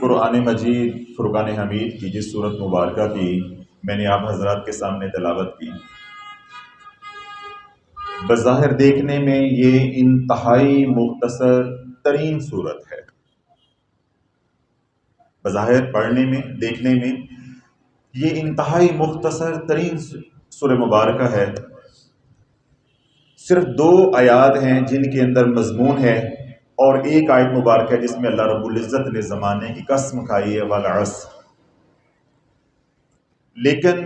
قرآن مجید فرقان حمید کی جس صورت مبارکہ کی میں نے آپ حضرات کے سامنے تلاوت کی، بظاہر دیکھنے میں یہ انتہائی مختصر ترین صورت ہے۔ بظاہر پڑھنے میں، دیکھنے میں یہ انتہائی مختصر ترین سورہ مبارکہ ہے۔ صرف 2 آیات ہیں جن کے اندر مضمون ہے، اور ایک آیت مبارکہ ہے جس میں اللہ رب العزت نے زمانے کی قسم کھائی ہے، والعصر۔ لیکن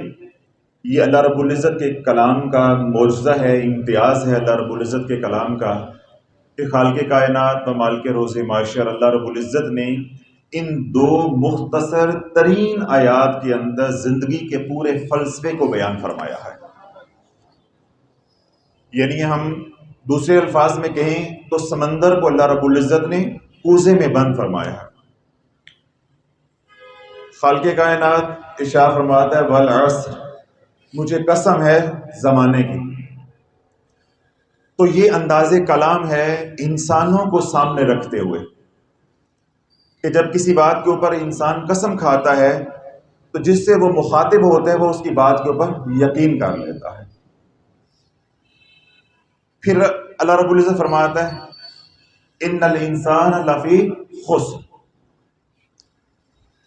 یہ اللہ رب العزت کے کلام کا معجزہ ہے، امتیاز ہے اللہ رب العزت کے کلام کا کہ خالق کائنات و مالک روز معاشر اللہ رب العزت نے ان 2 مختصر ترین آیات کے اندر زندگی کے پورے فلسفے کو بیان فرمایا ہے۔ یعنی ہم دوسرے الفاظ میں کہیں تو سمندر کو اللہ رب العزت نے کوزے میں بند فرمایا ہے۔ خالق کائنات ارشاد فرماتا ہے والعصر، مجھے قسم ہے زمانے کی۔ تو یہ انداز کلام ہے انسانوں کو سامنے رکھتے ہوئے کہ جب کسی بات کے اوپر انسان قسم کھاتا ہے تو جس سے وہ مخاطب ہوتا ہے وہ اس کی بات کے اوپر یقین کر لیتا ہے۔ پھر اللہ رب العزت فرماتا ہے ان الانسان لفی خسر۔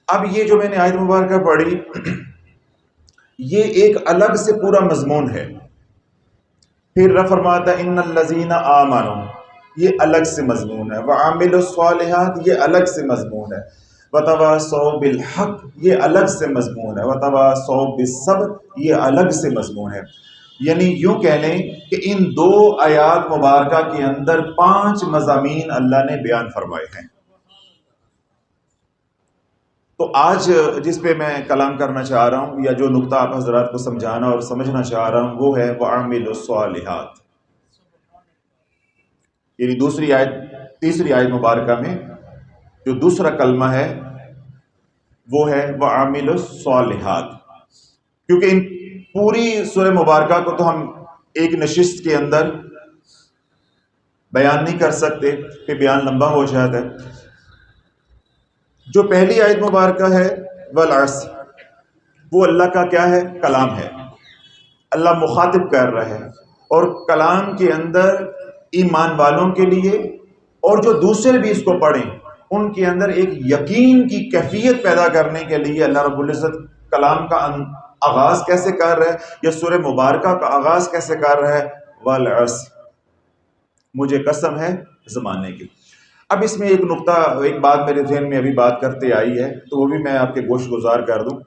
اب یہ جو میں نے آیت مبارکہ پڑھی یہ ایک الگ سے پورا مضمون ہے۔ پھر رب فرماتا ہے ان الذین آمنوا، یہ الگ سے مضمون ہے، وعملوا الصالحات، یہ الگ سے مضمون ہے، وتواصوا بالحق، یہ الگ سے مضمون ہے، وتواصوا بالصبر، یہ الگ سے مضمون ہے۔ یعنی یوں کہہ لیں کہ ان 2 آیات مبارکہ کے اندر 5 مضامین اللہ نے بیان فرمائے ہیں۔ تو آج جس پہ میں کلام کرنا چاہ رہا ہوں یا جو نقطہ آپ حضرات کو سمجھانا اور سمجھنا چاہ رہا ہوں وہ ہے وَعَمِلُوا الصَّالِحَاتِ، یعنی تیسری آیت مبارکہ میں جو دوسرا کلمہ ہے وہ ہے وَعَمِلُوا الصَّالِحَاتِ۔ کیونکہ ان پوری سورہ مبارکہ کو تو ہم ایک نشست کے اندر بیان نہیں کر سکتے کہ بیان لمبا ہو جاتا ہے۔ جو پہلی آیت مبارکہ ہے والعصر، وہ اللہ کا کیا ہے؟ کلام ہے، اللہ مخاطب کر رہا ہے، اور کلام کے اندر ایمان والوں کے لیے اور جو دوسرے بھی اس کو پڑھیں ان کے اندر ایک یقین کی کیفیت پیدا کرنے کے لیے اللہ رب العزت کلام کا آغاز کیسے کر رہا ہے یا سورہ مبارکہ کا آغاز کیسے کر رہا ہے؟ والعصر، مجھے قسم ہے زمانے کی۔ اب اس میں ایک نقطہ، ایک بات میرے ذہن میں ابھی بات کرتے آئی ہے تو وہ بھی میں آپ کے گوش گزار کر دوں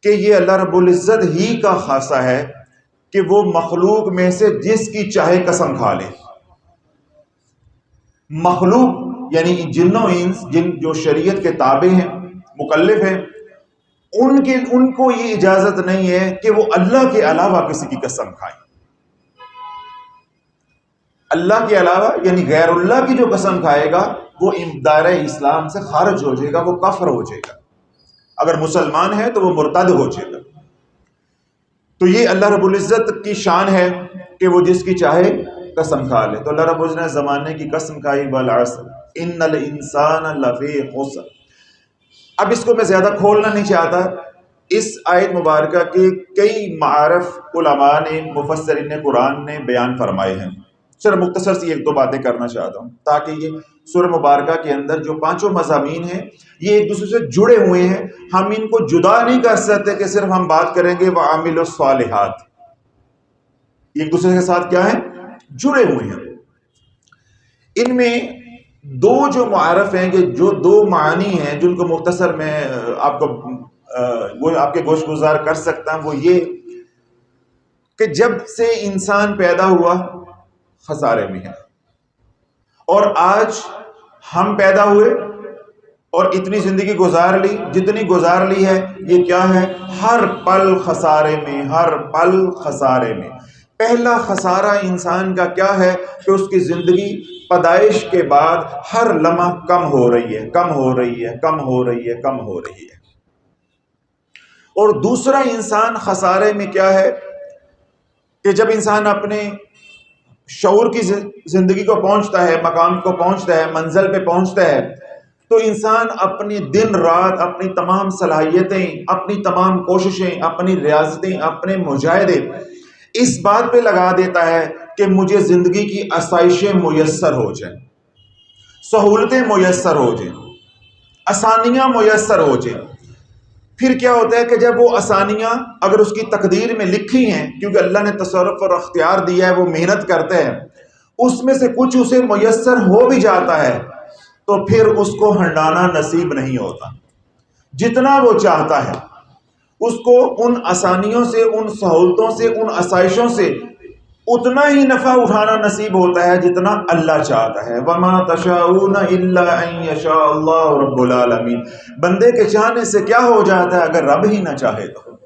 کہ یہ اللہ رب العزت ہی کا خاصہ ہے کہ وہ مخلوق میں سے جس کی چاہے قسم کھا لے۔ مخلوق یعنی جن و انس، جن جو شریعت کے تابع ہیں، مکلف ہیں، ان کو یہ اجازت نہیں ہے کہ وہ اللہ کے علاوہ کسی کی قسم کھائیں۔ اللہ کے علاوہ یعنی غیر اللہ کی جو قسم کھائے گا وہ دائرہ اسلام سے خارج ہو جائے گا، وہ کافر ہو جائے گا۔ اگر مسلمان ہے تو وہ مرتد ہو جائے گا۔ تو یہ اللہ رب العزت کی شان ہے کہ وہ جس کی چاہے قسم کھا لے۔ تو اللہ رب العزت نے زمانے کی قسم کھائی والعصر ان الانسان لفی خسر۔ اب اس کو میں زیادہ کھولنا نہیں چاہتا۔ اس آیت مبارکہ کے کئی معارف علماء نے، مفسرین قرآن نے بیان فرمائے ہیں۔ صرف مختصر سی 1-2 باتیں کرنا چاہتا ہوں تاکہ یہ سورہ مبارکہ کے اندر جو 5 مضامین ہیں یہ ایک دوسرے سے جڑے ہوئے ہیں، ہم ان کو جدا نہیں کر سکتے کہ صرف ہم بات کریں گے وَعَمِلُوا الصَّالِحَاتِ۔ ایک دوسرے کے ساتھ کیا ہیں؟ جڑے ہوئے ہیں۔ ان میں 2 جو معارف ہیں کہ جو 2 معنی ہیں جن کو مختصر میں آپ کو وہ آپ کے گوش گزار کر سکتا ہوں، وہ یہ کہ جب سے انسان پیدا ہوا خسارے میں ہے، اور آج ہم پیدا ہوئے اور اتنی زندگی گزار لی جتنی گزار لی ہے، یہ کیا ہے؟ ہر پل خسارے میں، ہر پل خسارے میں۔ پہلا خسارہ انسان کا کیا ہے کہ اس کی زندگی پیدائش کے بعد ہر لمحہ کم ہو رہی ہے، کم ہو رہی ہے، کم ہو رہی ہے، کم ہو رہی ہے۔ اور دوسرا انسان خسارے میں کیا ہے کہ جب انسان اپنے شعور کی زندگی کو پہنچتا ہے، مقام کو پہنچتا ہے، منزل پہ پہنچتا ہے، تو انسان اپنی دن رات اپنی تمام صلاحیتیں، اپنی تمام کوششیں، اپنی ریاضتیں، اپنے مجاہدے اس بات پہ لگا دیتا ہے کہ مجھے زندگی کی آسائشیں میسر ہو جائیں، سہولتیں میسر ہو جائیں، آسانیاں میسر ہو جائیں۔ پھر کیا ہوتا ہے کہ جب وہ آسانیاں اگر اس کی تقدیر میں لکھی ہیں، کیونکہ اللہ نے تصرف اور اختیار دیا ہے، وہ محنت کرتے ہیں، اس میں سے کچھ اسے میسر ہو بھی جاتا ہے تو پھر اس کو ہنڈانا نصیب نہیں ہوتا۔ جتنا وہ چاہتا ہے اس کو ان آسانیوں سے، ان سہولتوں سے، ان آسائشوں سے اتنا ہی نفع اٹھانا نصیب ہوتا ہے جتنا اللہ چاہتا ہے۔ وَمَا تَشَاءُونَ إِلَّا أَن يَشَاءَ اللَّهُ رَبُّ الْعَالَمِينَ۔ بندے کے چاہنے سے کیا ہو جاتا ہے اگر رب ہی نہ چاہے تو؟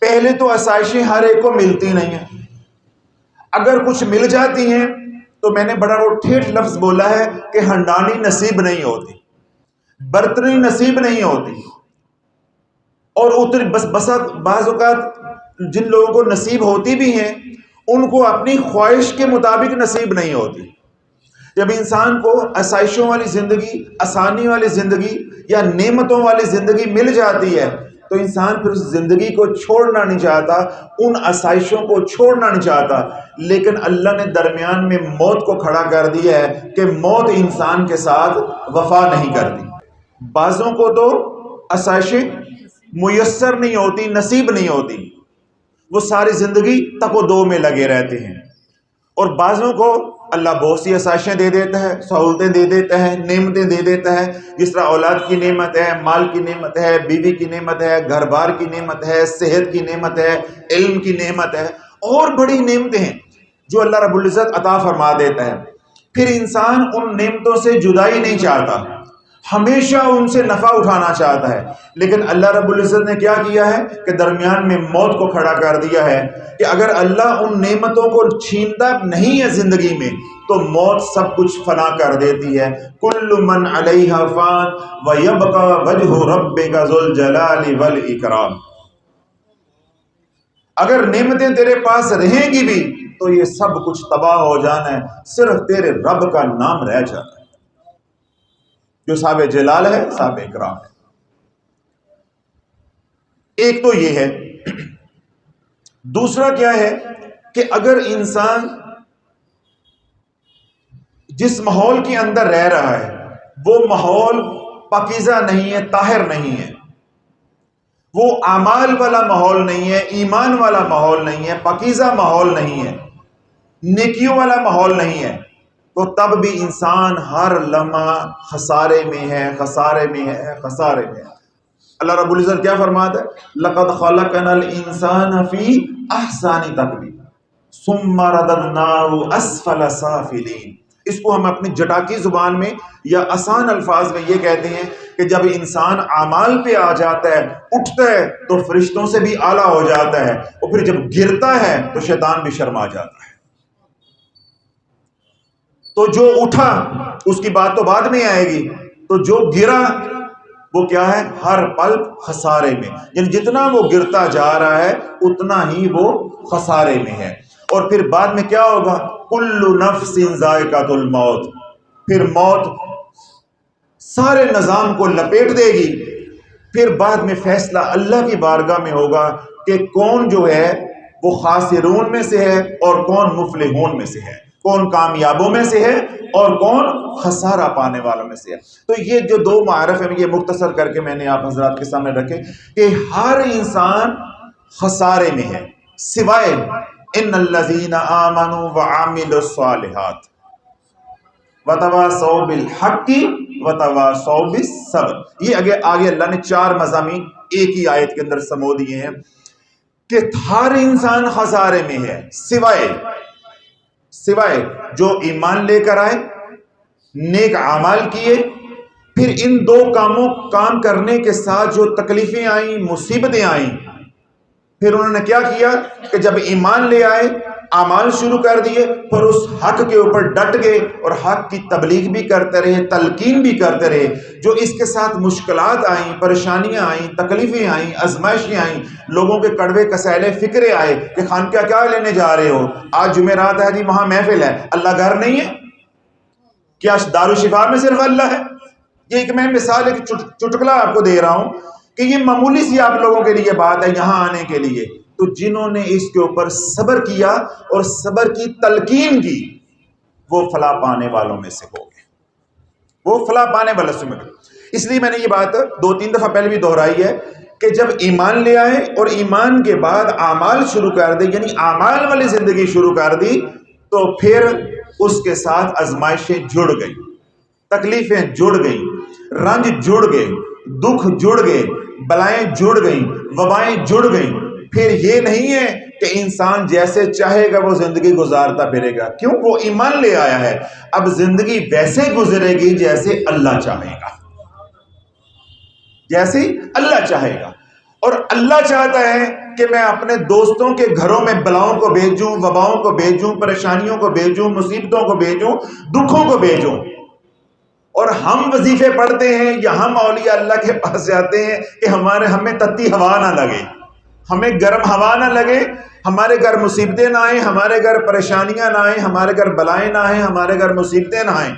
پہلے تو آسائشیں ہر ایک کو ملتی نہیں ہیں، اگر کچھ مل جاتی ہیں تو میں نے بڑا وہ ٹھیٹھ لفظ بولا ہے کہ ہنڈانی نصیب نہیں ہوتی، برتنی نصیب نہیں ہوتی، اور اتنی بعض اوقات جن لوگوں کو نصیب ہوتی بھی ہیں ان کو اپنی خواہش کے مطابق نصیب نہیں ہوتی۔ جب انسان کو آسائشوں والی زندگی، آسانی والی زندگی یا نعمتوں والی زندگی مل جاتی ہے تو انسان پھر اس زندگی کو چھوڑنا نہیں چاہتا، ان آسائشوں کو چھوڑنا نہیں چاہتا، لیکن اللہ نے درمیان میں موت کو کھڑا کر دیا ہے کہ موت انسان کے ساتھ وفا نہیں کرتی۔ بعضوں کو تو آسائشیں میسر نہیں ہوتی، نصیب نہیں ہوتی، وہ ساری زندگی تک و دو میں لگے رہتے ہیں، اور بعضوں کو اللہ بہت سی آسائشیں دے دیتا ہے، سہولتیں دے دیتا ہے، نعمتیں دے دیتا ہے، جس طرح اولاد کی نعمت ہے، مال کی نعمت ہے، بیوی کی نعمت ہے، گھر بار کی نعمت ہے، صحت کی نعمت ہے، علم کی نعمت ہے، اور بڑی نعمتیں ہیں جو اللہ رب العزت عطا فرما دیتا ہے۔ پھر انسان ان نعمتوں سے جدائی نہیں چاہتا، ہمیشہ ان سے نفع اٹھانا چاہتا ہے، لیکن اللہ رب العزت نے کیا کیا ہے کہ درمیان میں موت کو کھڑا کر دیا ہے کہ اگر اللہ ان نعمتوں کو چھینتا نہیں ہے زندگی میں تو موت سب کچھ فنا کر دیتی ہے۔ کل من علیہا فان ویبقى وجہ ربک ذو الجلال والاکرام۔ اگر نعمتیں تیرے پاس رہیں گی بھی تو یہ سب کچھ تباہ ہو جانا ہے، صرف تیرے رب کا نام رہ جانا ہے جو صاحب جلال ہے، صاحب اکرام ہے۔ ایک تو یہ ہے۔ دوسرا کیا ہے کہ اگر انسان جس ماحول کے اندر رہ رہا ہے وہ ماحول پاکیزہ نہیں ہے، طاہر نہیں ہے، وہ اعمال والا ماحول نہیں ہے، ایمان والا ماحول نہیں ہے، پاکیزہ ماحول نہیں ہے، نیکیوں والا ماحول نہیں ہے، تو تب بھی انسان ہر لمحہ خسارے میں ہے، خسارے میں ہے، خسارے میں ہے۔ اللہ رب العزت کیا فرماتا ہے؟ لَقَدْ خَلَقْنَا الْإِنسَانَ فِي أَحْسَنِ تَقْوِيمٍ ثُمَّ رَدَدْنَاهُ أَسْفَلَ سَافِلِينَ۔ اس کو ہم اپنی جٹاکی زبان میں یا آسان الفاظ میں یہ کہتے ہیں کہ جب انسان اعمال پہ آ جاتا ہے، اٹھتا ہے تو فرشتوں سے بھی اعلیٰ ہو جاتا ہے، اور پھر جب گرتا ہے تو شیطان بھی شرما جاتا ہے۔ تو جو اٹھا اس کی بات تو بعد میں آئے گی، تو جو گرا وہ کیا ہے؟ ہر پل خسارے میں، یعنی جتنا وہ گرتا جا رہا ہے اتنا ہی وہ خسارے میں ہے۔ اور پھر بعد میں کیا ہوگا؟ کل نفس ذائقۃ الموت، پھر موت سارے نظام کو لپیٹ دے گی، پھر بعد میں فیصلہ اللہ کی بارگاہ میں ہوگا کہ کون جو ہے وہ خاسرون میں سے ہے اور کون مفلحون میں سے ہے، کون کامیابوں میں سے ہے اور کون خسارہ پانے والوں میں سے ہے۔ تو یہ جو دو معارف ہیں یہ مختصر کر کے میں نے آپ حضرات کے سامنے رکھے کہ ہر انسان خسارے میں ہے سوائے ان الذین آمنوا وعملوا الصالحات وتواصوا بالحق وتواصوا بالصبر۔ یہ آگے اللہ نے 4 مضامین ایک ہی آیت کے اندر سمو دیے ہیں کہ ہر انسان خسارے میں ہے سوائے جو ایمان لے کر آئے، نیک اعمال کیے، پھر ان 2 کام کرنے کے ساتھ جو تکلیفیں آئیں، مصیبتیں آئیں، پھر انہوں نے کیا کیا کہ جب ایمان لے آئے، اعمال شروع کر دیے، پھر اس حق کے اوپر ڈٹ گئے اور حق کی تبلیغ بھی کرتے رہے، تلقین بھی کرتے رہے۔ جو اس کے ساتھ مشکلات آئیں، پریشانیاں آئیں، تکلیفیں آئیں، آزمائشیں آئیں، لوگوں کے کڑوے کسیلے فکرے آئے کہ خانقاہ کیا لینے جا رہے ہو؟ آج جمعرات ہے جی، وہاں محفل ہے، اللہ گھر نہیں ہے؟ کیا دارالشفا میں صرف اللہ ہے؟ یہ ایک میں مثال ایک چٹکلا آپ کو دے رہا ہوں کہ یہ معمولی سی آپ لوگوں کے لیے بات ہے یہاں آنے کے لیے. تو جنہوں نے اس کے اوپر صبر کیا اور صبر کی تلقین کی وہ فلاح پانے والوں میں سے ہو گئے، وہ فلاح پانے والے سے میں. اس لیے میں نے یہ بات 2-3 دفعہ پہلے بھی دہرائی ہے کہ جب ایمان لے آئے اور ایمان کے بعد اعمال شروع کر دے، یعنی اعمال والی زندگی شروع کر دی، تو پھر اس کے ساتھ آزمائشیں جڑ گئی، تکلیفیں جڑ گئی، رنج جڑ گئے، دکھ جڑ گئے، بلائیں جڑ گئیں، وبائیں جڑ گئیں. پھر یہ نہیں ہے کہ انسان جیسے چاہے گا وہ زندگی گزارتا پھرے گا، کیوں؟ وہ ایمان لے آیا ہے. اب زندگی ویسے گزرے گی جیسے اللہ چاہے گا، جیسے اللہ چاہے گا. اور اللہ چاہتا ہے کہ میں اپنے دوستوں کے گھروں میں بلاؤں کو بھیجوں، وباؤں کو بھیجوں، پریشانیوں کو بھیجوں، مصیبتوں کو بھیجوں، دکھوں کو بھیجوں. اور ہم وظیفے پڑھتے ہیں یا ہم اولیاء اللہ کے پاس جاتے ہیں کہ ہمیں تتی ہوا نہ لگے، ہمیں گرم ہوا نہ لگے، ہمارے گھر مصیبتیں نہ آئیں، ہمارے گھر پریشانیاں نہ آئیں، ہمارے گھر بلائیں نہ آئیں، ہمارے گھر مصیبتیں نہ آئیں.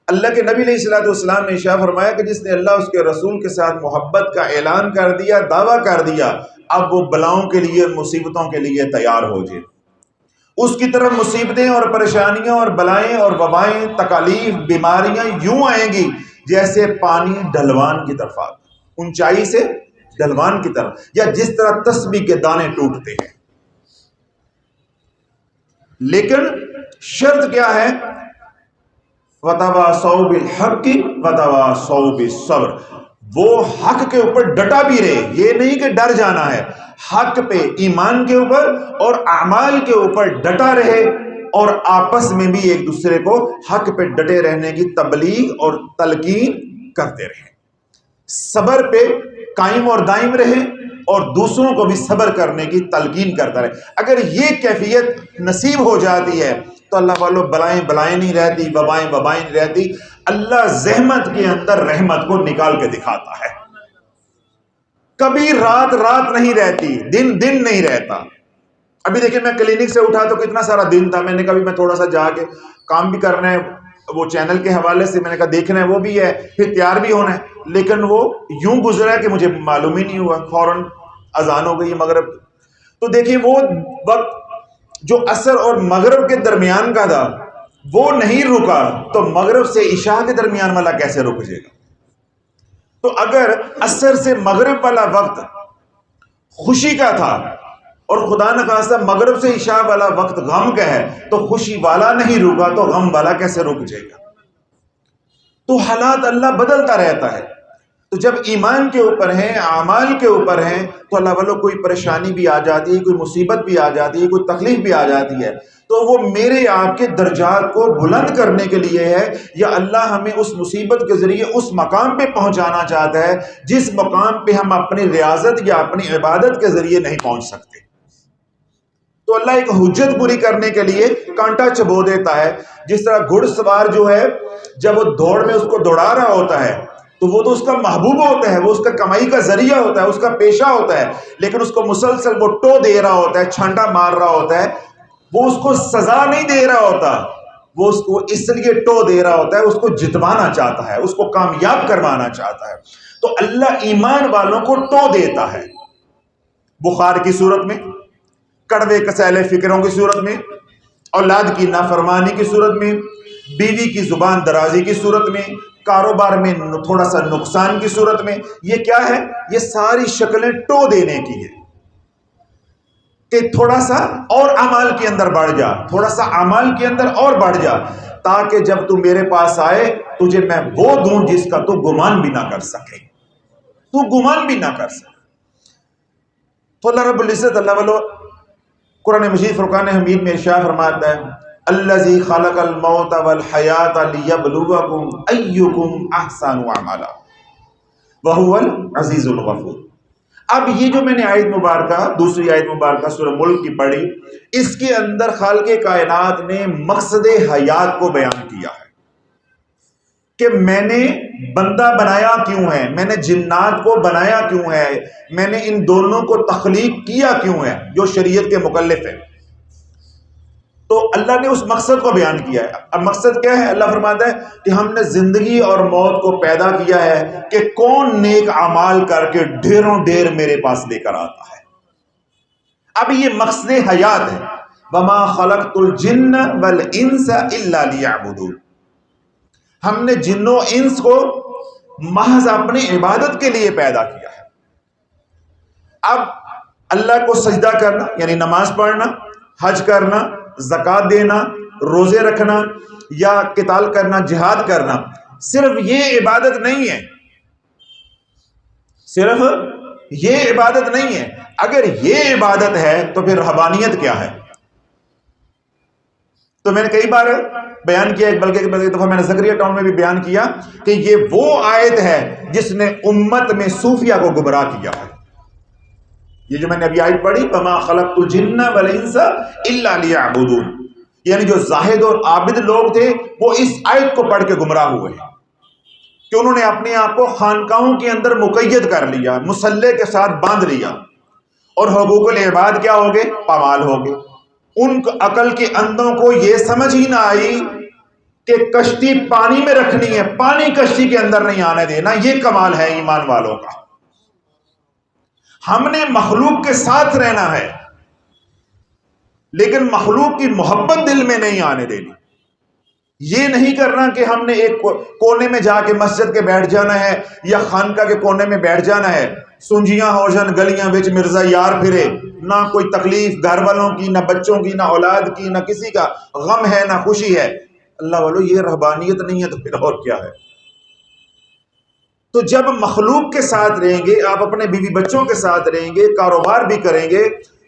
اللہ کے نبی علیہ الصلوۃ والسلام نے ارشاد فرمایا کہ جس نے اللہ اس کے رسول کے ساتھ محبت کا اعلان کر دیا، دعویٰ کر دیا، اب وہ بلاؤں کے لیے، مصیبتوں کے لیے تیار ہو جائے. اس کی طرف مصیبتیں اور پریشانیاں اور بلائیں اور وبائیں، تکالیف، بیماریاں یوں آئیں گی جیسے پانی ڈھلوان کی طرف آتا، اونچائی سے ڈھلوان کی طرف، یا جس طرح تسبیح کے دانے ٹوٹتے ہیں. لیکن شرط کیا ہے؟ وَتَوَاصَوْا بِالْحَقِّ وَتَوَاصَوْا بِالصَّبْرِ. وہ حق کے اوپر ڈٹا بھی رہے، یہ نہیں کہ ڈر جانا ہے، حق پہ، ایمان کے اوپر اور اعمال کے اوپر ڈٹا رہے، اور آپس میں بھی ایک دوسرے کو حق پہ ڈٹے رہنے کی تبلیغ اور تلقین کرتے رہے. صبر پہ قائم اور دائم رہے اور دوسروں کو بھی صبر کرنے کی تلقین کرتا رہے. اگر یہ کیفیت نصیب ہو جاتی ہے تو اللہ والوں بلائیں نہیں رہتی، وبائیں نہیں رہتی. اللہ زحمت کے اندر رحمت کو نکال کے دکھاتا ہے. کبھی رات نہیں رہتی، دن نہیں رہتا. ابھی دیکھیں میں کلینک سے اٹھا تو کتنا سارا دن تھا، میں نے کبھی میں تھوڑا سا جا کے کام بھی کرنا ہے، وہ چینل کے حوالے سے میں نے کہا دیکھنا ہے، وہ بھی ہے، پھر تیار بھی ہونا ہے، لیکن وہ یوں گزرا کہ مجھے معلوم ہی نہیں ہوا، فوراً اذان ہو گئی مغرب. تو دیکھیں وہ وقت جو عصر اور مغرب کے درمیان کا تھا وہ نہیں رکا، تو مغرب سے عشاء کے درمیان والا کیسے رک جائے گا؟ تو اگر عصر سے مغرب والا وقت خوشی کا تھا اور خدا نخواستہ مغرب سے عشاء والا وقت غم کا ہے، تو خوشی والا نہیں رکا تو غم والا کیسے رک جائے گا؟ تو حالات اللہ بدلتا رہتا ہے. تو جب ایمان کے اوپر ہیں، اعمال کے اوپر ہیں، تو اللہ والوں کوئی پریشانی بھی آ جاتی ہے، کوئی مصیبت بھی آ جاتی ہے، کوئی تکلیف بھی آ جاتی ہے، تو وہ میرے آپ کے درجات کو بلند کرنے کے لیے ہے، یا اللہ ہمیں اس مصیبت کے ذریعے اس مقام پہ پہنچانا چاہتا ہے جس مقام پہ ہم اپنی ریاضت یا اپنی عبادت کے ذریعے نہیں پہنچ سکتے. تو اللہ ایک حجت پوری کرنے کے لیے کانٹا چبو دیتا ہے. جس طرح گھڑ سوار جو ہے جب وہ دوڑ میں اس کو دوڑا رہا ہوتا ہے تو وہ تو اس کا محبوب ہوتا ہے، وہ اس کا کمائی کا ذریعہ ہوتا ہے، اس کا پیشہ ہوتا ہے، لیکن اس کو مسلسل وہ ٹو دے رہا ہوتا ہے، چھانٹا مار رہا ہوتا ہے. وہ اس کو سزا نہیں دے رہا ہوتا، وہ اس کو اس لیے ٹو دے رہا ہوتا ہے، اس کو جتوانا چاہتا ہے، اس کو کامیاب کروانا چاہتا ہے. تو اللہ ایمان والوں کو ٹو دیتا ہے، بخار کی صورت میں، کڑوے کسیلے فکروں کی صورت میں، اولاد کی نافرمانی کی صورت میں، بیوی کی زبان درازی کی صورت میں، کاروبار میں تھوڑا سا نقصان کی صورت میں. یہ کیا ہے؟ یہ ساری شکلیں ٹو دینے کی ہیں کہ تھوڑا سا اور اعمال کے اندر بڑھ جا، تھوڑا سا اعمال کے اندر اور بڑھ جا، تاکہ جب تو میرے پاس آئے تجھے میں وہ دوں جس کا تو گمان بھی نہ کر سکے، تو گمان بھی نہ کر سکے. تو اللہ رب العزت اللہ والو قرآن مجید فرقان حمید میں ارشاد فرماتا ہے الذی خلق الموت والحیات لیبلوکم ایکم احسن عملا وہو العزیز الغفور. اب یہ جو میں نے آیت مبارکہ، دوسری آیت مبارکہ سورہ ملک کی پڑھی، اس کے اندر خالق کائنات نے مقصد حیات کو بیان کیا ہے کہ میں نے بندہ بنایا کیوں ہے، میں نے جنات کو بنایا کیوں ہے، میں نے ان دونوں کو تخلیق کیا کیوں ہے جو شریعت کے مکلف ہے. تو اللہ نے اس مقصد کو بیان کیا ہے. اب مقصد کیا ہے؟ اللہ فرماتا ہے کہ ہم نے زندگی اور موت کو پیدا کیا ہے کہ کون نیک اعمال کر کے ڈھیروں ڈھیر میرے پاس لے کر آتا ہے. اب یہ مقصد حیات ہے. وما خلقت الجن والانس الا لیعبدون. ہم نے جن و انس کو محض اپنی عبادت کے لیے پیدا کیا ہے. اب اللہ کو سجدہ کرنا یعنی نماز پڑھنا، حج کرنا، زکوٰۃ دینا، روزے رکھنا یا قتال کرنا، جہاد کرنا، صرف یہ عبادت نہیں ہے. صرف یہ عبادت نہیں ہے. اگر یہ عبادت ہے تو پھر رہبانیت کیا ہے؟ تو میں نے کئی بار بیان کیا، بلکہ ایک دفعہ میں نے زکریا ٹاؤن میں بھی بیان کیا کہ یہ وہ آیت ہے جس نے امت میں صوفیہ کو گمراہ کیا ہے. یہ جو میں نے ابھی آیت پڑھی، وما خلقت الجن والانس الا لیعبدون، یعنی جو زاہد اور عابد لوگ تھے وہ اس آیت کو پڑھ کے گمراہ ہوئے ہیں کہ انہوں نے اپنے آپ کو خانقاہوں کے اندر مقید کر لیا، مسلح کے ساتھ باندھ لیا، اور حقوق العباد کیا ہو گئے؟ پامال ہو گئے. ان عقل کے اندھوں کو یہ سمجھ ہی نہ آئی کہ کشتی پانی میں رکھنی ہے، پانی کشتی کے اندر نہیں آنے دینا. یہ کمال ہے ایمان والوں کا. ہم نے مخلوق کے ساتھ رہنا ہے لیکن مخلوق کی محبت دل میں نہیں آنے دینی. یہ نہیں کرنا کہ ہم نے ایک کونے میں جا کے مسجد کے بیٹھ جانا ہے یا خانقاہ کے کونے میں بیٹھ جانا ہے، سنجیاں ہو جان گلیاں وچ مرزا یار پھرے، نہ کوئی تکلیف گھر والوں کی، نہ بچوں کی، نہ اولاد کی، نہ کسی کا غم ہے نہ خوشی ہے. اللہ والو یہ رہبانیت نہیں ہے تو پھر اور کیا ہے؟ تو جب مخلوق کے ساتھ رہیں گے، آپ اپنے بیوی بچوں کے ساتھ رہیں گے، کاروبار بھی کریں گے،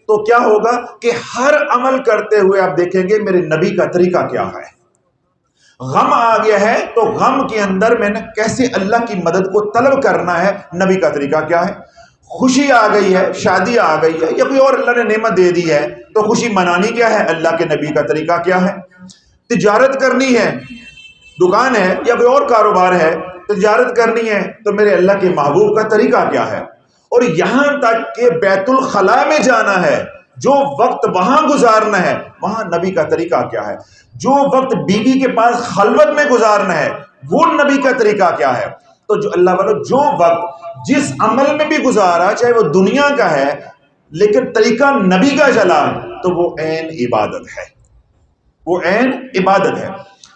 تو کیا ہوگا کہ ہر عمل کرتے ہوئے آپ دیکھیں گے میرے نبی کا طریقہ کیا ہے. غم آ گیا ہے تو غم کے اندر میں نے کیسے اللہ کی مدد کو طلب کرنا ہے، نبی کا طریقہ کیا ہے. خوشی آ گئی ہے، شادی آ گئی ہے یا کوئی اور اللہ نے نعمت دے دی ہے تو خوشی منانی کیا ہے، اللہ کے نبی کا طریقہ کیا ہے. تجارت کرنی ہے، دکان ہے یا کوئی اور کاروبار ہے، تجارت کرنی ہے تو میرے اللہ کے محبوب کا طریقہ کیا ہے. اور یہاں تک کہ بیت الخلاء میں جانا ہے، جو وقت وہاں گزارنا ہے وہاں نبی کا طریقہ کیا ہے. جو وقت بیوی کے پاس خلوت میں گزارنا ہے وہ نبی کا طریقہ کیا ہے. تو جو اللہ والو جو وقت جس عمل میں بھی گزارا، چاہے وہ دنیا کا ہے لیکن طریقہ نبی کا چلا، تو وہ عین عبادت ہے، وہ عین عبادت ہے.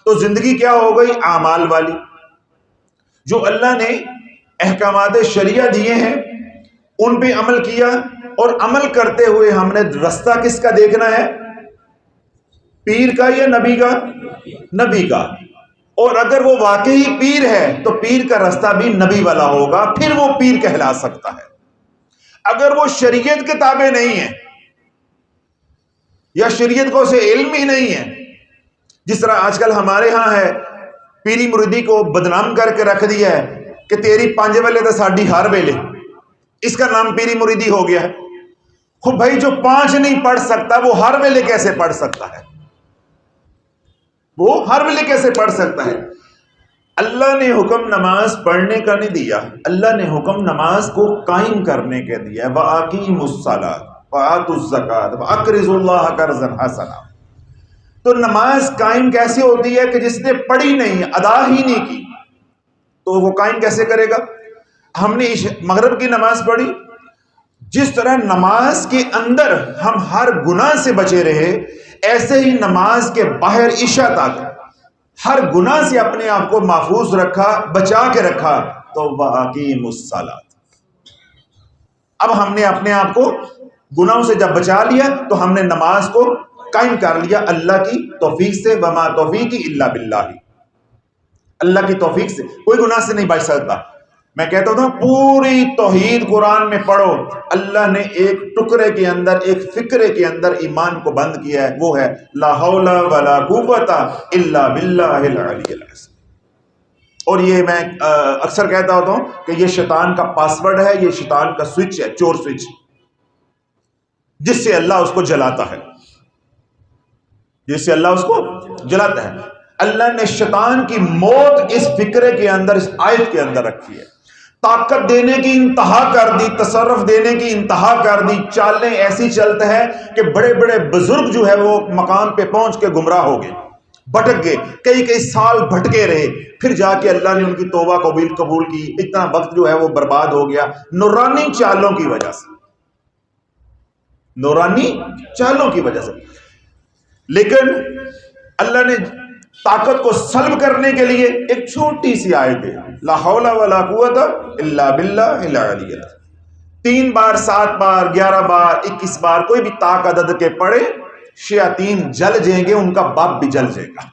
تو زندگی کیا ہو گئی؟ اعمال والی. جو اللہ نے احکامات شریعہ دیے ہیں ان پہ عمل کیا، اور عمل کرتے ہوئے ہم نے رستہ کس کا دیکھنا ہے؟ پیر کا یا نبی کا؟ نبی کا. اور اگر وہ واقعی پیر ہے تو پیر کا رستہ بھی نبی والا ہوگا، پھر وہ پیر کہلا سکتا ہے. اگر وہ شریعت کے تابع نہیں ہے یا شریعت کو اسے علم ہی نہیں ہے، جس طرح آج کل ہمارے ہاں ہے، پیری مریدی کو بدنام کر کے رکھ دیا ہے کہ تیری 5 ویلے تو ساڈی ہر ویلے، اس کا نام پیری مریدی ہو گیا ہے. خب بھائی جو 5 نہیں پڑھ سکتا وہ ہر ویلے کیسے پڑھ سکتا ہے؟ وہ ہر ویلے کیسے پڑھ سکتا ہے؟ اللہ نے حکم نماز پڑھنے کا نہیں دیا، اللہ نے حکم نماز کو قائم کرنے کا دیا. وَأَقِيمُوا الصَّلَاةَ وَآتُوا الزَّكَاةَ وَأَقْرِضُوا اللَّهَ قَرْضًا حَسَنًا. تو نماز قائم کیسے ہوتی ہے کہ جس نے پڑھی نہیں، ادا ہی نہیں کی، تو وہ قائم کیسے کرے گا؟ ہم نے مغرب کی نماز پڑھی، جس طرح نماز کے اندر ہم ہر گناہ سے بچے رہے، ایسے ہی نماز کے باہر عشاء تک ہر گناہ سے اپنے آپ کو محفوظ رکھا، بچا کے رکھا. تو وَأَقِيمُوا الصَّلَاةَ. اب ہم نے اپنے آپ کو گناہوں سے جب بچا لیا تو ہم نے نماز کو قائم کر لیا اللہ کی توفیق سے. وَمَا تَوْفِيقِي إِلَّا بِاللَّهِ. اللہ کی توفیق سے کوئی گناہ سے نہیں بچ سکتا. میں کہتا ہوں پوری توحید قرآن میں پڑھو، اللہ نے ایک ٹکڑے کے اندر، ایک فکرے کے اندر ایمان کو بند کیا ہے، وہ ہے لا حول ولا قوت الا باللہ العلی العظیم. اور یہ میں اکثر کہتا ہوتا ہوں کہ یہ شیطان کا پاس ورڈ ہے، یہ شیطان کا سوئچ ہے، چور سوئچ، جس سے اللہ اس کو جلاتا ہے، جس سے اللہ اس کو جلاتا ہے. اللہ نے شیطان کی موت اس فکرے کے اندر، اس آیت کے اندر رکھی ہے. طاقت دینے کی انتہا کر دی، تصرف دینے کی انتہا کر دی، چالیں ایسی چلتے ہیں کہ بڑے بڑے بزرگ جو ہے وہ مقام پہ پہنچ کے گمراہ ہو گئے، بھٹک گئے، کئی سال بھٹکے رہے، پھر جا کے اللہ نے ان کی توبہ قبول کی، اتنا وقت جو ہے وہ برباد ہو گیا نورانی چالوں کی وجہ سے، نورانی چالوں کی وجہ سے۔ لیکن اللہ نے طاقت کو سلب کرنے کے لیے ایک چھوٹی سی آیت ہے، لا حول ولا قوت الا باللہ العلی العظیم، 3 بار 7 بار 11 بار 21 بار کوئی بھی طاق عدد کے پڑھے، شیاطین جل جائیں گے، ان کا باپ بھی جل جائے گا۔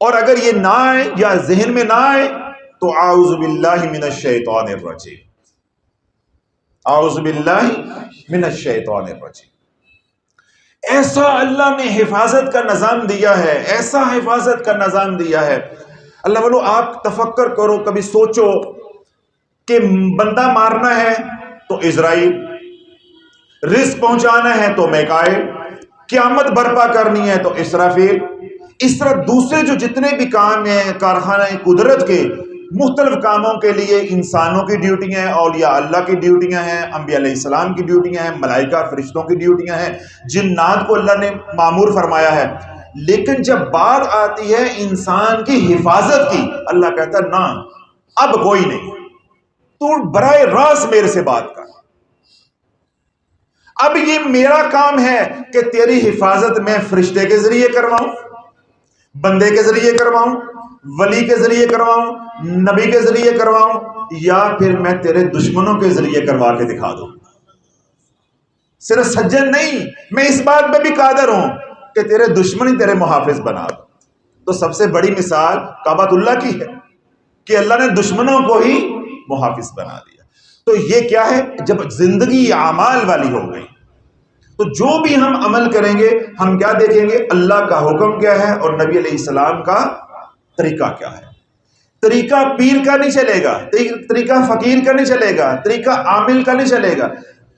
اور اگر یہ نہ آئے یا ذہن میں نہ آئے تو اعوذ باللہ من الشیطان الرجیم، اعوذ باللہ من الشیطان الرجیم۔ ایسا اللہ نے حفاظت کا نظام دیا ہے، ایسا حفاظت کا نظام دیا ہے۔ اللہ والو آپ تفکر کرو، کبھی سوچو کہ بندہ مارنا ہے تو اسرائیل، رزق پہنچانا ہے تو میکائیل، قیامت برپا کرنی ہے تو اسرافیل، اس طرح دوسرے جو جتنے بھی کام ہیں کارخانہ قدرت کے مختلف کاموں کے لیے انسانوں کی ڈیوٹیاں ہیں، اولیاء اللہ کی ڈیوٹیاں ہیں، انبیاء علیہ السلام کی ڈیوٹیاں ہیں، ملائکہ فرشتوں کی ڈیوٹیاں ہیں، جنات کو اللہ نے مامور فرمایا ہے۔ لیکن جب بات آتی ہے انسان کی حفاظت کی، اللہ کہتا ہے نہ، اب کوئی نہیں، تو براہ راست میرے سے بات کر، اب یہ میرا کام ہے کہ تیری حفاظت میں فرشتے کے ذریعے کرواؤں، بندے کے ذریعے کرواؤں، ولی کے ذریعے کرواؤں، نبی کے ذریعے کرواؤں، یا پھر میں تیرے دشمنوں کے ذریعے کروا کے دکھا دوں۔ صرف سجن نہیں، میں اس بات پہ بھی قادر ہوں کہ تیرے دشمن ہی تیرے محافظ بنا دو۔ تو سب سے بڑی مثال کعبۃ اللہ کی ہے کہ اللہ نے دشمنوں کو ہی محافظ بنا دیا۔ تو یہ کیا ہے؟ جب زندگی اعمال والی ہو گئی تو جو بھی ہم عمل کریں گے ہم کیا دیکھیں گے؟ اللہ کا حکم کیا ہے اور نبی علیہ السلام کا طریقہ کیا ہے۔ طریقہ پیر کا نہیں چلے گا، طریقہ فقیر کا نہیں چلے گا، طریقہ عامل کا نہیں چلے گا،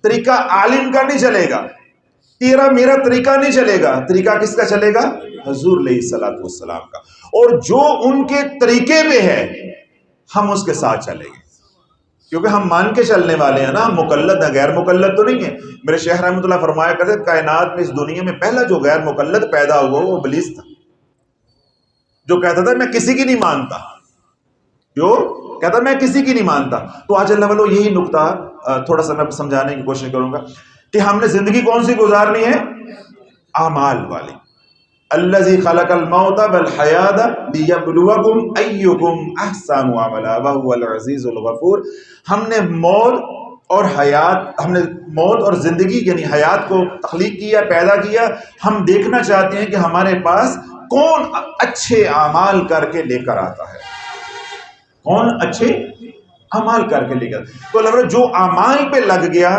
طریقہ عالم کا نہیں چلے گا، تیرا میرا طریقہ نہیں چلے گا۔ طریقہ کس کا چلے گا؟ حضور علیہ الصلوۃ والسلام کا۔ اور جو ان کے طریقے پہ ہے ہم اس کے ساتھ چلیں گے، کیونکہ ہم مان کے چلنے والے ہیں نا، ہم مقلد ہیں، غیر مقلد تو نہیں ہیں۔ میرے شیخ رحمۃ اللہ فرمایا کرتے کائنات میں اس دنیا میں پہلا جو غیر مقلد پیدا ہوا وہ ابلیس تھا، جو کہتا تھا میں کسی کی نہیں مانتا، جو کہتا میں کسی کی نہیں مانتا۔ تو آج اللہ والو یہی نقطہ تھوڑا سا میں سمجھانے کی کوشش کروں گا کہ ہم نے زندگی کون سی گزارنی ہے؟ اعمال والی۔ الذی خلق الموت والحیات لیبلوکم ایکم احسن عملا وہو العزیز الغفور۔ ہم نے موت اور زندگی یعنی حیات کو تخلیق کیا، پیدا کیا۔ ہم دیکھنا چاہتے ہیں کہ ہمارے پاس کون اچھے اعمال کر کے لے کر آتا ہے، کون اچھے اعمال کر کے لے کر۔ تو اللہ جو اعمال پہ لگ گیا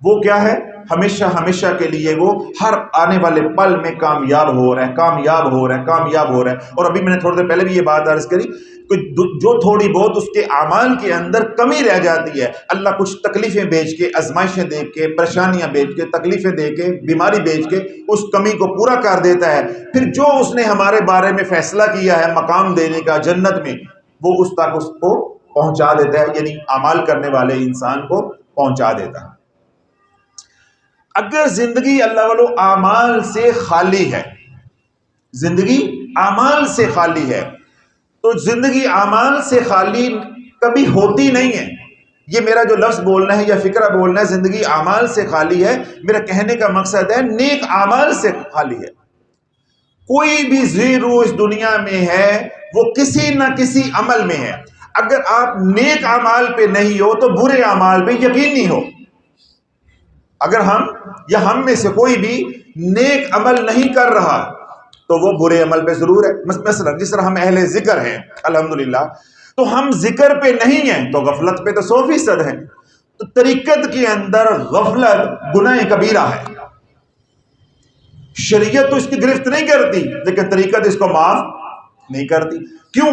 وہ کیا ہے؟ ہمیشہ ہمیشہ کے لیے وہ ہر آنے والے پل میں کامیاب ہو رہا ہے، کامیاب ہو رہا ہے، کامیاب ہو رہا ہے۔ اور ابھی میں نے تھوڑی دیر پہلے بھی یہ بات عرض کری کہ جو تھوڑی بہت اس کے اعمال کے اندر کمی رہ جاتی ہے، اللہ کچھ تکلیفیں بھیج کے، آزمائشیں دے کے، پریشانیاں بھیج کے، تکلیفیں دے کے، بیماری بھیج کے اس کمی کو پورا کر دیتا ہے۔ پھر جو اس نے ہمارے بارے میں فیصلہ کیا ہے مقام دینے کا جنت میں، وہ اس تک اس کو پہنچا دیتا ہے، یعنی اعمال کرنے والے انسان کو پہنچا دیتا ہے۔ اگر زندگی اللہ والو اعمال سے خالی ہے، زندگی اعمال سے خالی ہے، تو زندگی اعمال سے خالی کبھی ہوتی نہیں ہے۔ یہ میرا جو لفظ بولنا ہے یا فکرہ بولنا ہے، زندگی اعمال سے خالی ہے، میرا کہنے کا مقصد ہے نیک اعمال سے خالی ہے۔ کوئی بھی زیرو اس دنیا میں ہے وہ کسی نہ کسی عمل میں ہے۔ اگر آپ نیک اعمال پہ نہیں ہو تو برے اعمال پہ یقینی ہو۔ اگر ہم میں سے کوئی بھی نیک عمل نہیں کر رہا تو وہ برے عمل پہ ضرور ہے۔ مثلا جس طرح ہم اہل ذکر ہیں الحمدللہ، تو ہم ذکر پہ نہیں ہیں تو غفلت پہ تو 100% ہیں۔ تو طریقت کے اندر غفلت گناہ کبیرہ ہے، شریعت تو اس کی گرفت نہیں کرتی لیکن طریقت اس کو معاف نہیں کرتی۔ کیوں؟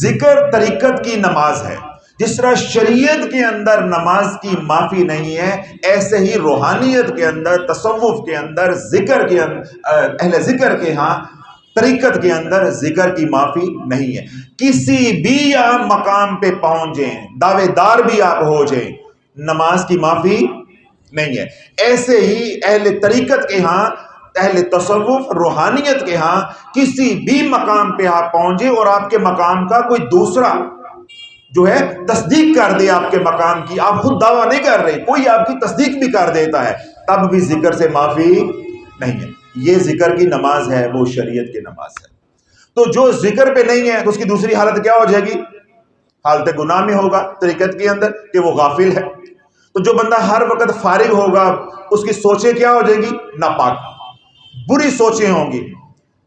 ذکر طریقت کی نماز ہے، جس طرح شریعت کے اندر نماز کی معافی نہیں ہے، ایسے ہی روحانیت کے اندر، تصوف کے اندر، ذکر کے اندر، اہل ذکر کے ہاں طریقت کے اندر ذکر کی معافی نہیں ہے. کسی بھی آپ مقام پہ پہنچ جائیں، دعوے دار بھی آپ ہو جائیں، نماز کی معافی نہیں ہے. ایسے ہی اہل طریقت کے ہاں، اہل تصوف روحانیت کے ہاں کسی بھی مقام پہ آپ پہنچے اور آپ کے مقام کا کوئی دوسرا جو ہے تصدیق کر دے آپ کے مقام کی، آپ خود دعویٰ نہیں کر رہے، کوئی آپ کی تصدیق بھی کر دیتا ہے، تب بھی ذکر سے معافی نہیں ہے. یہ ذکر کی نماز ہے، وہ شریعت کی نماز ہے. تو جو ذکر پہ نہیں ہے تو اس کی دوسری حالت کیا ہو جائے گی؟ حالت گناہ میں ہوگا طریقت کے اندر کہ وہ غافل ہے. تو جو بندہ ہر وقت فارغ ہوگا اس کی سوچیں کیا ہو جائیں گی؟ ناپاک، بری سوچیں ہوں گی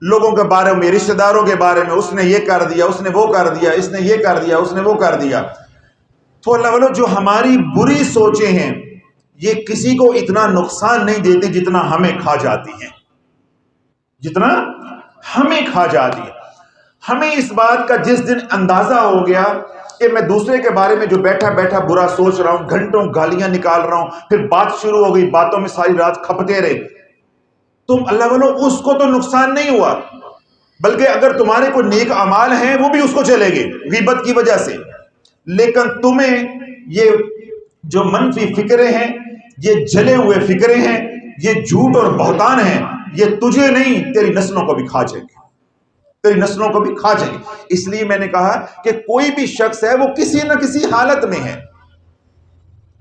لوگوں کے بارے میں، رشتہ داروں کے بارے میں، اس نے یہ کر دیا، اس نے وہ کر دیا، اس نے یہ کر دیا، اس نے وہ کر دیا. تو اللہ والو جو ہماری بری سوچیں ہیں یہ کسی کو اتنا نقصان نہیں دیتی جتنا ہمیں کھا جاتی ہیں، جتنا ہمیں کھا جاتی ہے. ہمیں اس بات کا جس دن اندازہ ہو گیا کہ میں دوسرے کے بارے میں جو بیٹھا بیٹھا برا سوچ رہا ہوں، گھنٹوں گالیاں نکال رہا ہوں، پھر بات شروع ہو گئی، باتوں میں ساری رات کھپتے رہے، تم اللہ والو اس کو تو نقصان نہیں ہوا، بلکہ اگر تمہارے کوئی نیک اعمال ہیں وہ بھی اس کو چلے گئے غیبت کی وجہ سے. لیکن تمہیں یہ جو منفی فکریں ہیں، یہ جلے ہوئے فکریں ہیں، یہ جھوٹ اور بہتان ہیں، یہ تجھے نہیں تیری نسلوں کو بھی کھا جائیں گے، تیری نسلوں کو بھی کھا جائیں گے. اس لیے میں نے کہا کہ کوئی بھی شخص ہے وہ کسی نہ کسی حالت میں ہے،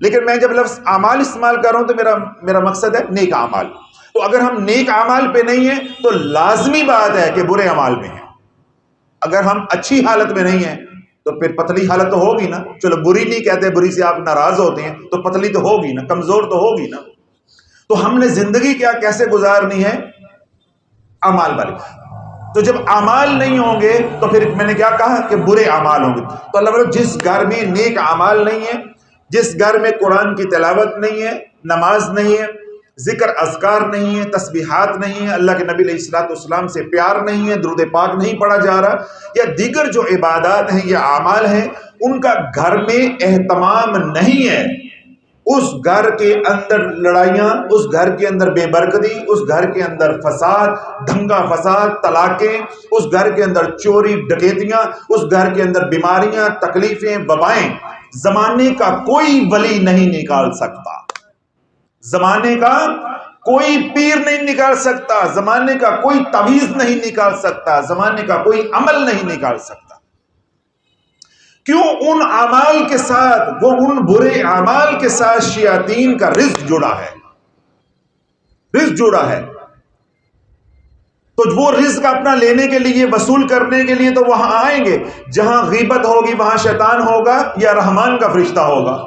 لیکن میں جب لفظ اعمال استعمال کر رہا ہوں تو میرا مقصد ہے نیک اعمال. تو اگر ہم نیک اعمال پہ نہیں ہیں تو لازمی بات ہے کہ برے اعمال میں ہیں. اگر ہم اچھی حالت میں نہیں ہیں تو پھر پتلی حالت تو ہوگی نا. چلو بری نہیں کہتے، بری سے آپ ناراض ہوتے ہیں تو پتلی تو ہوگی نا، کمزور تو ہوگی نا. تو ہم نے زندگی کیا کیسے گزارنی ہے؟ اعمال والی. تو جب اعمال نہیں ہوں گے تو پھر میں نے کیا کہا کہ برے اعمال ہوں گے. تو اللہ تعالیٰ جس گھر میں نیک اعمال نہیں ہے، جس گھر میں قرآن کی تلاوت نہیں ہے، نماز نہیں ہے، ذکر اذکار نہیں ہے، تسبیحات نہیں ہے، اللہ کے نبی علیہ الصلوۃ والسلام سے پیار نہیں ہے، درود پاک نہیں پڑھا جا رہا، یا دیگر جو عبادات ہیں یا اعمال ہیں ان کا گھر میں اہتمام نہیں ہے، اس گھر کے اندر لڑائیاں، اس گھر کے اندر بے برکتی، اس گھر کے اندر فساد، دھنگا فساد، طلاقیں، اس گھر کے اندر چوری ڈکیتیاں، اس گھر کے اندر بیماریاں، تکلیفیں، وبائیں، زمانے کا کوئی ولی نہیں نکال سکتا، زمانے کا کوئی پیر نہیں نکال سکتا، زمانے کا کوئی تعویذ نہیں نکال سکتا، زمانے کا کوئی عمل نہیں نکال سکتا. کیوں؟ ان اعمال کے ساتھ، وہ ان برے اعمال کے ساتھ شیاطین کا رزق جڑا ہے، رزق جڑا ہے. تو وہ رزق اپنا لینے کے لیے، وصول کرنے کے لیے تو وہاں آئیں گے. جہاں غیبت ہوگی وہاں شیطان ہوگا یا رحمان کا فرشتہ ہوگا؟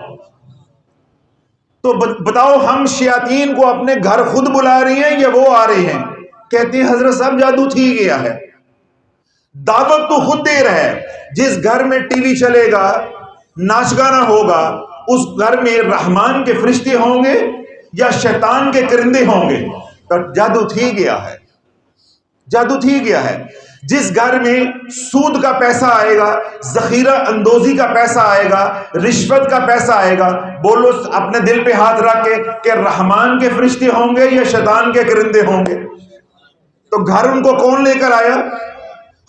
تو بتاؤ، ہم شیاطین کو اپنے گھر خود بلا رہی ہیں یا وہ آ رہے ہیں؟ کہتے ہیں حضرت صاحب جادو تھی گیا ہے. دعوت تو خود دے رہا ہے. جس گھر میں ٹی وی چلے گا، ناچ گانا ہوگا، اس گھر میں رحمان کے فرشتے ہوں گے یا شیطان کے کرندے ہوں گے؟ تو جادو تھی گیا ہے، جادو تھی گیا ہے. جس گھر میں سود کا پیسہ آئے گا، ذخیرہ اندوزی کا پیسہ آئے گا، رشوت کا پیسہ آئے گا، بولو اپنے دل پہ ہاتھ رکھ کے کہ رحمان کے فرشتے ہوں گے یا شیطان کے کرندے ہوں گے؟ تو گھر ان کو کون لے کر آیا؟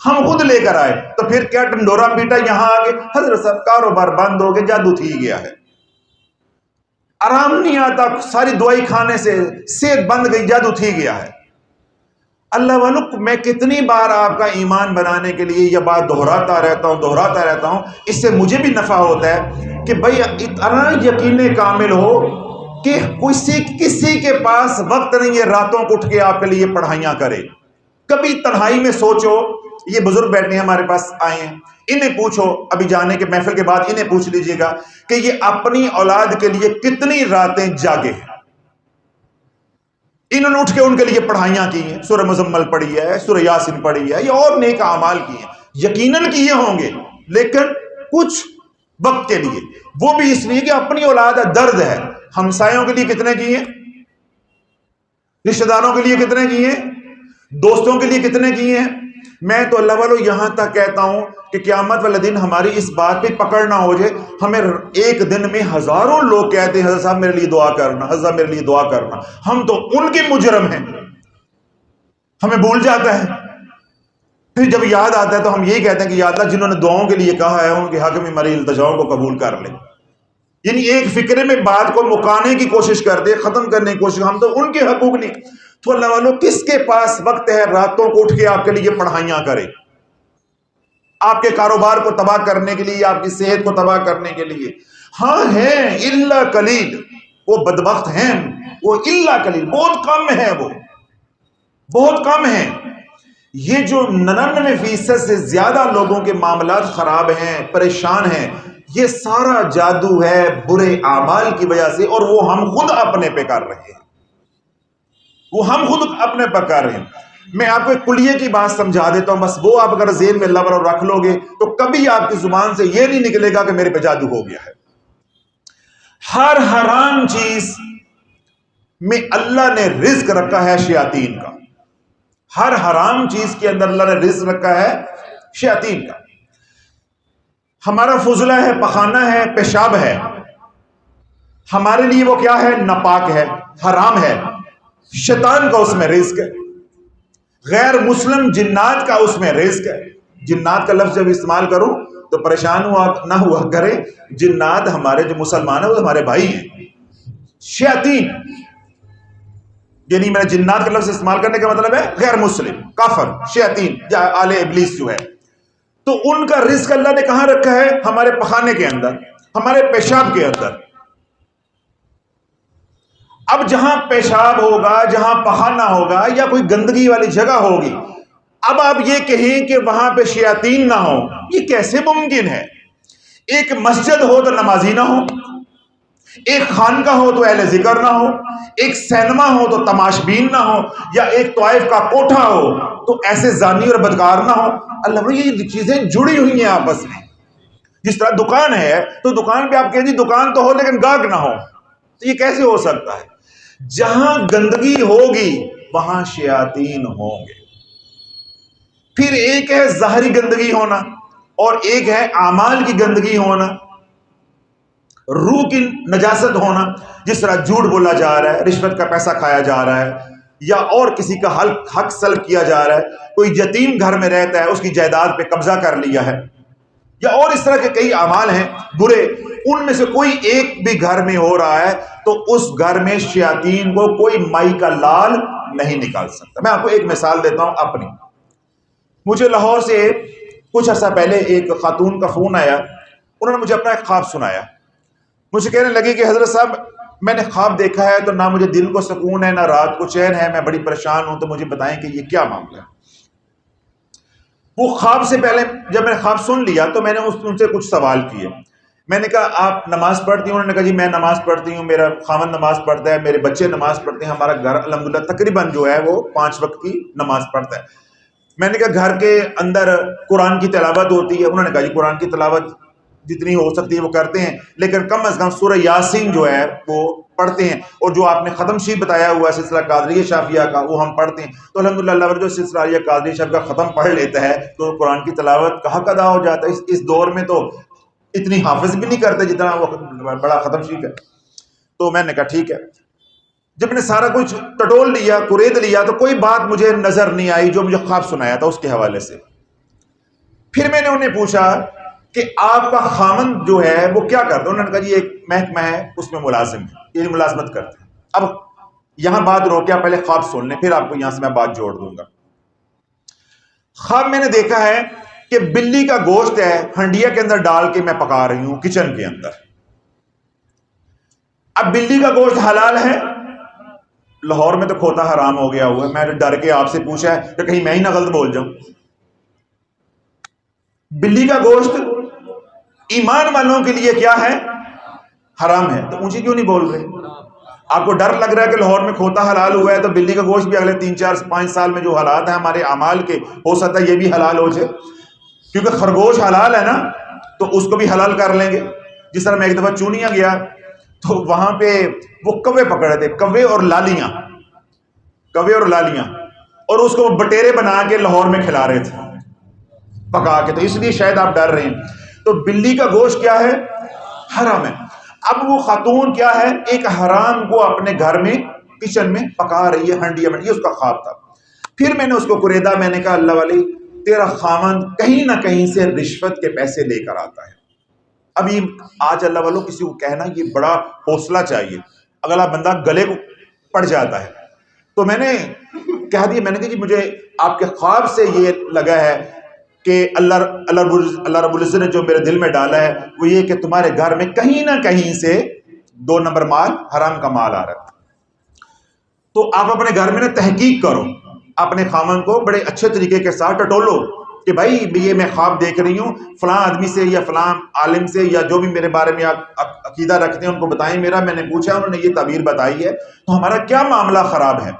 ہم خود لے کر آئے. تو پھر کیا ڈنڈورا پیٹا یہاں آگے حضرت صاحب کاروبار بند ہو گئے، جادو تھی گیا ہے، آرام نہیں آتا، ساری دوائی کھانے سے صحت بند گئی، جادو تھی گیا ہے. اللہ والو، میں کتنی بار آپ کا ایمان بنانے کے لیے یہ بات دہراتا رہتا ہوں. اس سے مجھے بھی نفع ہوتا ہے کہ بھائی اتنا یقین کامل ہو کہ کسی کے پاس وقت نہیں ہے راتوں کو اٹھ کے آپ کے لیے پڑھائیاں کرے. کبھی تنہائی میں سوچو، یہ بزرگ بیٹھے ہیں ہمارے پاس آئے ہیں، انہیں پوچھو، ابھی جانے کے محفل کے بعد انہیں پوچھ لیجئے گا کہ یہ اپنی اولاد کے لیے کتنی راتیں جاگے ہیں. انہوں نے اٹھ کے ان کے لیے پڑھائیاں کی ہیں، سورہ مزمل پڑھی ہے، سورہ یاسین پڑھی ہے، یا اور نیک اعمال کی ہیں، یقیناً کیے ہوں گے، لیکن کچھ وقت کے لیے، وہ بھی اس لیے کہ اپنی اولاد ہے، درد ہے. ہمسایوں کے لیے کتنے کیے، رشتہ داروں کے لیے کتنے کیے، دوستوں کے لیے کتنے کیے ہیں. میں تو اللہ والو یہاں تک کہتا ہوں کہ قیامت والے دن ہماری اس بات پہ پکڑ نہ ہو جائے، ہمیں ایک دن میں ہزاروں لوگ کہتے ہیں حضرت صاحب میرے لیے دعا کرنا، حضرت صاحب میرے لیے دعا کرنا. ہم تو ان کے مجرم ہیں، ہمیں بھول جاتا ہے. پھر جب یاد آتا ہے تو ہم یہی کہتے ہیں کہ یا اللہ جنہوں نے دعاؤں کے لیے کہا ہے ان کے حق میں ہماری التجاؤں کو قبول کر لے. یعنی ایک فکرے میں بات کو مکانے کی کوشش کرتے، ختم کرنے کی کوشش، ہم تو ان کے حقوق نہیں. تو اللہ والوں کس کے پاس وقت ہے راتوں کو اٹھ کے آپ کے لیے پڑھائیاں کرے، آپ کے کاروبار کو تباہ کرنے کے لیے، آپ کی صحت کو تباہ کرنے کے لیے؟ ہاں ہیں الا قلیل، وہ بدبخت ہیں، وہ الا قلیل، بہت کم ہے، وہ بہت کم ہیں. یہ جو 99% سے زیادہ لوگوں کے معاملات خراب ہیں، پریشان ہیں، یہ سارا جادو ہے برے اعمال کی وجہ سے، اور وہ ہم خود اپنے پہ کر رہے ہیں، وہ ہم خود اپنے پہ کر رہے ہیں. میں آپ کو ایک کلیے کی بات سمجھا دیتا ہوں، بس وہ آپ اگر ذہن میں اللہ پر رکھ لو گے تو کبھی آپ کی زبان سے یہ نہیں نکلے گا کہ میرے پہ جادو ہو گیا ہے. ہر حرام چیز میں اللہ نے رزق رکھا ہے شیاطین کا، ہر حرام چیز کے اندر اللہ نے رزق رکھا ہے شیاطین کا. ہمارا فضلہ ہے، پخانہ ہے، پیشاب ہے، ہمارے لیے وہ کیا ہے؟ ناپاک ہے، حرام ہے. شیطان کا اس میں رزق ہے، غیر مسلم جنات کا اس میں رزق ہے. جنات کا لفظ جب استعمال کروں تو پریشان نہ ہوا کرے، جنات ہمارے جو مسلمان ہیں وہ ہمارے بھائی ہیں. شیاطین یعنی میں جنات کا لفظ استعمال کرنے کا مطلب ہے غیر مسلم، کافر، شیاطین یا آل ابلیس جو ہے. تو ان کا رزق اللہ نے کہاں رکھا ہے؟ ہمارے پخانے کے اندر، ہمارے پیشاب کے اندر. اب جہاں پیشاب ہوگا، جہاں پخانہ ہوگا یا کوئی گندگی والی جگہ ہوگی، اب آپ یہ کہیں کہ وہاں پہ شیاطین نہ ہو، یہ کیسے ممکن ہے؟ ایک مسجد ہو تو نمازی نہ ہو، ایک خانقاہ ہو تو اہل ذکر نہ ہو، ایک سینما ہو تو تماشبین نہ ہو، یا ایک طائف کا کوٹھا ہو تو ایسے زانی اور بدکار نہ ہو. اللہ یہ چیزیں جڑی ہوئی ہیں آپس میں. جس طرح دکان ہے تو دکان پہ آپ کہیں جی دکان تو ہو لیکن گاہک نہ ہو، تو یہ کیسے ہو سکتا ہے؟ جہاں گندگی ہوگی وہاں شیاطین ہوں گے. پھر ایک ہے ظاہری گندگی ہونا اور ایک ہے اعمال کی گندگی ہونا، روح کی نجاست ہونا. جس طرح جھوٹ بولا جا رہا ہے، رشوت کا پیسہ کھایا جا رہا ہے، یا اور کسی کا حق سلب کیا جا رہا ہے، کوئی یتیم گھر میں رہتا ہے اس کی جائیداد پہ قبضہ کر لیا ہے، یا اور اس طرح کے کئی اعمال ہیں برے. ان میں سے کوئی ایک بھی گھر میں ہو رہا ہے تو اس گھر میں شیاطین کو کوئی مائی کا لال نہیں نکال سکتا. میں آپ کو ایک مثال دیتا ہوں اپنی. مجھے لاہور سے کچھ عرصہ پہلے ایک خاتون کا فون آیا، انہوں نے مجھے اپنا ایک خواب سنایا. مجھے کہنے لگے کہ حضرت صاحب میں نے خواب دیکھا ہے تو نہ مجھے دل کو سکون ہے نہ رات کو چین ہے، میں بڑی پریشان ہوں، تو مجھے بتائیں کہ یہ کیا معاملہ ہے. وہ خواب سے پہلے جب میں نے خواب سن لیا تو میں نے ان سے کچھ سوال کیے. میں نے کہا آپ نماز پڑھتی ہیں؟ انہوں نے کہا جی میں نماز پڑھتی ہوں، میرا خاوند نماز پڑھتا ہے، میرے بچے نماز پڑھتے ہیں، ہمارا گھر الحمدللہ تقریباً جو ہے وہ 5 وقت کی نماز پڑھتا ہے. میں نے کہا گھر کے اندر قرآن کی تلاوت ہوتی ہے؟ انہوں نے کہا جی قرآن کی تلاوت جتنی ہو سکتی ہے وہ کرتے ہیں، لیکن کم از کم سورہ یاسین جو ہے وہ پڑھتے ہیں، اور جو آپ نے ختم شریف بتایا ہوا ہے سلسلہ قادریہ شافیہ کا وہ ہم پڑھتے ہیں. تو الحمدللہ اللہ جو سلسلہ قادریہ شافیہ کا ختم پڑھ لیتا ہے تو قرآن کی تلاوت کہاں ادا ہو جاتا ہے. اس دور میں تو اتنی حافظ بھی نہیں کرتے جتنا وہ بڑا ختم شریف ہے. تو میں نے کہا ٹھیک ہے. جب نے سارا کچھ ٹٹول لیا، قرید لیا، تو کوئی بات مجھے نظر نہیں آئی جو مجھے خواب سنایا تھا اس کے حوالے سے. پھر میں نے انہیں پوچھا کہ آپ کا خاوند جو ہے وہ کیا کرتا ہے؟ انہوں نے کہا جی ایک محکمہ ہے اس میں ملازم ہے، یہ ملازمت کرتے ہیں. اب یہاں بات روکیا، پہلے خواب سن لیں پھر آپ کو یہاں سے میں بات جوڑ دوں گا. خواب میں نے دیکھا ہے کہ بلی کا گوشت ہے ہنڈیا کے اندر ڈال کے میں پکا رہی ہوں کچن کے اندر. اب بلی کا گوشت حلال ہے، لاہور میں تو کھوتا حرام ہو گیا ہوا ہے، میں نے ڈر کے آپ سے پوچھا ہے کہ کہیں میں ہی نہ غلط بول جاؤں. بلی کا گوشت ایمان والوں کے لیے کیا ہے؟ حرام ہے. تو مجھے کیوں نہیں بول رہے؟ آپ کو ڈر لگ رہا ہے کہ لاہور میں کھوتا حلال ہوا ہے تو بلی کا گوشت بھی اگلے 3 4 5 سال میں جو حالات ہیں ہمارے اعمال کے، ہو سکتا ہے یہ بھی حلال ہو جائے، کیونکہ خرگوش حلال ہے نا تو اس کو بھی حلال کر لیں گے. جس طرح میں ایک دفعہ چونیا گیا تو وہاں پہ وہ کوے پکڑے تھے، کوے اور لالیاں، اور اس کو بٹیرے بنا کے لاہور میں کھلا رہے تھے پکا کے. تو اس لیے شاید آپ ڈر رہے ہیں. تو بلی کا گوشت کیا ہے؟ حرام ہے. اب وہ خاتون کیا ہے؟ ایک حرام کو اپنے گھر میں کچن میں پکا رہی ہے ہنڈیا میں. یہ اس کا خواب تھا. پھر میں نے اس کو قریدا، میں نے کہا اللہ والی تیرا خامند کہیں نہ کہیں سے رشوت کے پیسے لے کر آتا ہے. ابھی آج اللہ والوں کسی کو کہنا یہ بڑا حوصلہ چاہیے. اگلا بندہ گلے کو پڑ جاتا ہے تو میں نے کہہ دیا، میں نے کہا کہ مجھے آپ کے خواب سے یہ لگا ہے کہ اللہ رب العزت نے جو میرے دل میں ڈالا ہے وہ یہ کہ تمہارے گھر میں کہیں نہ کہیں سے 2 نمبر مال، حرام کا مال آ رہا ہے. تو آپ اپنے گھر میں تحقیق کرو، اپنے خامن کو بڑے اچھے طریقے کے ساتھ ٹٹولو کہ بھائی یہ میں خواب دیکھ رہی ہوں، فلاں آدمی سے یا فلاں عالم سے یا جو بھی میرے بارے میں عقیدہ رکھتے ہیں ان کو بتائیں میں نے پوچھا، انہوں نے یہ تعبیر بتائی ہے، تو ہمارا کیا معاملہ خراب ہے.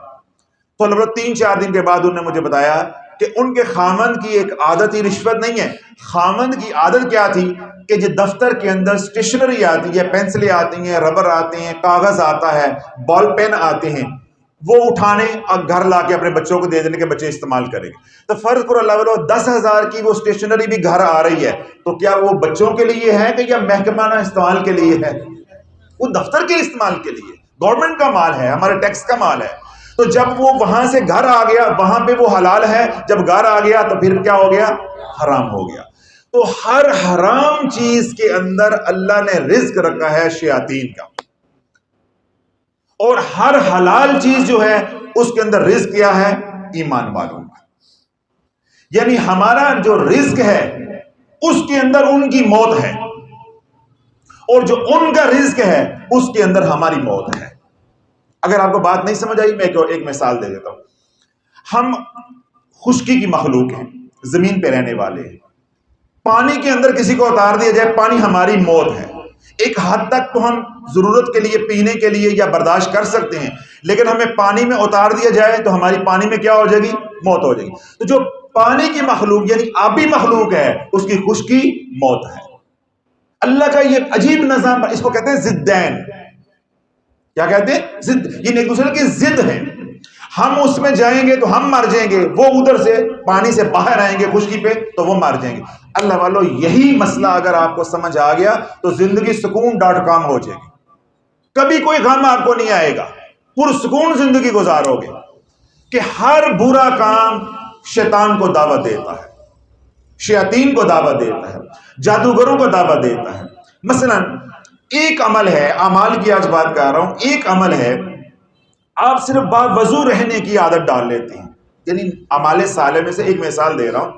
تو اللہ 3-4 دن کے بعد انہوں نے مجھے بتایا کہ ان کے خامند کی ایک عادت ہی رشوت نہیں ہے. خامند کی عادت کیا تھی کہ جو دفتر کے اندر اسٹیشنری آتی ہے، پینسلیں آتی ہیں، ربر آتے ہیں، کاغذ آتا ہے، بال پین آتے ہیں، وہ اٹھانے اور گھر لا کے اپنے بچوں کو دے دینے کے بچے استعمال کریں گے. تو فرض کرو اللہ والو 10,000 کی وہ اسٹیشنری بھی گھر آ رہی ہے، تو کیا وہ بچوں کے لیے ہے کہ یا محکمانہ استعمال کے لیے ہے؟ وہ دفتر کے استعمال کے لیے، گورنمنٹ کا مال ہے، ہمارے ٹیکس کا مال ہے. تو جب وہ وہاں سے گھر آ گیا وہاں پہ وہ حلال ہے، جب گھر آ گیا تو پھر کیا ہو گیا؟ حرام ہو گیا. تو ہر حرام چیز کے اندر اللہ نے رزق رکھا ہے شیاطین کا، اور ہر حلال چیز جو ہے اس کے اندر رزق کیا ہے؟ ایمان والوں کا. یعنی ہمارا جو رزق ہے اس کے اندر ان کی موت ہے، اور جو ان کا رزق ہے اس کے اندر ہماری موت ہے. اگر آپ کو بات نہیں سمجھ آئی میں ایک مثال دے دیتا ہوں. ہم خشکی کی مخلوق ہیں، زمین پہ رہنے والے ہیں. پانی کے اندر کسی کو اتار دیا جائے، پانی ہماری موت ہے. ایک حد تک تو ہم ضرورت کے لیے، پینے کے لیے یا برداشت کر سکتے ہیں، لیکن ہمیں پانی میں اتار دیا جائے تو ہماری پانی میں کیا ہو جائے گی؟ موت ہو جائے گی. تو جو پانی کی مخلوق یعنی آبی مخلوق ہے اس کی خشکی موت ہے. اللہ کا یہ عجیب نظام، اس کو کہتے ہیں ضدین. کیا کہتے ہیں؟ ضد، یہ ایک دوسرے کی ضد ہے. ہم اس میں جائیں گے تو ہم مر جائیں گے، وہ ادھر سے پانی سے باہر آئیں گے خشکی پہ تو وہ مر جائیں گے. اللہ والو یہی مسئلہ اگر آپ کو سمجھ آ گیا تو زندگی سکون.com ہو جائے گی. کبھی کوئی غم آپ کو نہیں آئے گا، پرسکون زندگی گزارو گے. کہ ہر برا کام شیطان کو دعوت دیتا ہے، شیاطین کو دعوت دیتا ہے، جادوگروں کو دعوت دیتا ہے. مثلا ایک عمل ہے، اعمال کی آج بات کر رہا ہوں، ایک عمل ہے آپ صرف باوضو رہنے کی عادت ڈال لیتے ہیں. یعنی اعمال صالح میں سے ایک مثال دے رہا ہوں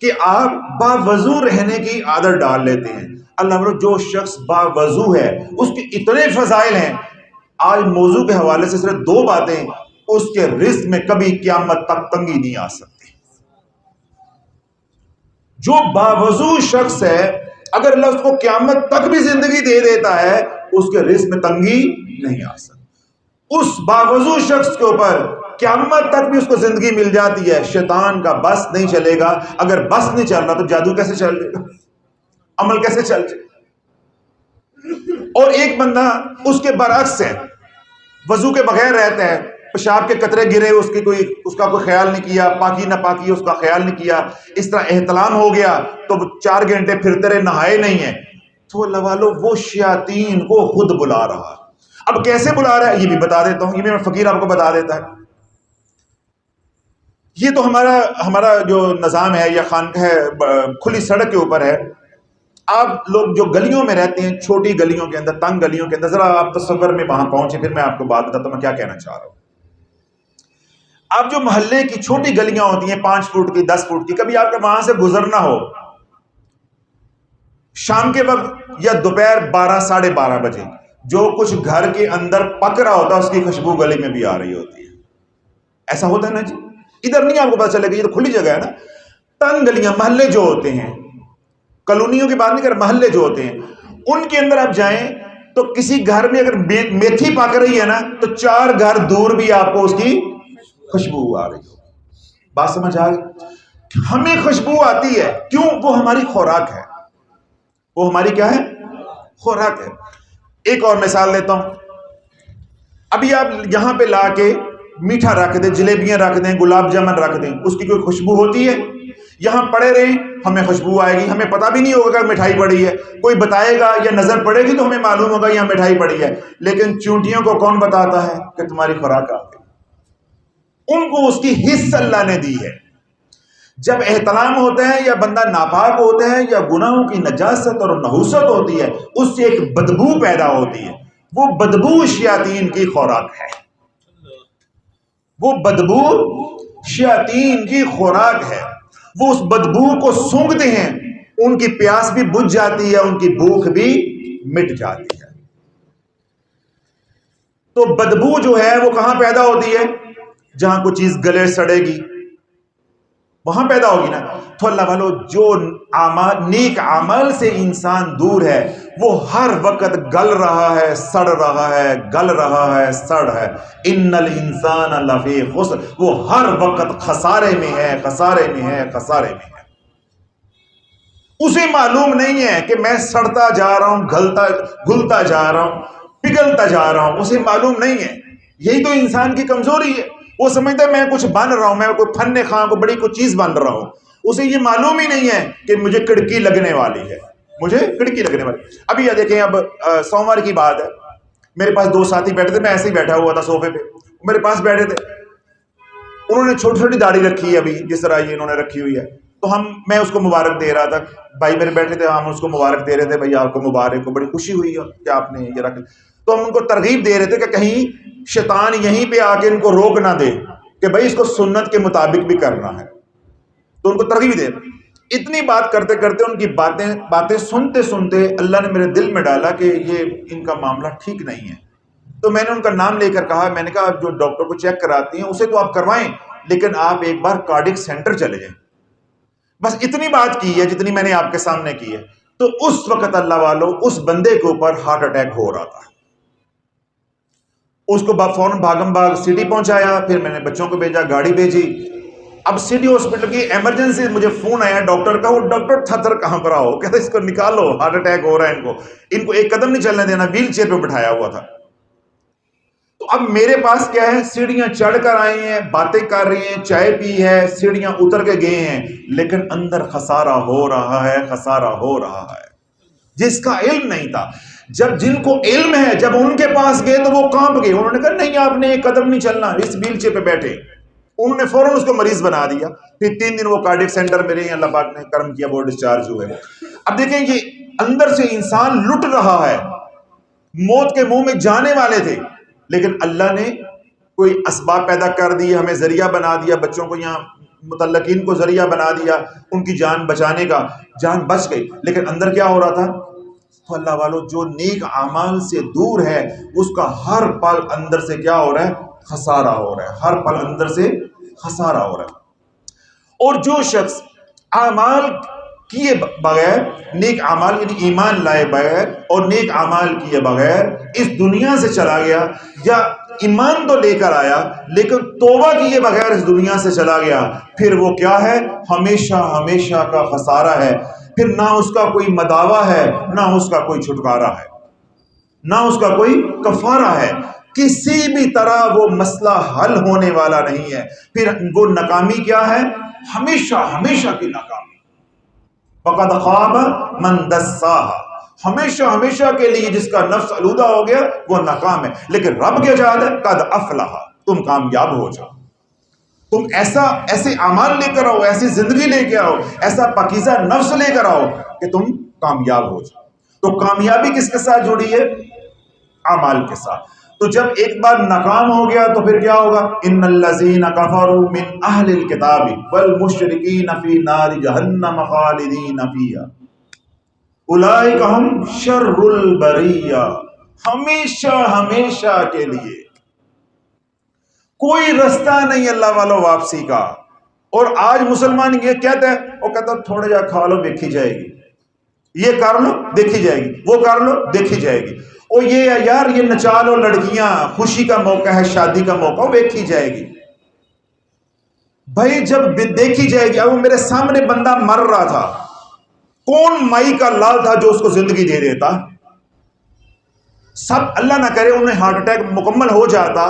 کہ آپ باوضو رہنے کی عادت ڈال لیتے ہیں. اللہ جو شخص باوضو ہے اس کے اتنے فضائل ہیں. آج موضوع کے حوالے سے صرف 2 باتیں، اس کے رزق میں کبھی قیامت تک تنگی نہیں آ سکتی. جو باوضو شخص ہے اگر اللہ اس کو قیامت تک بھی زندگی دے دیتا ہے اس کے رزق میں تنگی نہیں آ سکتی. اس باوضو شخص کے اوپر قیامت تک بھی اس کو زندگی مل جاتی ہے. شیطان کا بس نہیں چلے گا. اگر بس نہیں چل رہا تو جادو کیسے چل جائے گا؟ عمل کیسے چل جائے گا؟ اور ایک بندہ اس کے برعکس ہے، وضو کے بغیر رہتا ہے، پیشاب کے قطرے گرے اس کا کوئی خیال نہیں کیا، پاکی نہ پاکی اس کا خیال نہیں کیا، اس طرح احتلام ہو گیا تو 4 گھنٹے پھرتے رہے، نہائے نہیں ہیں. تو اللہ والو وہ شیاطین کو خود بلا رہا. اب کیسے بلا رہا ہے یہ بھی بتا دیتا ہوں، یہ بھی میں فقیر آپ کو بتا دیتا ہے. یہ تو ہمارا جو نظام ہے یا خانقاہ ہے کھلی سڑک کے اوپر ہے. آپ لوگ جو گلیوں میں رہتے ہیں، چھوٹی گلیوں کے اندر، تنگ گلیوں کے اندر، ذرا آپ تصور میں وہاں پہنچے پھر میں آپ کو بات بتاتا ہوں میں کیا کہنا چاہ رہا ہوں. آپ جو محلے کی چھوٹی گلیاں ہوتی ہیں 5 فٹ کی، 10 فٹ کی، کبھی آپ کا وہاں سے گزرنا ہو شام کے وقت یا دوپہر 12 ساڑھے 12 بجے، جو کچھ گھر کے اندر پک رہا ہوتا ہے اس کی خوشبو گلی میں بھی آ رہی ہوتی ہے. ایسا ہوتا ہے نا جی؟ ادھر نہیں آپ کو پتا چلے گا، یہ تو کھلی جگہ ہے نا. تنگ گلیاں، محلے جو ہوتے ہیں، کالونیوں کی بات نہیں کر، محلے جو ہوتے ہیں ان کے اندر آپ جائیں تو کسی گھر میں اگر میتھی پک رہی ہے نا تو 4 گھر دور بھی آپ کو اس کی خوشبو آ رہی ہو. بات سمجھ آ گئی؟ ہمیں خوشبو آتی ہے کیوں؟ وہ ہماری خوراک ہے. وہ ہماری کیا ہے؟ خوراک ہے. ایک اور مثال دیتا ہوں. ابھی آپ یہاں پہ لا کے میٹھا رکھ دیں، جلیبیاں رکھ دیں، گلاب جامن رکھ دیں، اس کی کوئی خوشبو ہوتی ہے؟ یہاں پڑے رہیں ہمیں خوشبو آئے گی، ہمیں پتہ بھی نہیں ہوگا کہ مٹھائی پڑی ہے. کوئی بتائے گا یا نظر پڑے گی تو ہمیں معلوم ہوگا یہاں مٹھائی پڑی ہے. لیکن چونٹیوں کو کون بتاتا ہے کہ تمہاری خوراک آ گئی؟ ان کو اس کی حص اللہ نے دی ہے. جب احتلام ہوتے ہیں یا بندہ ناپاک ہوتے ہیں یا گناہوں کی نجاست اور نحوست ہوتی ہے، اس سے ایک بدبو پیدا ہوتی ہے، وہ بدبو شیاطین کی خوراک ہے، وہ بدبو شیاطین کی خوراک ہے۔ وہ اس بدبو کو سونگھتے ہیں، ان کی پیاس بھی بجھ جاتی ہے، ان کی بھوک بھی مٹ جاتی ہے۔ تو بدبو جو ہے وہ کہاں پیدا ہوتی ہے؟ جہاں کوئی چیز گلے سڑے گی وہاں پیدا ہوگی نا۔ تو اللہ والو، جو نیک عمل سے انسان دور ہے وہ ہر وقت گل رہا ہے، سڑ رہا ہے، گل رہا ہے، سڑ ہے۔ ان الانسان لفی خسر، وہ ہر وقت خسارے میں ہے، خسارے میں ہے، خسارے میں ہے۔ اسے معلوم نہیں ہے کہ میں سڑتا جا رہا ہوں، گھلتا جا رہا ہوں، پگھلتا جا رہا ہوں، اسے معلوم نہیں ہے۔ یہی تو انسان کی کمزوری ہے، وہ سمجھتا ہے میں کچھ بن رہا ہوں، میں کوئی فن خواہ کو بڑی کوئی چیز بن رہا ہوں، اسے یہ معلوم ہی نہیں ہے کہ مجھے کڑکی لگنے والی ہے، مجھے کڑکی لگنے والی۔ ابھی یہ دیکھیں، اب سوموار کی بات ہے، میرے پاس دو ساتھی بیٹھے تھے، میں ایسے ہی بیٹھا ہوا تھا صوفے پہ، میرے پاس بیٹھے تھے، انہوں نے چھوٹی چھوٹی داڑھی رکھی ہے ابھی جس طرح یہ انہوں نے رکھی ہوئی ہے، تو میں اس کو مبارک دے رہا تھا، بھائی میرے بیٹھے تھے، ہم اس کو مبارک دے رہے تھے، بھائی آپ کو مبارک ہو، بڑی خوشی ہوئی ہے کہ آپ نے یہ رکھ، تو ہم ان کو ترغیب دے رہے تھے کہ کہیں شیطان یہیں پہ آ کے ان کو روک نہ دے کہ بھائی اس کو سنت کے مطابق بھی کرنا ہے، تو ان کو ترغیب دے۔ اتنی بات کرتے کرتے ان کی باتیں سنتے سنتے اللہ نے میرے دل میں ڈالا کہ یہ ان کا معاملہ ٹھیک نہیں ہے، تو میں نے ان کا نام لے کر کہا، میں نے کہا جو ڈاکٹر کو چیک کراتی ہیں اسے تو آپ کروائیں، لیکن آپ ایک بار کارڈک سینٹر چلے جائیں۔ بس اتنی بات کی ہے جتنی میں نے آپ کے سامنے کی ہے۔ تو اس وقت اللہ والو اس بندے کے اوپر ہارٹ اٹیک ہو رہا تھا، اس کو فوراً بھاگم بھاگ سٹی پہنچایا، پھر میں نے بچوں کو بھیجا، گاڑی بھیجی۔ اب سٹی ہاسپٹل کی ایمرجنسی مجھے فون آیا ڈاکٹر کا، وہ ڈاکٹر تھر کہاں پر آؤ، کہتے اس کو نکالو، ہارٹ اٹیک ہو رہا ہے ان کو ایک قدم نہیں چلنے دینا، ویل چیئر پہ بٹھایا ہوا تھا۔ تو اب میرے پاس کیا ہے، سیڑھیاں چڑھ کر آئی ہیں، باتیں کر رہی ہیں، چائے پی ہے، سیڑھیاں اتر کے گئے ہیں، لیکن اندر خسارہ ہو رہا ہے، خسارہ ہو رہا ہے، جس کا علم نہیں تھا۔ جب جن کو علم ہے، جب ان کے پاس گئے تو وہ کانپ گئے، انہوں نے کہا نہیں آپ نے ایک قدم نہیں چلنا، اس ویل چیئر پہ بیٹھے، انہوں نے فوراً اس کو مریض بنا دیا۔ پھر 3 دن وہ کارڈک سینٹر میں رہے ہیں، اللہ پاک نے کرم کیا وہ ڈسچارج ہوئے۔ اب دیکھیں یہ اندر سے انسان لٹ رہا ہے، موت کے منہ میں جانے والے تھے، لیکن اللہ نے کوئی اسباب پیدا کر دی، ہمیں ذریعہ بنا دیا، بچوں کو یہاں متعلقین کو ذریعہ بنا دیا ان کی جان بچانے کا، جان بچ گئی، لیکن اندر کیا ہو رہا تھا؟ تو اللہ والو جو نیک اعمال سے دور ہے اس کا ہر پل اندر سے کیا ہو رہا ہے؟ خسارہ ہو رہا ہے، ہر پل اندر سے خسارہ ہو رہا ہے۔ اور جو شخص اعمال کیے بغیر، نیک اعمال یعنی ایمان لائے بغیر اور نیک اعمال کیے بغیر اس دنیا سے چلا گیا، یا ایمان تو لے کر آیا لیکن توبہ کیے بغیر اس دنیا سے چلا گیا، پھر وہ کیا ہے؟ ہمیشہ ہمیشہ کا خسارہ ہے، پھر نہ اس کا کوئی مداوع ہے، نہ اس کا کوئی چھٹکارا ہے، نہ اس کا کوئی کفارہ ہے، کسی بھی طرح وہ مسئلہ حل ہونے والا نہیں ہے، پھر وہ ناکامی کیا ہے؟ ہمیشہ ہمیشہ کی ناکامی۔ فقد خواب من دساها، ہمیشہ ہمیشہ کے لیے جس کا نفس آلودہ ہو گیا وہ ناکام ہے، لیکن رب کے جہاد ہے قد افلح، تم کامیاب ہو جاؤ، تم ایسے اعمال لے کر آؤ، ایسی زندگی لے کے آؤ، ایسا پاکیزہ نفس لے کر آؤ کہ تم کامیاب ہو جاؤ۔ تو کامیابی کس کے ساتھ جڑی ہے؟ اعمال کے ساتھ۔ تو جب ایک بار ناکام ہو گیا تو پھر کیا ہوگا؟ ان الذین کفروا من اہل الکتاب والمشرکین فی نار جہنم خالدین فیہا اولئک ہم شر البریہ، ہمیشہ ہمیشہ کے لیے کوئی رستہ نہیں اللہ والو واپسی کا۔ اور آج مسلمان یہ کہتا ہے، وہ کہتا ہے تھوڑا جا کھا لو دیکھی جائے گی، یہ کر لو دیکھی جائے گی، وہ کر لو دیکھی جائے گی، اور یہ یار یہ نچا لو لڑکیاں، خوشی کا موقع ہے، شادی کا موقع، وہ دیکھی جائے گی۔ بھائی جب دیکھی جائے گی، اب میرے سامنے بندہ مر رہا تھا، کون مائی کا لال تھا جو اس کو زندگی دے دیتا؟ سب اللہ نہ کرے انہیں ہارٹ اٹیک مکمل ہو جاتا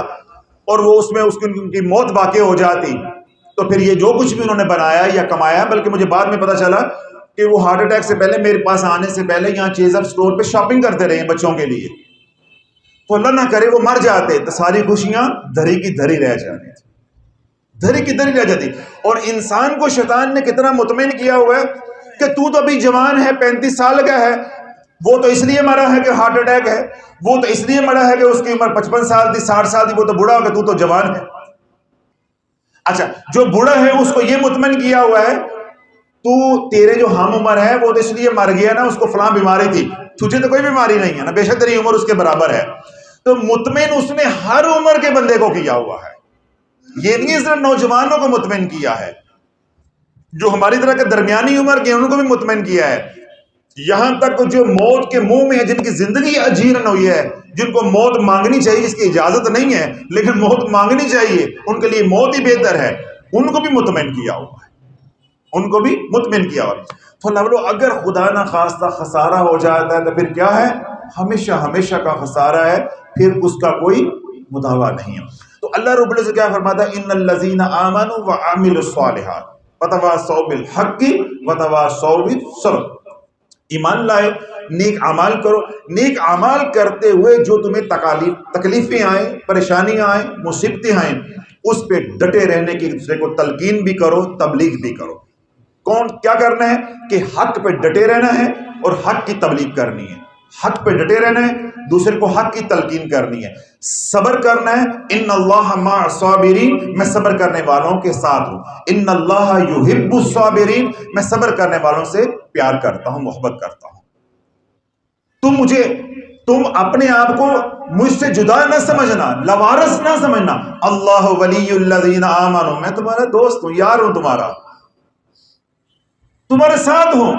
اور وہ اس میں ان کی موت واقع ہو جاتی، تو پھر یہ جو کچھ بھی انہوں نے بنایا یا کمایا، بلکہ مجھے بعد میں پتا چلا کہ وہ ہارٹ اٹیک سے پہلے میرے پاس آنے سے پہلے یہاں چیز اپ سٹور پہ شاپنگ کرتے رہے ہیں بچوں کے لیے، تو اللہ نہ کرے وہ مر جاتے تو ساری خوشیاں دھری کی دھری رہ جاتی تھی۔ دھری کی دھری رہ جاتی. اور انسان کو شیطان نے کتنا مطمئن کیا ہوا ہے کہ تو ابھی جوان ہے، 35 سال کا ہے، وہ تو اس لیے مرا ہے کہ ہارٹ اٹیک ہے، وہ تو اس لیے مرا ہے کہ اس کی عمر 55 سال تھی، 60 سال تھی، وہ تو بوڑھا ہو گیا، تو جوان ہے. اچھا، جو بوڑھا ہے اس کو یہ مطمئن کیا ہوا ہے تو تیرے جو ہم عمر ہے وہ تو اس لیے مر گیا نا، اس کو فلاں بیماری تھی، تجھے تو کوئی بیماری نہیں ہے نا، بے شک تیری عمر اس کے برابر ہے. تو مطمئن اس نے ہر عمر کے بندے کو کیا ہوا ہے. یہ نہیں صرف نوجوانوں کو مطمئن کیا ہے، جو ہماری طرح کے درمیانی عمر کے ان کو بھی مطمئن کیا ہے. یہاں تک جو موت کے منہ میں ہے، جن کی زندگی اجیرن ہوئی ہے، جن کو موت مانگنی چاہیے، جس کی اجازت نہیں ہے لیکن موت مانگنی چاہیے، ان کے لیے موت ہی بہتر ہے، ان کو بھی مطمئن کیا ہوا ہے، ان کو بھی مطمئن کیا ہوا. تو اگر خدا نہ خواستہ خسارہ ہو جاتا ہے تو پھر کیا ہے؟ ہمیشہ ہمیشہ کا خسارہ ہے، پھر اس کا کوئی مداوع نہیں ہے. تو اللہ رب العزت کیا فرماتا ہے؟ ان الذین آمنوا وعملوا الصالحات وتواصوا بالحق وتواصوا بالصبر. ایمان لائے، نیک اعمال کرو، نیک اعمال کرتے ہوئے جو تمہیں تکلیفیں آئیں، پریشانیاں آئیں، مصیبتیں آئیں، اس پہ ڈٹے رہنے کی دوسرے کو تلقین بھی کرو، تبلیغ بھی کرو. کون کیا کرنا ہے؟ کہ حق پہ ڈٹے رہنا ہے اور حق کی تبلیغ کرنی ہے. حق پہ ڈٹے رہنا ہے، دوسرے کو حق کی تلقین کرنی ہے، صبر کرنا ہے. ان اللہ مع الصابرین، میں صبر کرنے والوں کے ساتھ ہوں. ان اللہ یحب الصابرین، میں صبر کرنے والوں سے پیار کرتا ہوں، محبت کرتا ہوں. تم اپنے آپ کو مجھ سے جدا نہ سمجھنا، لوارث نہ سمجھنا. اللہ ولی الذین آمنوا، میں تمہارا دوست ہوں، یار ہوں، تمہارے ساتھ ہوں.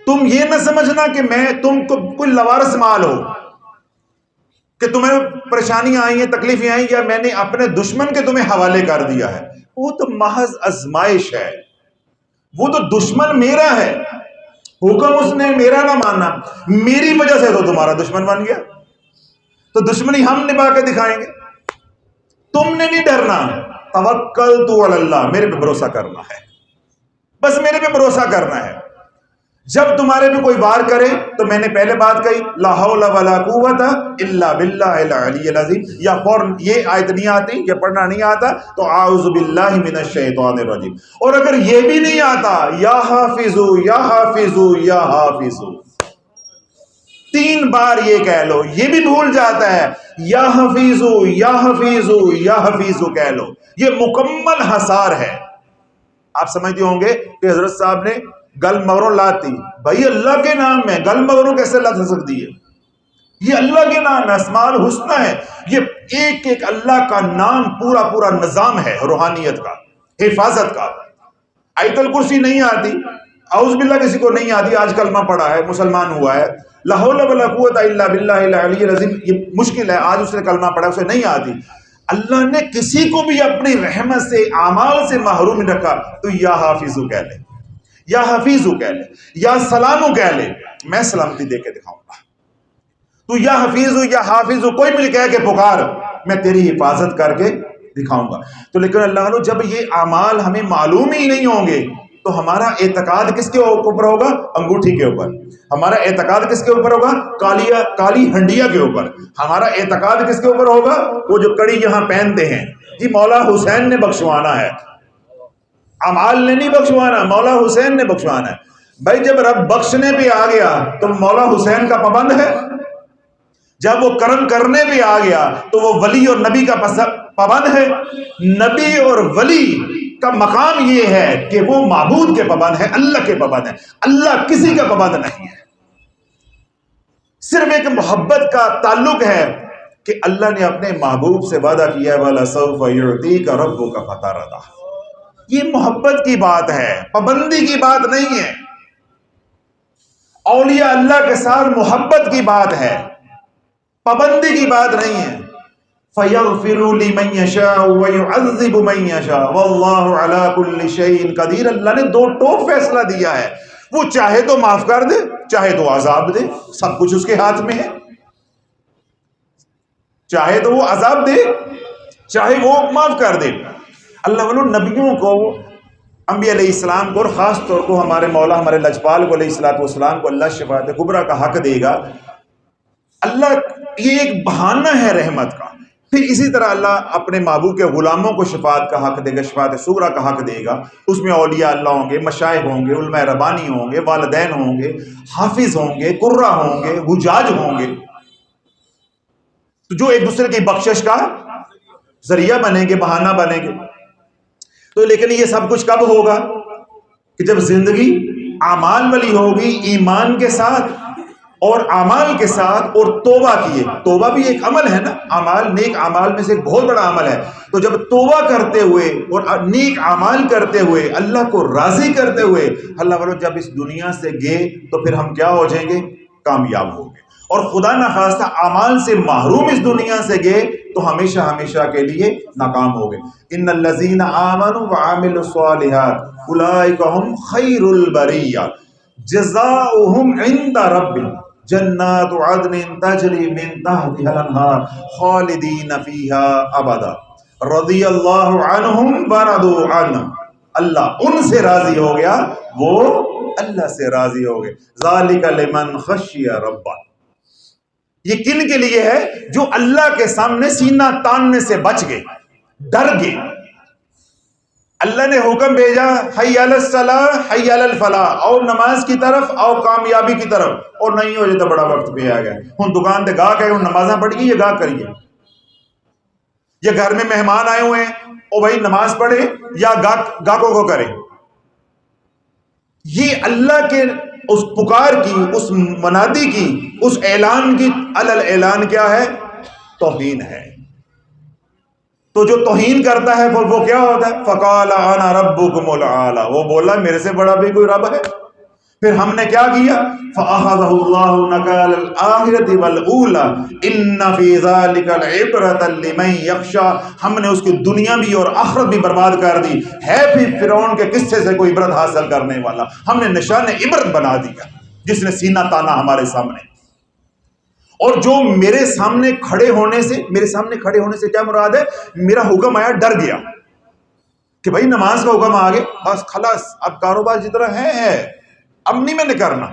تم یہ نہ سمجھنا کہ میں تم کو کوئی لوارث مال ہو، کہ تمہیں پریشانیاں آئی ہیں، تکلیفیں آئی، یا میں نے اپنے دشمن کے تمہیں حوالے کر دیا ہے. وہ تو محض آزمائش ہے، وہ تو دشمن میرا ہے، حکم اس نے میرا نہ ماننا، میری وجہ سے تو تمہارا دشمن بن گیا. تو دشمنی ہم نبھا کے دکھائیں گے. تم نے نہیں ڈرنا. توکلت علی اللہ، میرے پہ بھروسہ کرنا ہے، بس میرے پہ بھروسہ کرنا ہے. جب تمہارے پہ کوئی وار کرے تو میں نے پہلے بات کہی، لا حول ولا قوت الا باللہ العلی العظیم. یا فوراً یہ آیت نہیں آتی، یہ پڑھنا نہیں آتا تو اعوذ باللہ من الشیطان الرجیم. اور اگر یہ بھی نہیں آتا، یا حافظو یا حافظو یا حافظو، 3 بار یہ کہہ لو. یہ بھی بھول جاتا ہے، یا حفیظو یا حفیظو یا حفیظو کہہ لو. یہ مکمل حصار ہے. آپ سمجھتے ہوں گے کہ حضرت صاحب نے گل مغروں لاتی. بھائی اللہ کے نام میں گل مغروں کیسے لا سکتی ہے؟ یہ اللہ کے نام ہے، اسماء الحسنی ہے. یہ ایک ایک اللہ کا نام پورا نظام ہے روحانیت کا، حفاظت کا. آیت الکرسی نہیں آتی، اعوذ باللہ کسی کو نہیں آتی، آج کلمہ پڑھا ہے، مسلمان ہوا ہے، لا حول ولا قوت الا باللہ العلی العظیم، یہ مشکل ہے، آج اس نے کلمہ پڑھا، اسے نہیں آتی. اللہ نے کسی کو بھی اپنی رحمت سے، اعمال سے محروم نہیں رکھا. تو یا حافظو کہہ لے، یا حفیظو کہہ لے، یا سلامو کہہ لے، میں سلامتی دے کے دکھاؤں گا. تو یا حفیظو یا حافظو کوئی مجھے کہہ کے پکار، میں تیری حفاظت کر کے دکھاؤں گا. تو لیکن اللہ نے جب یہ اعمال ہمیں معلوم ہی نہیں ہوں گے تو ہمارا اعتقاد کس کے اوپر ہوگا؟ انگوٹھی کے اوپر. ہمارا اعتقاد کس کے اوپر ہوگا؟ کالی ہنڈیا کے اوپر. ہمارا اعتقاد کس کے اوپر ہوگا؟ وہ جو کڑی یہاں پہنتے ہیں، جی مولا حسین نے بخشوانا ہے، اعمال نے نہیں بخشوانا، مولا حسین نے بخشوانا ہے. بھائی جب رب بخشنے پہ آ گیا تو مولا حسین کا پابند ہے، جب وہ کرم کرنے پہ آ گیا تو وہ ولی اور نبی کا پابند ہے. نبی اور ولی کا مقام یہ ہے کہ وہ معبود کے پابند ہے، اللہ کے پابند ہے. اللہ کسی کا پابند نہیں ہے. صرف ایک محبت کا تعلق ہے کہ اللہ نے اپنے محبوب سے وعدہ کیا ہے وَلَسَوْفَ يُعْطِيكَ رَبُّكَ فَتَرْضَىٰ. یہ محبت کی بات ہے، پابندی کی بات نہیں ہے. اولیاء اللہ کے ساتھ محبت کی بات ہے، پابندی کی بات نہیں ہے. فَيَغْفِرُ لِمَنْ يَشَاءُ وَيُعَذِّبُ مَنْ يَشَاءُ وَاللَّهُ عَلَى كُلِّ شَيْءٍ قَدِيرٌ. اللہ نے 2 ٹوک فیصلہ دیا ہے، وہ چاہے تو معاف کر دے، چاہے تو عذاب دے، سب کچھ اس کے ہاتھ میں ہے. چاہے تو وہ عذاب دے، چاہے وہ معاف کر دے. اللہ والوں نبیوں کو، انبیاء علیہ السلام کو، اور خاص طور کو ہمارے مولا ہمارے لجپال کو علیہ السلام کو اللہ شفاعت کبریٰ کا حق دے گا. اللہ یہ ایک بہانہ ہے رحمت کا. پھر اسی طرح اللہ اپنے محبوب کے غلاموں کو شفاعت کا حق دے گا، شفاعت صغریٰ کا حق دے گا. اس میں اولیاء اللہ ہوں گے، مشائخ ہوں گے، علماء ربانی ہوں گے، والدین ہوں گے، حافظ ہوں گے، قرہ ہوں گے، حجاج ہوں گے، تو جو ایک دوسرے کی بخشش کا ذریعہ بنیں گے، بہانہ بنیں گے. تو لیکن یہ سب کچھ کب ہوگا؟ کہ جب زندگی اعمال والی ہوگی، ایمان کے ساتھ اور اعمال کے ساتھ، اور توبہ کیے. توبہ بھی ایک عمل ہے نا، اعمال نیک اعمال میں سے ایک بہت بڑا عمل ہے. تو جب توبہ کرتے ہوئے اور نیک اعمال کرتے ہوئے، اللہ کو راضی کرتے ہوئے، اللہ والوں جب اس دنیا سے گئے تو پھر ہم کیا ہو جائیں گے؟ کامیاب ہو گئے. اور خدا نخواستہ اعمال سے محروم اس دنیا سے گئے تو ہمیشہ ہمیشہ کے لیے ناکام ہو گئے. ان الذین آمنوا وعملوا الصالحات اولئک هم خیر البریہ جزاؤہم عند ربہم جنات عدن تجری من تحتها الانہار خالدین فیہا ابدا رضی اللہ عنہم ورضوا عنہ. اللہ ان سے راضی ہو گیا، وہ اللہ سے راضی ہو گئے. ذالک لمن خشی ربہ. یہ کن کے لیے ہے؟ جو اللہ کے سامنے سینہ تاننے سے بچ گئے، ڈر گئے. اللہ نے حکم بھیجا حی علی الصلاۃ حی علی الفلاح، اور نماز کی طرف، اور کامیابی کی طرف. اور نہیں ہو جاتا بڑا وقت پہ آ گیا، ہوں دکان تے گاہک ہے، ہوں نمازاں پڑھ گئی، یہ گاہک کریے. یا گھر میں مہمان آئے ہوئے ہیں، او بھائی نماز پڑھے یا گاہکوں کو کرے. یہ اللہ کے اس پکار کی، اس منادی کی، اس اعلان کی اعلان کیا ہے؟ توہین ہے. تو جو توہین کرتا ہے وہ کیا ہوتا ہے؟ فقال انا ربکم الاعلی. وہ بولا میرے سے بڑا بھی کوئی رب ہے. پھر ہم نے کیا کیا؟ فاخذہ اللہ نکال الآخرۃ والأولی ان فی ذلک العبرۃ لمن یخشی. ہم نے اس کی دنیا بھی اور آخرت بھی برباد کر دی. ہے پھر فرعون کے قصے سے کوئی عبرت حاصل کرنے والا؟ ہم نے نشان عبرت بنا دیا جس نے سینہ تانا ہمارے سامنے. اور جو میرے سامنے کھڑے ہونے سے کیا مراد ہے؟ میرا حکم آیا ڈر گیا کہ بھائی نماز کا حکم آ گیا، بس خلاص اب کاروبار جتنا ہے اب نہیں میں نے کرنا.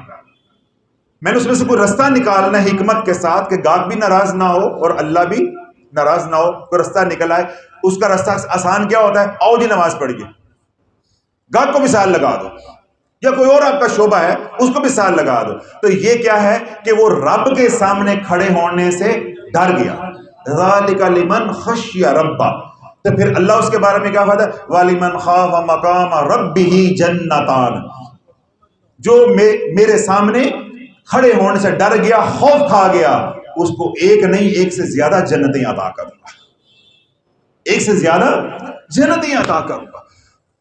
میں نے اس میں سے کوئی رستہ نکالنا ہے حکمت کے ساتھ کہ گاہک بھی ناراض نہ ہو اور اللہ بھی ناراض نہ ہو. کوئی رستہ نکل آئے. اس کا رستہ آسان کیا ہوتا ہے؟ آؤ جی نماز پڑھیے، گاہک کو مثال لگا دو، یا کوئی اور آپ کا شعبہ ہے اس کو مثال لگا دو. تو یہ کیا ہے کہ وہ رب کے سامنے کھڑے ہونے سے ڈر گیا. ذالک لمن خشی ربہ. تو پھر اللہ اس کے بارے میں کیا فرماتا ہے؟ وَلِمَنْ خَافَ مَقَامَ رَبِّهِ جَنَّتَانِ. جو میرے سامنے کھڑے ہونے سے ڈر گیا، خوف کھا گیا، اس کو ایک نہیں ایک سے زیادہ جنتیں عطا کروں گا، ایک سے زیادہ جنتیں عطا کروں گا.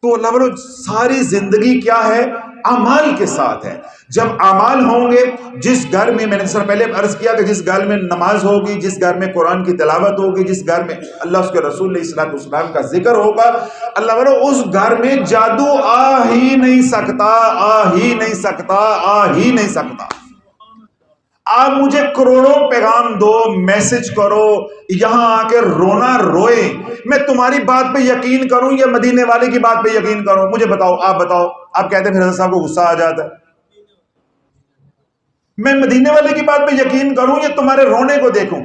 تو اللہ بولو ساری زندگی کیا ہے؟ اعمال کے ساتھ ہے. جب اعمال ہوں گے، جس گھر میں نے سر پہلے عرض کیا کہ جس گھر میں نماز ہوگی، جس گھر میں قرآن کی تلاوت ہوگی، جس گھر میں اللہ اس کے رسول علیہ الصلوۃ والسلام کا ذکر ہوگا، اللہ بولو اس گھر میں جادو آ ہی نہیں سکتا، آ ہی نہیں سکتا، آ ہی نہیں سکتا. آپ مجھے کروڑوں پیغام دو، میسج کرو، یہاں آ کے رونا روئے، میں تمہاری بات پہ یقین کروں یا مدینے والے کی بات پہ یقین کروں؟ مجھے بتاؤ، آپ بتاؤ. آپ کہتے ہیں پھر حضرت صاحب کو غصہ آ جاتا ہے. میں مدینے والے کی بات پہ یقین کروں یا تمہارے رونے کو دیکھوں؟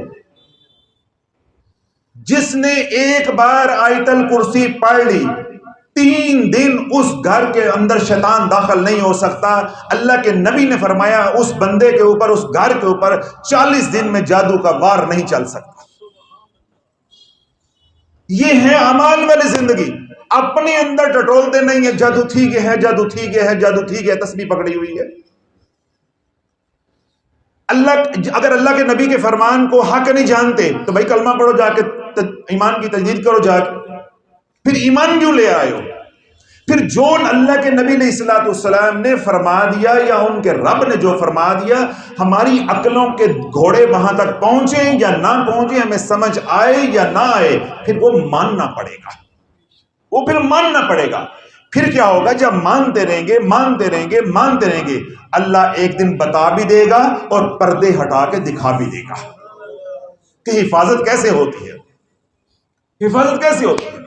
جس نے ایک بار آیت الکرسی پڑھ لی، 3 دن اس گھر کے اندر شیطان داخل نہیں ہو سکتا. اللہ کے نبی نے فرمایا اس بندے کے اوپر، اس گھر کے اوپر 40 دن میں جادو کا وار نہیں چل سکتا. یہ ہے اعمال والی زندگی. اپنے اندر ٹٹولتے نہیں ہے جادو ٹھیک ہے، جادو ٹھیک ہے، جادو ٹھیک ہے، تسبیح پکڑی ہوئی ہے. اگر اللہ کے نبی کے فرمان کو حق نہیں جانتے تو بھائی کلمہ پڑھو، جا کے ایمان کی تجدید کرو جا کے. پھر ایمان کیوں لے آئے ہو؟ پھر جو اللہ کے نبی علیہ الصلوۃ والسلام نے فرما دیا یا ان کے رب نے جو فرما دیا، ہماری عقلوں کے گھوڑے وہاں تک پہنچیں یا نہ پہنچیں، ہمیں سمجھ آئے یا نہ آئے، پھر وہ ماننا پڑے گا. وہ پھر ماننا پڑے گا. پھر کیا ہوگا؟ جب مانتے رہیں گے، مانتے رہیں گے، مانتے رہیں گے، اللہ ایک دن بتا بھی دے گا اور پردے ہٹا کے دکھا بھی دے گا کہ حفاظت کیسے ہوتی ہے. حفاظت کیسے ہوتی ہے؟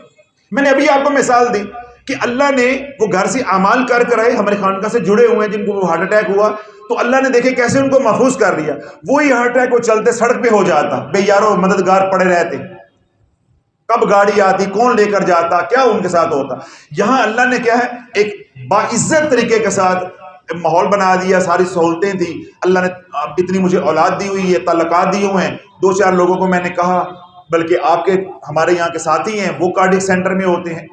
میں نے ابھی آپ کو مثال دی کہ اللہ نے وہ گھر سے اعمال کر کر آئے، ہمارے خانقاہ سے جڑے ہوئے ہیں جن کو وہ ہارٹ اٹیک ہوا، تو اللہ نے دیکھے کیسے ان کو محفوظ کر دیا. وہی ہارٹ اٹیک وہ چلتے سڑک پہ ہو جاتا، بے یارو مددگار پڑے رہتے. کب گاڑی آتی، کون لے کر جاتا، کیا ان کے ساتھ ہوتا. یہاں اللہ نے کیا ہے ایک باعزت طریقے کے ساتھ ماحول بنا دیا، ساری سہولتیں تھی. اللہ نے اتنی مجھے اولاد دی ہوئی ہے، تعلقات دیے ہوئے ہیں. 2-4 لوگوں کو میں نے کہا، بلکہ آپ کے ہمارے یہاں کے ساتھی ہیں وہ کارڈک سینٹر میں ہوتے ہیں،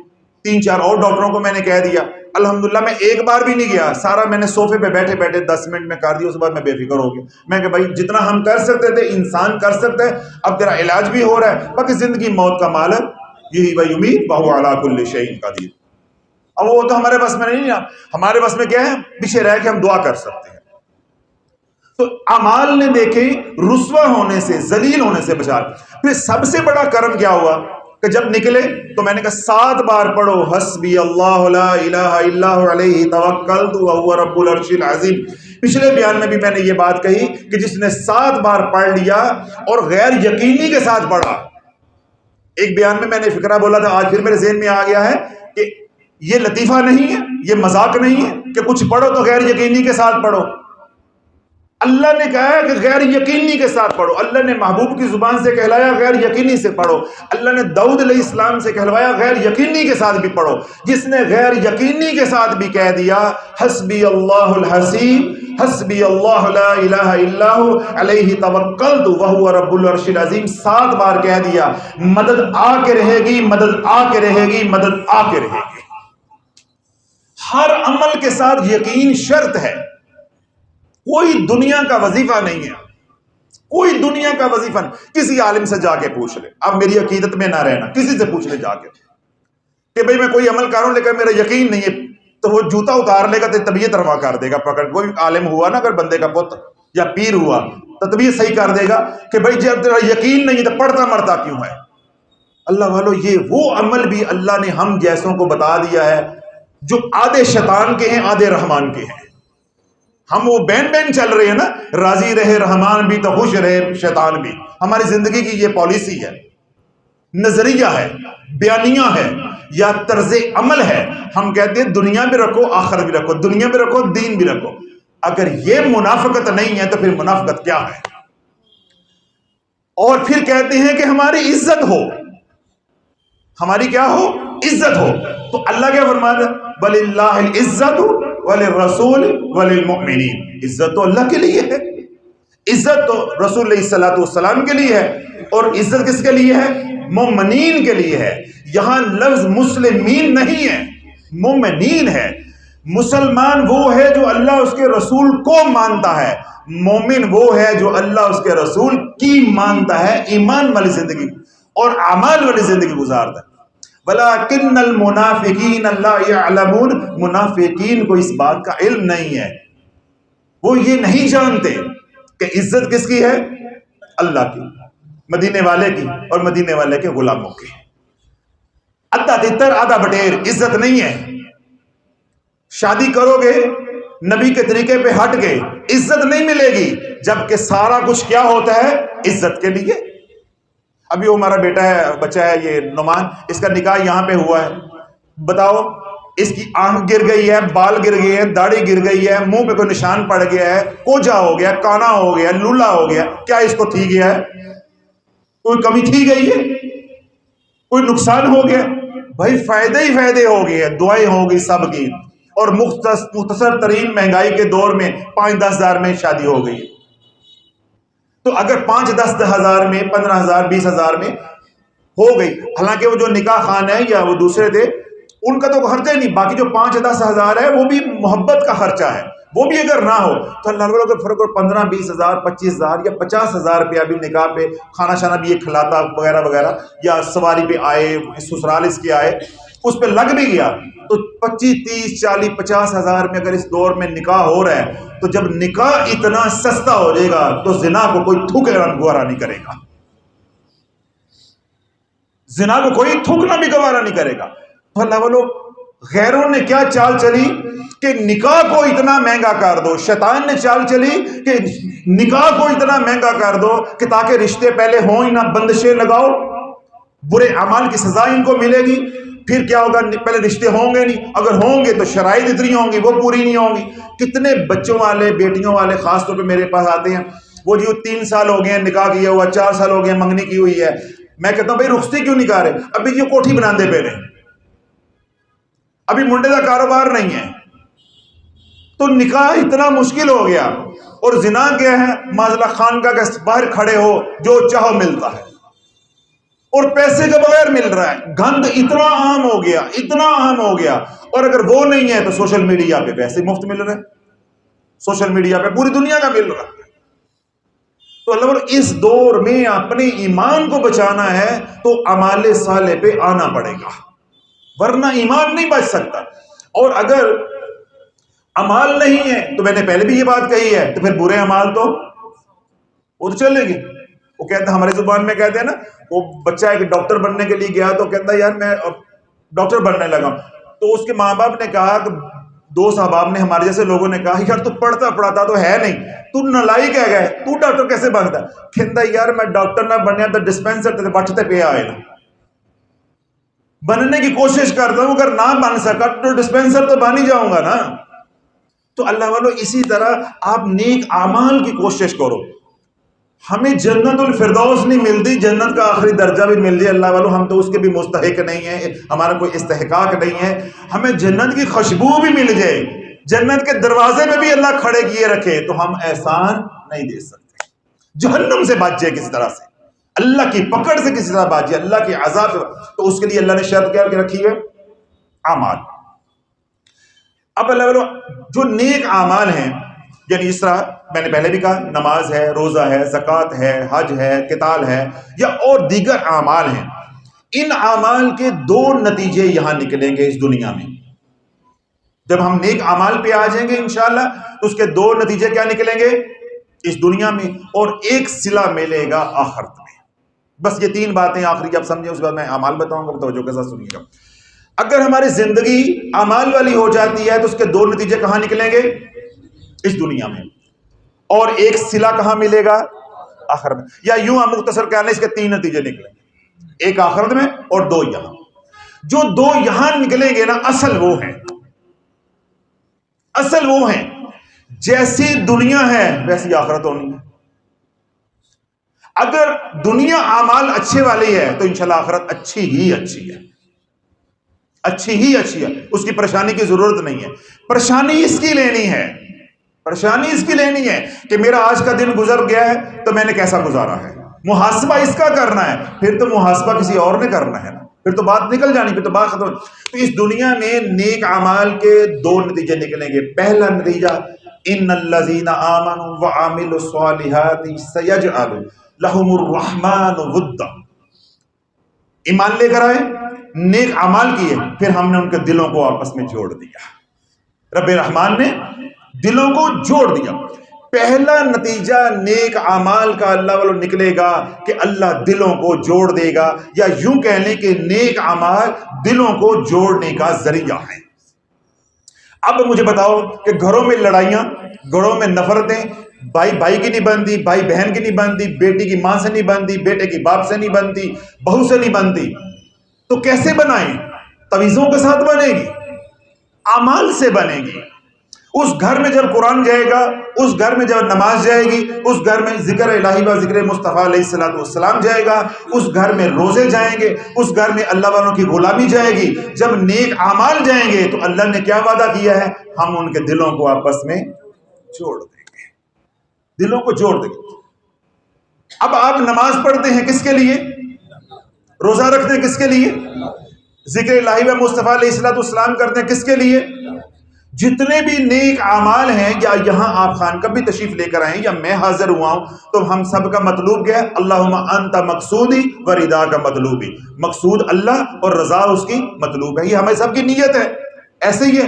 3-4 اور ڈاکٹروں کو میں نے کہہ دیا. الحمدللہ میں ایک بار بھی نہیں گیا، سارا میں نے صوفے پہ بیٹھے بیٹھے 10 منٹ میں کر دیا. اس کے بعد میں بے فکر ہو گیا. میں کہ بھائی جتنا ہم کر سکتے تھے انسان کر سکتا ہے، اب تیرا علاج بھی ہو رہا ہے، باقی زندگی موت کا مالک یہی و یمیت وہو علی کل شیء قدیر. اب وہ تو ہمارے بس میں نہیں ہے. ہمارے بس میں کیا ہے، پیچھے رہ کے ہم دعا کر سکتے ہیں. تو اعمال نے دیکھیں رسوا ہونے سے، ذلیل ہونے سے بچا. پھر سب سے بڑا کرم کیا ہوا کہ جب نکلے تو میں نے کہا 7 بار پڑھو حسبی اللہ لا الہ الا هو علیہ توکلت وهو رب العرش العظیم. پچھلے بیان میں بھی میں نے یہ بات کہی کہ جس نے 7 بار پڑھ لیا اور غیر یقینی کے ساتھ پڑھا. ایک بیان میں نے فکرہ بولا تھا، آج پھر میرے ذہن میں آ گیا ہے کہ یہ لطیفہ نہیں ہے، یہ مذاق نہیں ہے کہ کچھ پڑھو تو غیر یقینی کے ساتھ پڑھو. اللہ نے کہا ہے کہ غیر یقینی کے ساتھ پڑھو. اللہ نے محبوب کی زبان سے کہلایا غیر یقینی سے پڑھو. اللہ نے داؤد علیہ السلام سے کہلوایا غیر یقینی کے ساتھ بھی پڑھو. جس نے غیر یقینی کے ساتھ بھی کہہ دیا حسبی اللہ الحسیب حسبی اللہ لا الہ الا هو علیہ توکلت وہو رب العرش العظیم 7 بار کہہ دیا، مدد آ کے رہے گی، مدد آ کے رہے گی، مدد آ کے رہے گی. ہر عمل کے ساتھ یقین شرط ہے. کوئی دنیا کا وظیفہ نہیں ہے، کوئی دنیا کا وظیفہ نہیں. کسی عالم سے جا کے پوچھ لے، اب میری عقیدت میں نہ رہنا، کسی سے پوچھ لے جا کے کہ بھئی میں کوئی عمل کر رہا ہوں لیکن میرا یقین نہیں ہے، تو وہ جوتا اتار لے گا تو طبیعت روا کر دے گا پکڑ. کوئی عالم ہوا نا اگر بندے کا پتر یا پیر ہوا تو طبیعت صحیح کر دے گا کہ بھئی جب تیرا یقین نہیں تو پڑھتا مرتا کیوں ہے. اللہ والو یہ وہ عمل بھی اللہ نے ہم جیسوں کو بتا دیا ہے جو آدھے شیطان کے ہیں آدھے رحمان کے ہیں. ہم وہ بین بین چل رہے ہیں نا، راضی رہے رحمان بھی تو خوش رہے شیطان بھی. ہماری زندگی کی یہ پالیسی ہے، نظریہ ہے، بیانیہ ہے یا طرز عمل ہے. ہم کہتے ہیں دنیا بھی رکھو آخرت بھی رکھو، دنیا بھی رکھو دین بھی رکھو. اگر یہ منافقت نہیں ہے تو پھر منافقت کیا ہے؟ اور پھر کہتے ہیں کہ ہماری عزت ہو، ہماری کیا ہو؟ عزت ہو. تو اللہ کیا فرماتا ہے؟ وَلِلَّهِ الْعِزَّةُ وَلِلرَّسُولِ وَلِلْمُؤْمِنِينَ. عزت تو اللہ کے لیے ہے، عزت تو رسول علیہ الصلوۃ والسلام کے لیے ہے، اور عزت کس کے لیے ہے؟ مومنین کے لیے ہے. یہاں لفظ مسلمین نہیں ہے، مومنین ہے. مسلمان وہ ہے جو اللہ اس کے رسول کو مانتا ہے، مومن وہ ہے جو اللہ اس کے رسول کی مانتا ہے، ایمان والی زندگی اور اعمال والی زندگی گزارتا ہے. وَلَكِنَّ الْمُنَافِقِينَ لَا يَعْلَمُونَ. منافقین کو اس بات کا علم نہیں ہے، وہ یہ نہیں جانتے کہ عزت کس کی ہے؟ اللہ کی، مدینے والے کی اور مدینے والے کے غلاموں کی. آدھا تتر آدھا بٹیر عزت نہیں ہے. شادی کرو گے نبی کے طریقے پہ ہٹ گئے عزت نہیں ملے گی، جبکہ سارا کچھ کیا ہوتا ہے؟ عزت کے لیے. ابھی وہ ہمارا بیٹا ہے، بچہ ہے یہ نعمان، اس کا نکاح یہاں پہ ہوا ہے. بتاؤ اس کی آنکھ گر گئی ہے، بال گر گئے ہیں، داڑھی گر گئی ہے، منہ پہ کوئی نشان پڑ گیا ہے، کوجا ہو گیا، کانا ہو گیا، لولا ہو گیا، کیا اس کو تھی گیا ہے؟ کوئی کمی تھی گئی ہے؟ کوئی نقصان ہو گیا؟ بھائی فائدے ہی فائدے ہو گئے ہیں، دعائیں ہو گئی سب کی. اور مختصر ترین مہنگائی کے دور میں 5-10 ہزار میں شادی ہو گئی. تو اگر 5-10 ہزار میں 15 ہزار 20 ہزار میں ہو گئی، حالانکہ وہ جو نکاح خان ہے یا وہ دوسرے تھے ان کا تو خرچہ ہی نہیں، باقی جو 5-10 ہزار ہے وہ بھی محبت کا خرچہ ہے، وہ بھی اگر نہ ہو تو اللہ تعالیٰ کا فرق 15-20 ہزار 25 ہزار یا 50 ہزار روپیہ بھی نکاح پہ کھانا شانا بھی یہ کھلاتا وغیرہ وغیرہ، یا سواری پہ آئے سسرال اس کے آئے اس پہ لگ بھی گیا تو 25-30-40-50 ہزار میں اگر اس دور میں نکاح ہو رہا ہے تو جب نکاح اتنا سستا ہو جائے گا تو زنا کو کوئی تھوکنا گوارا نہیں کرے گا. زنا کو کوئی تھوکنا بھی گوارا نہیں کرے گا. تو اللہ والو غیروں نے کیا چال چلی کہ نکاح کو اتنا مہنگا کر دو. شیطان نے چال چلی کہ نکاح کو اتنا مہنگا کر دو کہ تاکہ رشتے پہلے ہوں ہی نہ، بندشیں لگاؤ، برے اعمال کی سزا ان کو ملے گی. پھر کیا ہوگا؟ پہلے رشتے ہوں گے نہیں، اگر ہوں گے تو شرائط اتنی ہوں گی وہ پوری نہیں ہوں گی. کتنے بچوں والے بیٹیوں والے خاص طور پہ میرے پاس آتے ہیں، وہ جو 3 سال ہو گئے ہیں نکاح کیا ہوا، 4 سال ہو گئے ہیں منگنی کی ہوئی ہے، میں کہتا ہوں بھائی رخصتی کیوں نہیں کر رہے؟ ابھی یہ کوٹھی بناندے پہ رہے، ابھی منڈے کا کاروبار نہیں ہے، تو نکاح اتنا مشکل ہو گیا. اور زنا کیا ہے؟ معذلہ خانقاہ کے باہر کھڑے ہو، جو چاہو ملتا ہے، اور پیسے کے بغیر مل رہا ہے. گند اتنا عام ہو گیا، اتنا عام ہو گیا. اور اگر وہ نہیں ہے تو سوشل میڈیا پہ پیسے مفت مل رہے ہیں، سوشل میڈیا پہ پوری دنیا کا مل رہا ہے. تو اللہ بولے اس دور میں اپنے ایمان کو بچانا ہے تو اعمال صالح پہ آنا پڑے گا، ورنہ ایمان نہیں بچ سکتا. اور اگر اعمال نہیں ہے تو میں نے پہلے بھی یہ بات کہی ہے، تو پھر برے اعمال تو وہ تو چلے گی. وہ کہتا ہے، ہمارے زبان میں کہتے ہیں نا، وہ بچہ ایک ڈاکٹر بننے کے لیے گیا تو کہتا ہے یار میں ڈاکٹر بننے لگا. تو اس کے ماں باپ نے کہا کہ دوست احباب نے، ہمارے جیسے لوگوں نے کہا یار تو پڑھتا پڑھاتا تو ہے نہیں، تو نالائق ہے گئے، تو ڈاکٹر کیسے بنتا؟ کہتا یار میں ڈاکٹر نہ بنیا تو ڈسپینسر تے بٹھتے پہ آئے نا، بننے کی کوشش کرتا ہوں، اگر نہ بن سکا تو ڈسپینسر تو بن ہی جاؤں گا نا. تو اللہ والو اسی طرح آپ نیک اعمال کی کوشش کرو. ہمیں جنت الفردوس نہیں ملتی، جنت کا آخری درجہ بھی مل جائے اللہ والو، ہم تو اس کے بھی مستحق نہیں ہیں، ہمارا کوئی استحقاق نہیں ہے. ہمیں جنت کی خوشبو بھی مل جائے، جنت کے دروازے میں بھی اللہ کھڑے کیے رکھے، تو ہم احسان نہیں دے سکتے. جہنم سے بچ جائے کسی طرح سے، اللہ کی پکڑ سے کسی طرح بچ جائے، اللہ کے عذاب سے، تو اس کے لیے اللہ نے شرط کیا رکھی ہے؟ اعمال. اب اللہ والو جو نیک اعمال ہیں، یعنی اس طرح میں نے پہلے بھی کہا، نماز ہے، روزہ ہے، زکوٰۃ ہے، حج ہے، قتال ہے، یا اور دیگر اعمال ہیں. ان اعمال کے دو نتیجے یہاں نکلیں گے اس دنیا میں. جب ہم نیک اعمال پہ آ جائیں گے انشاءاللہ تو اس کے دو نتیجے کیا نکلیں گے اس دنیا میں، اور ایک صلہ ملے گا آخرت میں. بس یہ تین باتیں آخری جب سمجھیں، اس کے بعد میں اعمال بتاؤں گا، توجہ کے ساتھ سنیے گا. اگر ہماری زندگی اعمال والی ہو جاتی ہے تو اس کے دو نتیجے کہاں نکلیں گے؟ اس دنیا میں. اور ایک صلہ کہاں ملے گا؟ آخرت میں. یا یوں ہم مختصر کہنے اس کے تین نتیجے نکلیں گے، ایک آخرت میں اور دو یہاں. جو دو یہاں نکلیں گے نا، اصل وہ ہیں، اصل وہ ہیں. جیسی دنیا ہے ویسی آخرت ہونی ہے. اگر دنیا اعمال اچھے والی ہے تو انشاءاللہ آخرت اچھی ہی اچھی ہے، اچھی ہی اچھی ہے. اس کی پریشانی کی ضرورت نہیں ہے. پریشانی اس کی لینی ہے، پریشانی اس کی لینی ہے کہ میرا آج کا دن گزر گیا ہے تو میں نے کیسا گزارا ہے. محاسبہ اس کا کرنا ہے، پھر تو محاسبہ کسی اور نے کرنا ہے نا، پھر تو بات نکل جانی، پھر تو بات ختم. تو اس دنیا میں نیک اعمال کے دو نتیجے نکلیں گے. پہلا نتیجہ، ان الذین آمنوا وعملوا الصالحات سیجعل لهم الرحمن ودا. ایمان لے کر آئے، نیک اعمال کیے، پھر ہم نے ان کے دلوں کو آپس میں جوڑ دیا. رب رحمان نے دلوں کو جوڑ دیا. پہلا نتیجہ نیک اعمال کا اللہ والو نکلے گا کہ اللہ دلوں کو جوڑ دے گا، یا یوں کہہ لیں کہ نیک اعمال دلوں کو جوڑنے کا ذریعہ ہے. اب مجھے بتاؤ کہ گھروں میں لڑائیاں، گھروں میں نفرتیں، بھائی بھائی کی نہیں بنتی، بھائی بہن کی نہیں بنتی، بیٹی کی ماں سے نہیں بنتی، بیٹے کی باپ سے نہیں بنتی، بہو سے نہیں بنتی، تو کیسے بنائیں؟ تویزوں کے ساتھ بنے گی، اعمال سے بنے گی. اس گھر میں جب قرآن جائے گا، اس گھر میں جب نماز جائے گی، اس گھر میں ذکر الہی و ذکر مصطفیٰ علیہ السلام جائے گا، اس گھر میں روزے جائیں گے، اس گھر میں اللہ والوں کی غلامی جائے گی. جب نیک اعمال جائیں گے تو اللہ نے کیا وعدہ کیا ہے؟ ہم ان کے دلوں کو آپس میں جوڑ دیں گے، دلوں کو جوڑ دیں گے. اب آپ نماز پڑھتے ہیں کس کے لیے؟ روزہ رکھتے ہیں کس کے لیے؟ ذکر الہی و مصطفیٰ علیہ السلام کرتے ہیں کس کے لیے؟ جتنے بھی نیک اعمال ہیں، یا یہاں آپ خان کبھی تشریف لے کر آئیں یا میں حاضر ہوا ہوں، تو ہم سب کا مطلوب کیا ہے؟ اللہم انت مقصودی و رضا کا مطلوبی. مقصود اللہ اور رضا اس کی مطلوب ہے. یہ ہمیں سب کی نیت ہے، ایسے ہی ہے.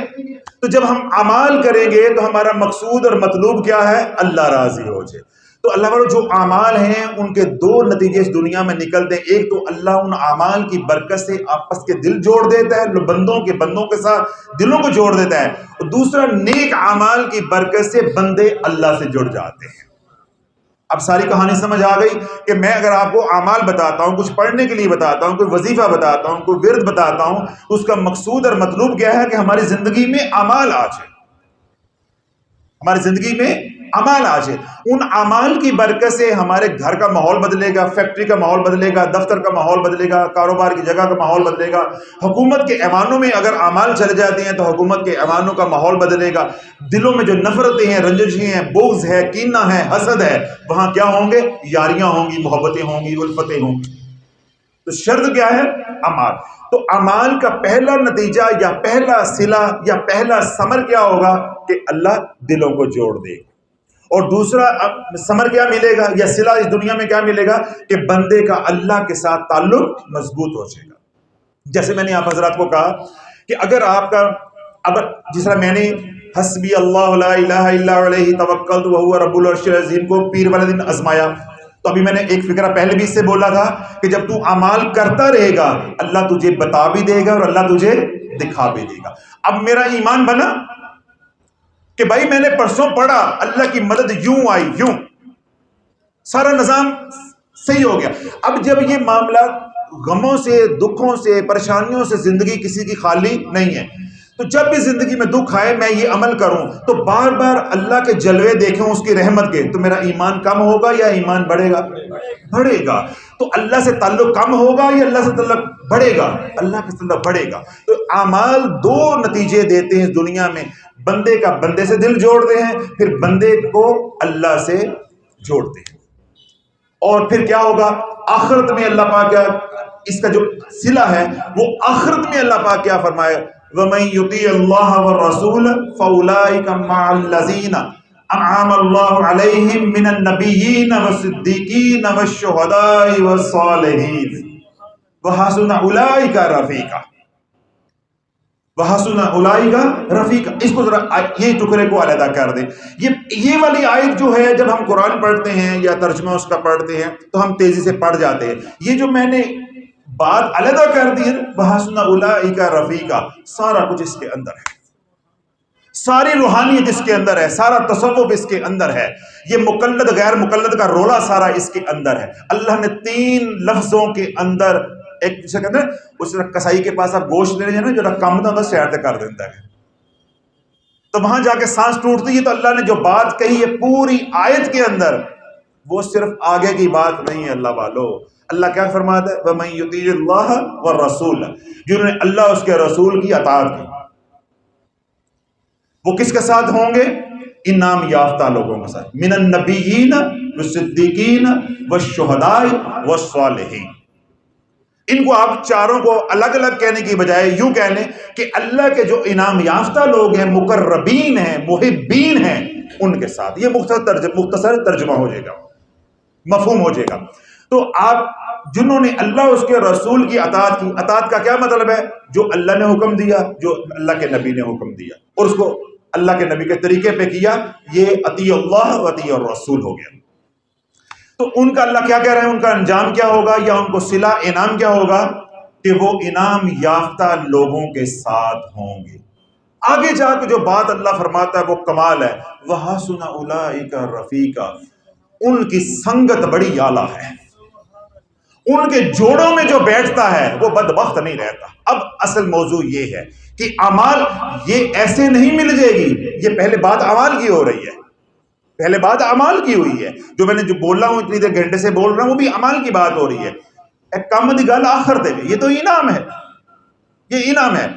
تو جب ہم اعمال کریں گے تو ہمارا مقصود اور مطلوب کیا ہے؟ اللہ راضی ہو جائے. تو اللہ والوں جو اعمال ہیں ان کے دو نتیجے اس دنیا میں نکلتے ہیں. ایک تو اللہ ان اعمال کی برکت سے آپس کے دل جوڑ دیتا ہے، بندوں کے ساتھ دلوں کو جوڑ دیتا ہے. اور دوسرا، نیک اعمال کی برکت سے بندے اللہ سے جڑ جاتے ہیں. اب ساری کہانی سمجھ آ گئی کہ میں اگر آپ کو اعمال بتاتا ہوں، کچھ پڑھنے کے لیے بتاتا ہوں، کوئی وظیفہ بتاتا ہوں، کوئی ورد بتاتا ہوں، تو اس کا مقصود اور مطلوب کیا ہے؟ کہ ہماری زندگی میں اعمال آ جائے، ہماری زندگی میں اعمال آج ہے، ان اعمال کی برکت سے ہمارے گھر کا ماحول بدلے گا، فیکٹری کا ماحول بدلے گا، دفتر کا ماحول بدلے گا، کاروبار کی جگہ کا ماحول بدلے گا، حکومت کے ایوانوں میں اگر اعمال چل جاتے ہیں تو حکومت کے ایوانوں کا ماحول بدلے گا، دلوں میں جو نفرتیں ہیں، رنجشیں ہیں، بغض ہے، کینہ ہے، حسد ہے، وہاں کیا ہوں گے؟ یاریاں ہوں گی، محبتیں ہوں گی، الفتیں ہوں گی۔ تو شرط کیا ہے؟ اعمال۔ تو اعمال کا پہلا نتیجہ یا پہلا صلہ یا پہلا ثمر کیا ہوگا؟ کہ اللہ دلوں کو جوڑ دے گا۔ اور دوسرا ثمر کیا ملے گا یا صلہ اس دنیا میں کیا ملے گا؟ کہ بندے کا اللہ کے ساتھ تعلق مضبوط ہو جائے گا۔ جیسے میں نے آپ حضرات کو کہا کہ اگر آپ کا جس طرح میں نے حسبی اللہ لا الہ الا علیہ توکلت وہو رب العرش العظیم کو پیر والے دن آزمایا، تو ابھی میں نے ایک فکرہ پہلے بھی اس سے بولا تھا کہ جب تو اعمال کرتا رہے گا اللہ تجھے بتا بھی دے گا اور اللہ تجھے دکھا بھی دے گا۔ اب میرا ایمان بنا کہ بھائی میں نے پرسوں پڑھا، اللہ کی مدد یوں آئی، یوں سارا نظام صحیح ہو گیا۔ اب جب یہ معاملات غموں سے، دکھوں سے، پریشانیوں سے زندگی کسی کی خالی نہیں ہے، تو جب بھی زندگی میں دکھ آئے میں یہ عمل کروں تو بار بار اللہ کے جلوے دیکھوں اس کی رحمت کے، تو میرا ایمان کم ہوگا یا ایمان بڑھے گا؟ بڑھے گا۔ تو اللہ سے تعلق کم ہوگا یا اللہ سے تعلق بڑھے گا؟ اللہ کے تعلق بڑھے گا۔ تو اعمال دو نتیجے دیتے ہیں اس دنیا میں، بندے کا بندے سے دل جوڑتے ہیں، پھر بندے کو اللہ سے جوڑتے ہیں، اور پھر کیا ہوگا؟ آخرت میں اللہ پاک کیا، اس کا جو صلہ ہے وہ آخرت میں اللہ پاک کیا فرمائے؟ وَمَن يُطِيعِ اللَّهَ وَالرَّسُولَ فَأُولَٰئِكَ مَعَ الَّذِينَ أَنْعَمَ اللَّهُ عَلَيْهِم مِّنَ النَّبِيِّينَ وَالصِّدِّيقِينَ وَالشُّهَدَاءِ وَالصَّالِحِينَ وَحَسُنَ أُولَٰئِكَ رَفِيقًا۔ وَحَسُنَ أُولَٰئِكَ رَفِيقًا۔ اس کو ذرا یہ ٹکڑے کو علیحدہ کر دیں۔ یہ والی آیت جو ہے جب ہم قرآن پڑھتے ہیں یا ترجمہ اس کا پڑھتے ہیں تو ہم تیزی سے پڑھ جاتے ہیں، یہ جو میں نے بات علیحدہ کر دی ہے وَحَسُنَ أُولَٰئِكَ رَفِيقًا، سارا کچھ اس کے اندر ہے، ساری روحانیت اس کے اندر ہے، سارا تصوف اس کے اندر ہے، یہ مقلد غیر مقلد کا رولا سارا اس کے اندر ہے۔ اللہ نے 3 لفظوں کے اندر ایک جسے کہتے ہیں، اس طرح کسائی کے پاس آپ گوشت لینے جائیں نا، جو کم ہوتا ہے شہر کر دیتا ہے، تو وہاں جا کے سانس ٹوٹتی ہے۔ تو اللہ نے جو بات کہی ہے پوری آیت کے اندر، وہ صرف آگے کی بات نہیں ہے اللہ والو۔ اللہ کیا فرماتا ہے؟ وَمَن يُطِيعِ اللَّهَ وَالرَّسُولَ، جنہوں نے اللہ اس کے رسول کی اطاعت کی، وہ کس کے ساتھ ہوں گے؟ انعام یافتہ لوگوں کے ساتھ، من النبیین والصدیقین والشہداء والصالحین۔ ان کو آپ چاروں کو الگ الگ کہنے کی بجائے یوں کہہ لیں کہ اللہ کے جو انعام یافتہ لوگ ہیں، مقربین ہیں، محبین ہیں، ان کے ساتھ۔ یہ مختصر ترجمہ ہو جائے گا، مفہوم ہو جائے گا۔ تو آپ جنہوں نے اللہ اس کے رسول کی اطاعت کی، اطاعت کا کیا مطلب ہے؟ جو اللہ نے حکم دیا، جو اللہ کے نبی نے حکم دیا اور اس کو اللہ کے نبی کے طریقے پہ کیا، یہ اطیع اللہ و اطیع الرسول ہو گیا۔ تو ان کا اللہ کیا کہہ رہے ہیں؟ ان کا انجام کیا ہوگا یا ان کو صلہ انعام کیا ہوگا؟ کہ وہ انعام یافتہ لوگوں کے ساتھ ہوں گے۔ آگے جا کے جو بات اللہ فرماتا ہے وہ کمال ہے، وَحَسُنَ أُولَٰئِكَ رَفِيقًا، ان کی سنگت بڑی اعلیٰ ہے، ان کے جوڑوں میں جو بیٹھتا ہے وہ بدبخت نہیں رہتا۔ اب اصل موضوع یہ ہے کہ اعمال یہ ایسے نہیں مل جائے گی، یہ پہلے بات اعمال کی ہو رہی ہے، پہلے بات اعمال کی ہوئی ہے۔ جو میں نے جو بول رہا ہوں اتنی دیر گھنٹے سے بول رہا ہوں وہ بھی اعمال کی بات ہو رہی ہے۔ ایک کم دی گل آخر دے، یہ تو انعام ہے، یہ انعام ہے۔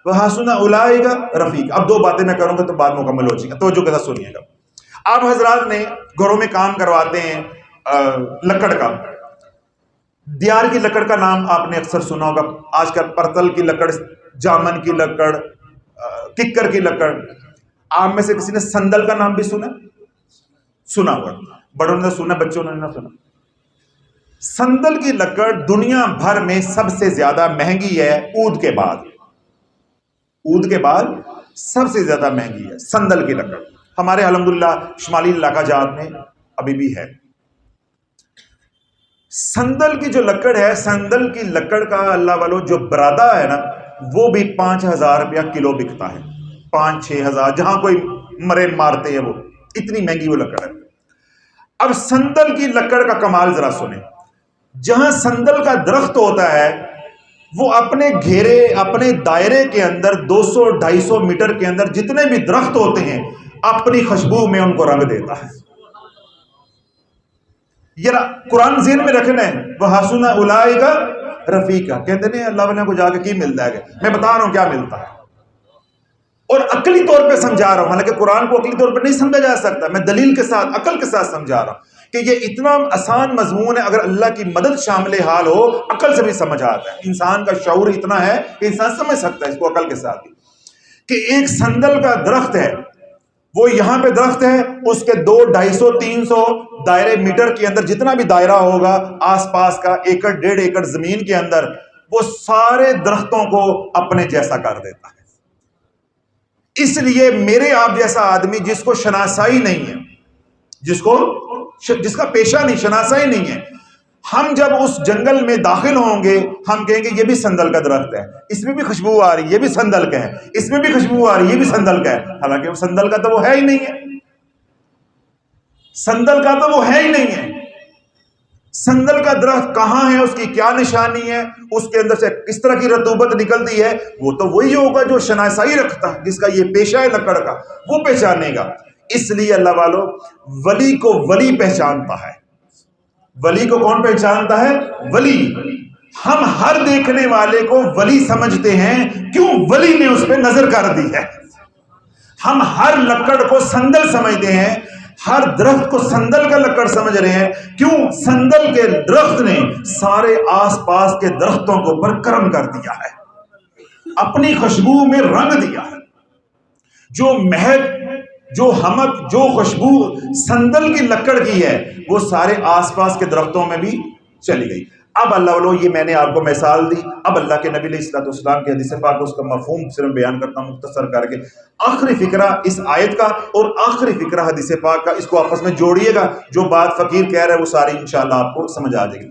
وَحَسُنَ أُولَٰئِكَ رَفِيقًا۔ اب 2 باتیں میں کروں گا تو بات مکمل ہو جائے گا، توجہ کے ساتھ سنیے گا۔ آپ حضرات نے گھروں میں کام کرواتے ہیں لکڑ کا، دیار کی لکڑ کا نام آپ نے اکثر سنا ہوگا، آج کل پرتل کی لکڑ، جامن کی لکڑ، ککر کی لکڑ۔ آپ میں سے کسی نے سندل کا نام بھی سنا ہوا؟ بڑوں نے سنا، بچوں نے نہ سنا؟ سندل کی لکڑ دنیا بھر میں سب سے زیادہ مہنگی ہے عود کے بعد، عود کے بعد سب سے زیادہ مہنگی ہے سندل کی لکڑ۔ ہمارے الحمدللہ شمالی علاقہ جات میں ابھی بھی ہے۔ سندل کی جو لکڑ ہے، سندل کی لکڑ کا اللہ والو جو برادہ ہے نا، وہ بھی 5,000 روپیہ کلو بکتا ہے، 5-6 ہزار، جہاں کوئی مرے مارتے ہیں وہ، اتنی مہنگی وہ لکڑ ہے۔ اب سندل کی لکڑ کا کمال ذرا سنیں۔ جہاں سندل کا درخت ہوتا ہے وہ اپنے گھیرے، اپنے دائرے کے اندر 200-250 میٹر کے اندر جتنے بھی درخت ہوتے ہیں اپنی خوشبو میں ان کو رنگ دیتا ہے. یہ قرآن ذہن میں رکھنا ہے. وَحَسُنَ أُولَٰئِكَ رَفِيقًا کہتے نہیں اللہ والوں کو جا کے کی ملتا ہے. میں بتا رہا ہوں کیا ملتا ہے اور عقلی طور پہ سمجھا رہا ہوں. حالانکہ قرآن کو عقلی طور پہ نہیں سمجھا جا سکتا. میں دلیل کے ساتھ عقل کے ساتھ سمجھا رہا ہوں کہ یہ اتنا آسان مضمون ہے. اگر اللہ کی مدد شامل حال ہو عقل سے بھی سمجھ آتا ہے. انسان کا شعور اتنا ہے کہ انسان سمجھ سکتا ہے اس کو عقل کے ساتھ کہ ایک سندل کا درخت ہے, وہ یہاں پہ درخت ہے, اس کے 200-250-300 دائرے میٹر کے اندر جتنا بھی دائرہ ہوگا آس پاس کا 1-1.5 ایکڑ زمین کے اندر, وہ سارے درختوں کو اپنے جیسا کر دیتا ہے. اس لیے میرے آپ جیسا آدمی جس کو شناسائی نہیں ہے, جس کا پیشہ نہیں, شناسائی نہیں ہے, ہم جب اس جنگل میں داخل ہوں گے ہم کہیں گے یہ بھی سندل کا درخت ہے, اس میں بھی خوشبو آ رہی, یہ بھی سندل کا ہے, اس میں بھی خوشبو آ رہی, یہ بھی سندل کا ہے. حالانکہ وہ سندل کا تو وہ ہے ہی نہیں ہے. سندل کا تو وہ ہے ہی نہیں ہے. سندل کا درخت کہاں ہے, اس کی کیا نشانی ہے, اس کے اندر سے کس طرح کی رطوبت نکلتی ہے, وہ تو وہی ہوگا جو شناسائی رکھتا ہے, جس کا یہ پیشہ ہے لکڑ کا, وہ پہچانے گا. اس لیے اللہ والو ولی کو ولی پہچانتا ہے. ولی کو کون پہچانتا ہے؟ ولی. ہم ہر دیکھنے والے کو ولی سمجھتے ہیں. کیوں؟ ولی نے اس پہ نظر کر دی ہے. ہم ہر لکڑ کو سندل سمجھتے ہیں, ہر درخت کو سندل کا لکڑ سمجھ رہے ہیں. کیوں؟ سندل کے درخت نے سارے آس پاس کے درختوں کو پر کرم کر دیا ہے, اپنی خوشبو میں رنگ دیا ہے. جو مہک, جو حمد, جو خوشبو سندل کی لکڑ کی ہے وہ سارے آس پاس کے درختوں میں بھی چلی گئی. اب اللہ والو یہ میں نے آپ کو مثال دی. اب اللہ کے نبی علیہ الصلوۃ والسلام کے حدیث پاک اس کا مفہوم صرف بیان کرتا ہوں مختصر کر کے. آخری فقرہ اس آیت کا اور آخری فقرہ حدیث پاک کا, اس کو آپس میں جوڑیے گا. جو بات فقیر کہہ رہے ہیں وہ ساری انشاءاللہ آپ کو سمجھ آ جائے گی.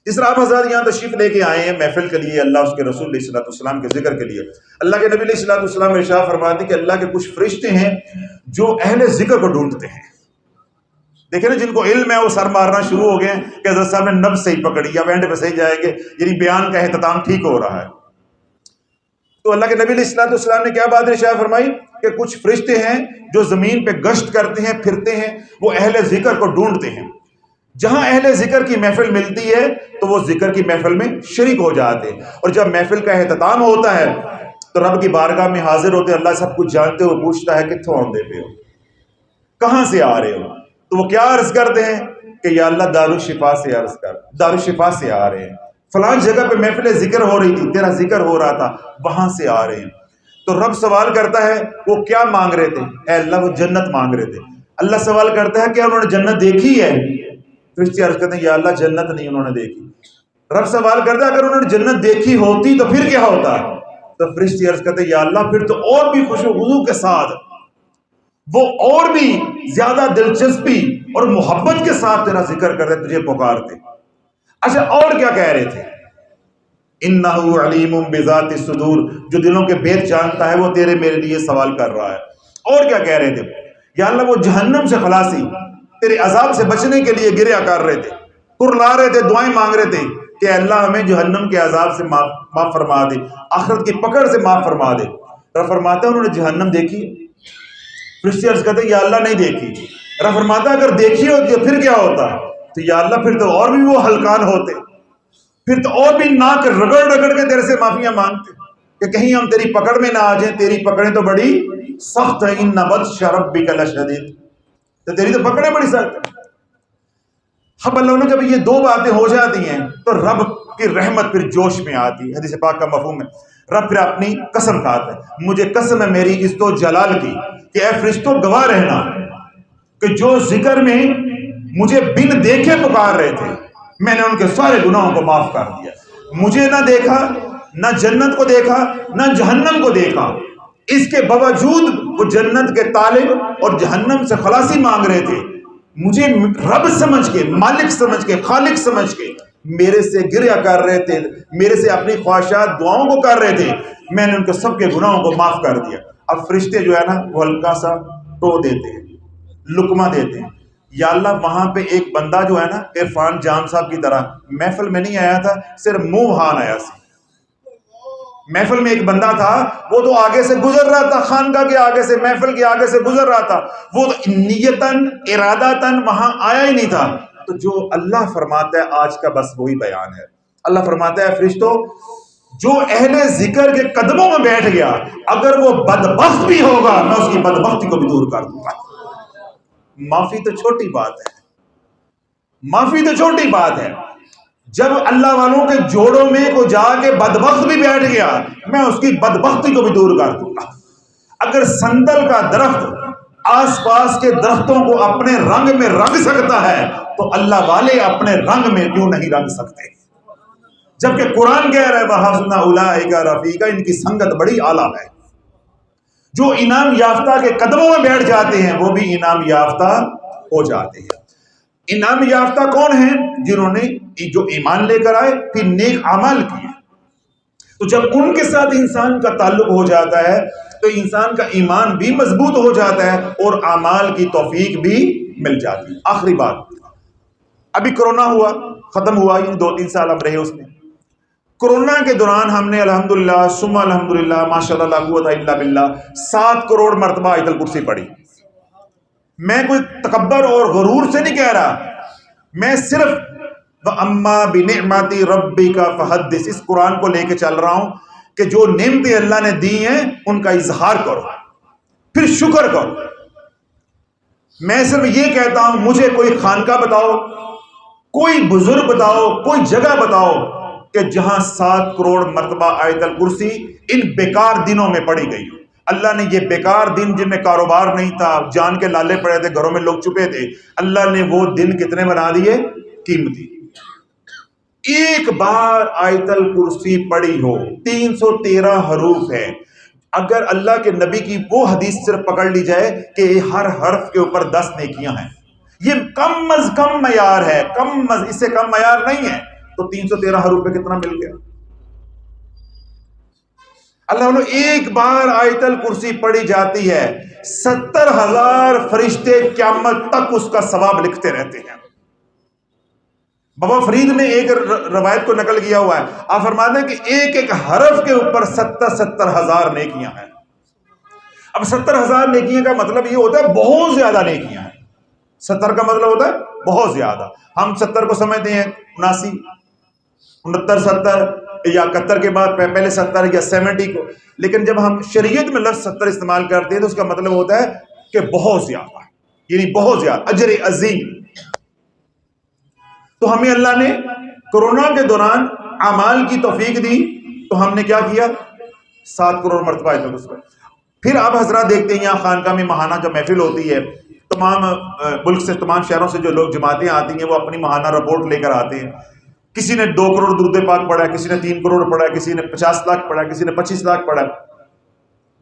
اس طرح آپ حضرات یہاں تشریف لے کے آئے ہیں محفل کے لیے, اللہ اس کے رسول علیہ الصلوۃ والسلام کے ذکر کے لیے. اللہ کے نبی علیہ الصلوۃ والسلام ارشاد فرماتے ہیں کہ اللہ کے کچھ فرشتے ہیں جو اہل ذکر کو ڈھونڈتے ہیں. دیکھیں نا, جن کو علم ہے وہ سر مارنا شروع ہو گئے ہیں کہ حضرت صاحب نے نبض صحیح پکڑی یا اینڈ پہ صحیح جائے گے, یعنی بیان کا اختتام ٹھیک ہو رہا ہے. تو اللہ کے نبی علیہ الصلوۃ والسلام نے کیا بات ارشاد فرمائی کہ کچھ فرشتے ہیں جو زمین پہ گشت کرتے ہیں, پھرتے ہیں, وہ اہل ذکر کو ڈھونڈتے ہیں. جہاں اہل ذکر کی محفل ملتی ہے تو وہ ذکر کی محفل میں شریک ہو جاتے ہیں, اور جب محفل کا اختتام ہوتا ہے تو رب کی بارگاہ میں حاضر ہوتے ہیں. اللہ سب کچھ جانتے ہوئے پوچھتا ہے کتوں آندے پہ ہو, کہاں سے آ رہے ہو؟ تو وہ کیا عرض کرتے ہیں کہ یا اللہ دارالشفا سے عرض کر, دارالشفا سے آ رہے ہیں, فلاں جگہ پہ محفل ذکر ہو رہی تھی, تیرا ذکر ہو رہا تھا, وہاں سے آ رہے ہیں. تو رب سوال کرتا ہے وہ کیا مانگ رہے تھے؟ اے اللہ وہ جنت مانگ رہے تھے. اللہ سوال کرتا ہے کیا انہوں نے جنت دیکھی ہے؟ فرشتے عرض کرتے ہیں یا اللہ جنت نہیں انہوں نے دیکھی. رب سوال کرتا ہے اگر انہوں نے جنت دیکھی ہوتی تو پھر کیا ہوتا؟ تو فرشتے عرض کرتے ہیں یا اللہ پھر تو اور بھی خوش و خضوع کے ساتھ, وہ اور بھی زیادہ دلچسپی اور محبت کے ساتھ تیرا ذکر کر رہے, تجھے پکارتے. اچھا اور کیا کہہ رہے تھے؟ انہ علیم بذات الصدور, جو دلوں کے بھید جانتا ہے وہ تیرے میرے لیے سوال کر رہا ہے. اور کیا کہہ رہے تھے؟ یا اللہ وہ جہنم سے خلاصی, تیرے عذاب سے بچنے کے لیے گریہ کر رہے تھے, کرلا رہے تھے, دعائیں مانگ رہے تھے کہ اللہ ہمیں جہنم کے عذاب سے معاف فرما دے, آخرت کی پکڑ سے معاف فرما دے. رب فرماتا ہے انہوں نے جہنم دیکھی؟ فرشتے عرض کرتے یا اللہ نہیں دیکھی. رب فرماتا ہے اگر دیکھی ہوتی ہے پھر کیا ہوتا؟ تو یا اللہ پھر تو اور بھی وہ ہلکان ہوتے, پھر تو اور بھی ناک رگڑ رگڑ کے تیرے سے معافیاں مانگتے کہ کہیں ہم تیری پکڑ میں نہ آ جائیں. تیری پکڑیں تو بڑی سخت ہے, ان بطش ربک لشدید, تو تیری تو پکڑیں بڑی سخت ہے. اب اللہ نے جب یہ دو باتیں ہو جاتی ہیں تو رب کی رحمت پھر جوش میں آتی ہے. حدیث پاک کا مفہوم ہے رب پھر اپنی قسم کھاتا ہے, مجھے قسم ہے میری عزت و جلال کی کہ اے فرشتوں گواہ رہنا کہ جو ذکر میں مجھے بن دیکھے پکار رہے تھے میں نے ان کے سارے گناہوں کو معاف کر دیا. مجھے نہ دیکھا, نہ جنت کو دیکھا, نہ جہنم کو دیکھا, اس کے باوجود وہ جنت کے طالب اور جہنم سے خلاصی مانگ رہے تھے. مجھے رب سمجھ کے, مالک سمجھ کے, خالق سمجھ کے میرے سے گریہ کر رہے تھے, میرے سے اپنی خواہشات دعاؤں کو کر رہے تھے. میں نے ان کے سب کے گناہوں کو معاف کر دیا. اب فرشتے جو ہے نا وہ ہلکا سا ٹو دیتے ہیں, لقمہ دیتے ہیں. یا اللہ وہاں پہ ایک بندہ جو ہے نا عرفان جام صاحب کی طرح محفل میں نہیں آیا تھا, صرف منہ بہان آیا سی, محفل میں ایک بندہ تھا، وہ تو آگے سے گزر رہا تھا، خانقاہ کے آگے سے، محفل کے آگے سے گزر رہا تھا، وہ تو نیتاً ارادتاً وہاں آیا ہی نہیں تھا۔ تو جو اللہ فرماتا ہے آج کا بس وہی بیان ہے۔ اللہ فرماتا ہے فرشتوں، جو اہل ذکر کے قدموں میں بیٹھ گیا، اگر وہ بدبخت بھی ہوگا میں اس کی بدبختی کو بھی دور کر دوں گا۔ معافی تو چھوٹی بات ہے، معافی تو چھوٹی بات ہے۔ جب اللہ والوں کے جوڑوں میں کوئی جا کے بدبخت بھی بیٹھ گیا، میں اس کی بدبختی کو بھی دور کر دوں گا۔ اگر سندل کا درخت آس پاس کے درختوں کو اپنے رنگ میں رنگ سکتا ہے تو اللہ والے اپنے رنگ میں کیوں نہیں رنگ سکتے؟ جبکہ قرآن کہہ رہا ہے وَحَسُنَ أُولَٰئِكَ رَفِيقًا، ان کی سنگت بڑی اعلیٰ ہے۔ جو انعام یافتہ کے قدموں میں بیٹھ جاتے ہیں وہ بھی انعام یافتہ ہو جاتے ہیں۔ انعام یافتہ کون ہیں؟ جنہوں نے جو ایمان لے کر آئے پھر نیک اعمال کیے۔ تو جب ان کے ساتھ انسان کا تعلق ہو جاتا ہے تو انسان کا ایمان بھی مضبوط ہو جاتا ہے اور اعمال کی توفیق بھی مل جاتی ہے۔ آخری بات، ابھی کرونا ہوا، ختم ہوا، یہ 2-3 سال اب رہے اس میں۔ کرونا کے دوران ہم نے الحمدللہ ثم الحمدللہ ماشاءاللہ لا قوت الا باللہ 7 کروڑ مرتبہ آیت الکرسی پڑھی۔ میں کوئی تکبر اور غرور سے نہیں کہہ رہا، میں صرف وَأَمَّا بِنِعْمَةِ رَبِّكَ فَحَدِّثْ اس قرآن کو لے کے چل رہا ہوں کہ جو نعمتیں اللہ نے دی ہیں ان کا اظہار کرو، پھر شکر کرو۔ میں صرف یہ کہتا ہوں مجھے کوئی خانقاہ بتاؤ، کوئی بزرگ بتاؤ، کوئی جگہ بتاؤ کہ جہاں 7 کروڑ مرتبہ آیت الکرسی ان بیکار دنوں میں پڑھی گئی۔ اللہ نے یہ بیکار دن جن میں کاروبار نہیں تھا، جان کے لالے پڑے تھے، گھروں میں لوگ چھپے تھے، اللہ نے وہ دن کتنے بنا دیے؟ قیمتی۔ ایک بار آیت الکرسی پڑھی ہو، 313 حروف ہے۔ اگر اللہ کے نبی کی وہ حدیث صرف پکڑ لی جائے کہ ہر حرف کے اوپر 10 نیکیاں ہیں، یہ کم از کم معیار ہے، اس سے کم معیار نہیں ہے، تو 313 حروف پہ کتنا مل گیا؟ اللہ نے ایک بار آیت الکرسی پڑھی جاتی ہے، 70,000 فرشتے قیامت تک اس کا ثواب لکھتے رہتے ہیں۔ بابا فرید نے ایک روایت کو نقل کیا ہوا ہے، آپ فرماتے ہیں کہ ایک ایک حرف کے اوپر 70,000 نیکیاں ہیں۔ اب 70,000 نیکیاں کا مطلب یہ ہوتا ہے بہت زیادہ نیکیاں ہیں۔ 70 کا مطلب ہوتا ہے بہت زیادہ۔ ہم 70 کو سمجھتے ہیں 79، 69، 70 یا 71 کے بعد پہلے 70 یا 70 کو، لیکن جب ہم شریعت میں لفظ 70 استعمال کرتے ہیں تو اس کا مطلب ہوتا ہے کہ بہت زیادہ، یعنی بہت زیادہ اجر عظیم۔ تو ہمیں اللہ نے کرونا کے دوران اعمال کی توفیق دی تو ہم نے کیا کیا؟ 7 کروڑ مرتبہ آیت الکرسی پڑھی۔ پھر آپ حضرات دیکھتے ہیں یہاں خانقاہ میں ماہانہ جب محفل ہوتی ہے، تمام ملک سے، تمام شہروں سے جو لوگ جماعتیں آتی ہیں وہ اپنی ماہانہ رپورٹ لے کر آتے ہیں۔ کسی نے 2 کروڑ درود پاک پڑھا ہے، کسی نے 3 کروڑ پڑھا ہے، کسی نے 50 لاکھ پڑھا ہے، کسی نے 25 لاکھ پڑھا ہے۔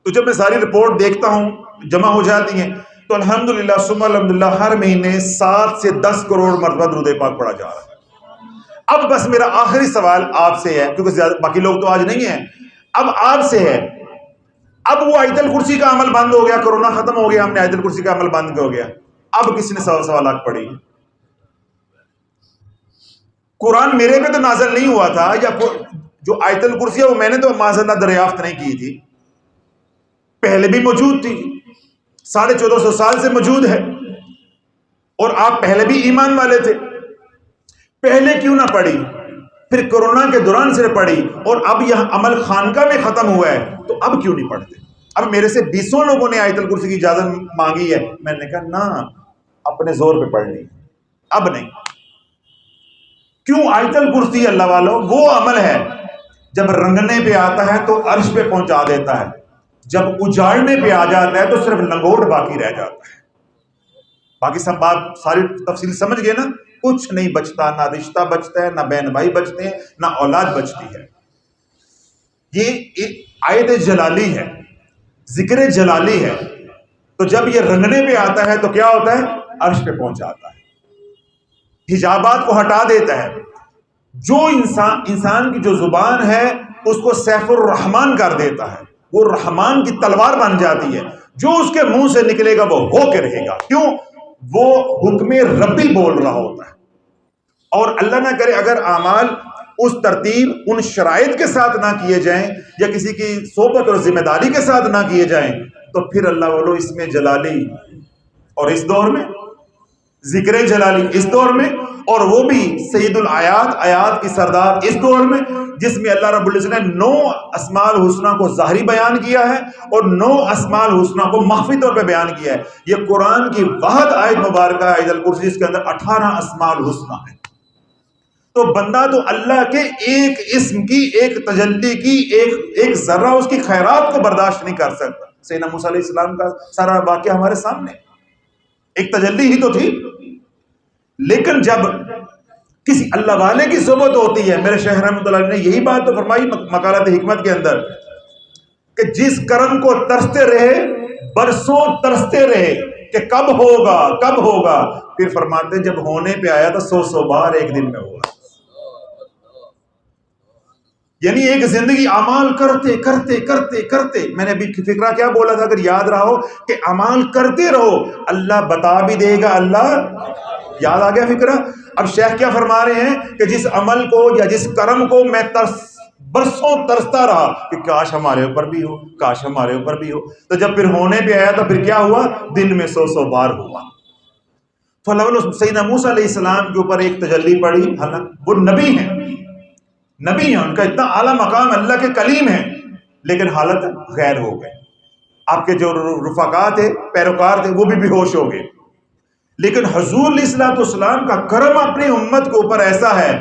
تو جب میں ساری رپورٹ دیکھتا ہوں جمع ہو جاتی ہیں تو الحمدللہ ثم الحمدللہ ہر مہینے 7 سے 10 کروڑ مرتبہ درود پاک پڑھا جا رہا ہے۔ اب بس میرا آخری سوال آپ سے ہے، کیونکہ باقی لوگ تو آج نہیں ہیں، اب آپ سے ہے، اب وہ آیت الکرسی کا عمل بند ہو گیا، کرونا ختم ہو گیا، ہم نے آیت الکرسی کا عمل بند ہو گیا، اب کسی نے 100 لاکھ پڑھی؟ قرآن میرے پہ تو نازل نہیں ہوا تھا، یا جو آیت الکرسی ہے وہ میں نے تو معذاللہ دریافت نہیں کی تھی، پہلے بھی موجود تھی، 1450 سال سے موجود ہے، اور آپ پہلے بھی ایمان والے تھے، پہلے کیوں نہ پڑھی؟ پھر کرونا کے دوران سے پڑھی، اور اب یہ عمل خانقاہ میں ختم ہوا ہے تو اب کیوں نہیں پڑھتے؟ اب میرے سے 20 لوگوں نے آیت الکرسی کی اجازت مانگی ہے، میں نے کہا نہ، اپنے زور پہ پڑھنی، اب نہیں۔ کیوں؟ آیت الکرسی اللہ والوں وہ عمل ہے جب رنگنے پہ آتا ہے تو عرش پہ پہنچا دیتا ہے، جب اجاڑنے پہ آ جاتا ہے تو صرف لنگوٹ باقی رہ جاتا ہے۔ باقی سب بات ساری تفصیل سمجھ گئے نا؟ کچھ نہیں بچتا، نہ رشتہ بچتا ہے، نہ بہن بھائی بچتے ہیں، نہ اولاد بچتی ہے۔ یہ آیت جلالی ہے، ذکر جلالی ہے، تو جب یہ رنگنے پہ آتا ہے تو کیا ہوتا ہے؟ عرش پہ پہنچ جاتا ہے، حجابات کو ہٹا دیتا ہے۔ جو انسان کی جو زبان ہے اس کو سیف الرحمان کر دیتا ہے، وہ رحمان کی تلوار بن جاتی ہے، جو اس کے منہ سے نکلے گا وہ ہو کے رہے گا۔ کیوں؟ وہ حکم ربی بول رہا ہوتا ہے۔ اور اللہ نہ کرے اگر اعمال اس ترتیب ان شرائط کے ساتھ نہ کیے جائیں یا کسی کی صحبت اور ذمہ داری کے ساتھ نہ کیے جائیں تو پھر اللہ والو اس میں جلالی اور اس دور میں ذکر جلالی اس دور میں، اور وہ بھی سید الآیات آیات کی سردار اس دور میں، جس میں اللہ رب العزت نے 9 اسماء الحسنہ کو ظاہری بیان کیا ہے اور 9 اسماء الحسنہ کو مخفی طور پہ بیان کیا ہے۔ یہ قرآن کی واحد آیت مبارکہ آیت الکرسی، جس کے اندر 18 اسماء الحسنہ ہے۔ تو بندہ تو اللہ کے ایک اسم کی، ایک تجلی کی، ایک ذرہ اس کی خیرات کو برداشت نہیں کر سکتا۔ سیدنا موسیٰ علیہ السلام کا سارا واقعہ ہمارے سامنے، ایک تجلی ہی تو تھی، لیکن جب کسی اللہ والے کی صحبت ہوتی ہے، میرے شیخ رحمۃ اللہ نے یہی بات تو فرمائی مقالات حکمت کے اندر کہ جس کرم کو ترستے رہے، برسوں ترستے رہے کہ کب ہوگا کب ہوگا، پھر فرماتے جب ہونے پہ آیا تو 100 بار ایک دن میں ہوا۔ یعنی ایک زندگی اعمال کرتے کرتے کرتے کرتے، میں نے ابھی فکرہ کیا بولا تھا اگر یاد رہا ہو، کہ اعمال کرتے رہو، اللہ بتا بھی دے گا، اللہ یاد آ گیا فکرہ۔ اب شیخ کیا فرما رہے ہیں کہ جس عمل کو یا جس کرم کو میں برسوں ترستا رہا کہ کاش ہمارے اوپر بھی ہو، کاش ہمارے اوپر بھی ہو، تو جب پھر ہونے پہ آیا تو پھر کیا ہوا، دن میں 100 بار ہوا۔ فلولو سیدنا موسیٰ علیہ السلام کے اوپر ایک تجلی پڑی، وہ نبی ہیں، نبی ہیں، ان کا اتنا اعلیٰ مقام، اللہ کے کلیم ہیں، لیکن حالت غیر ہو گئے۔ آپ کے جو رفقا تھے، پیروکار تھے، وہ بھی بے ہوش ہو گئے۔ لیکن حضور علیہ السلام کا کرم اپنی امت کے اوپر ایسا ہے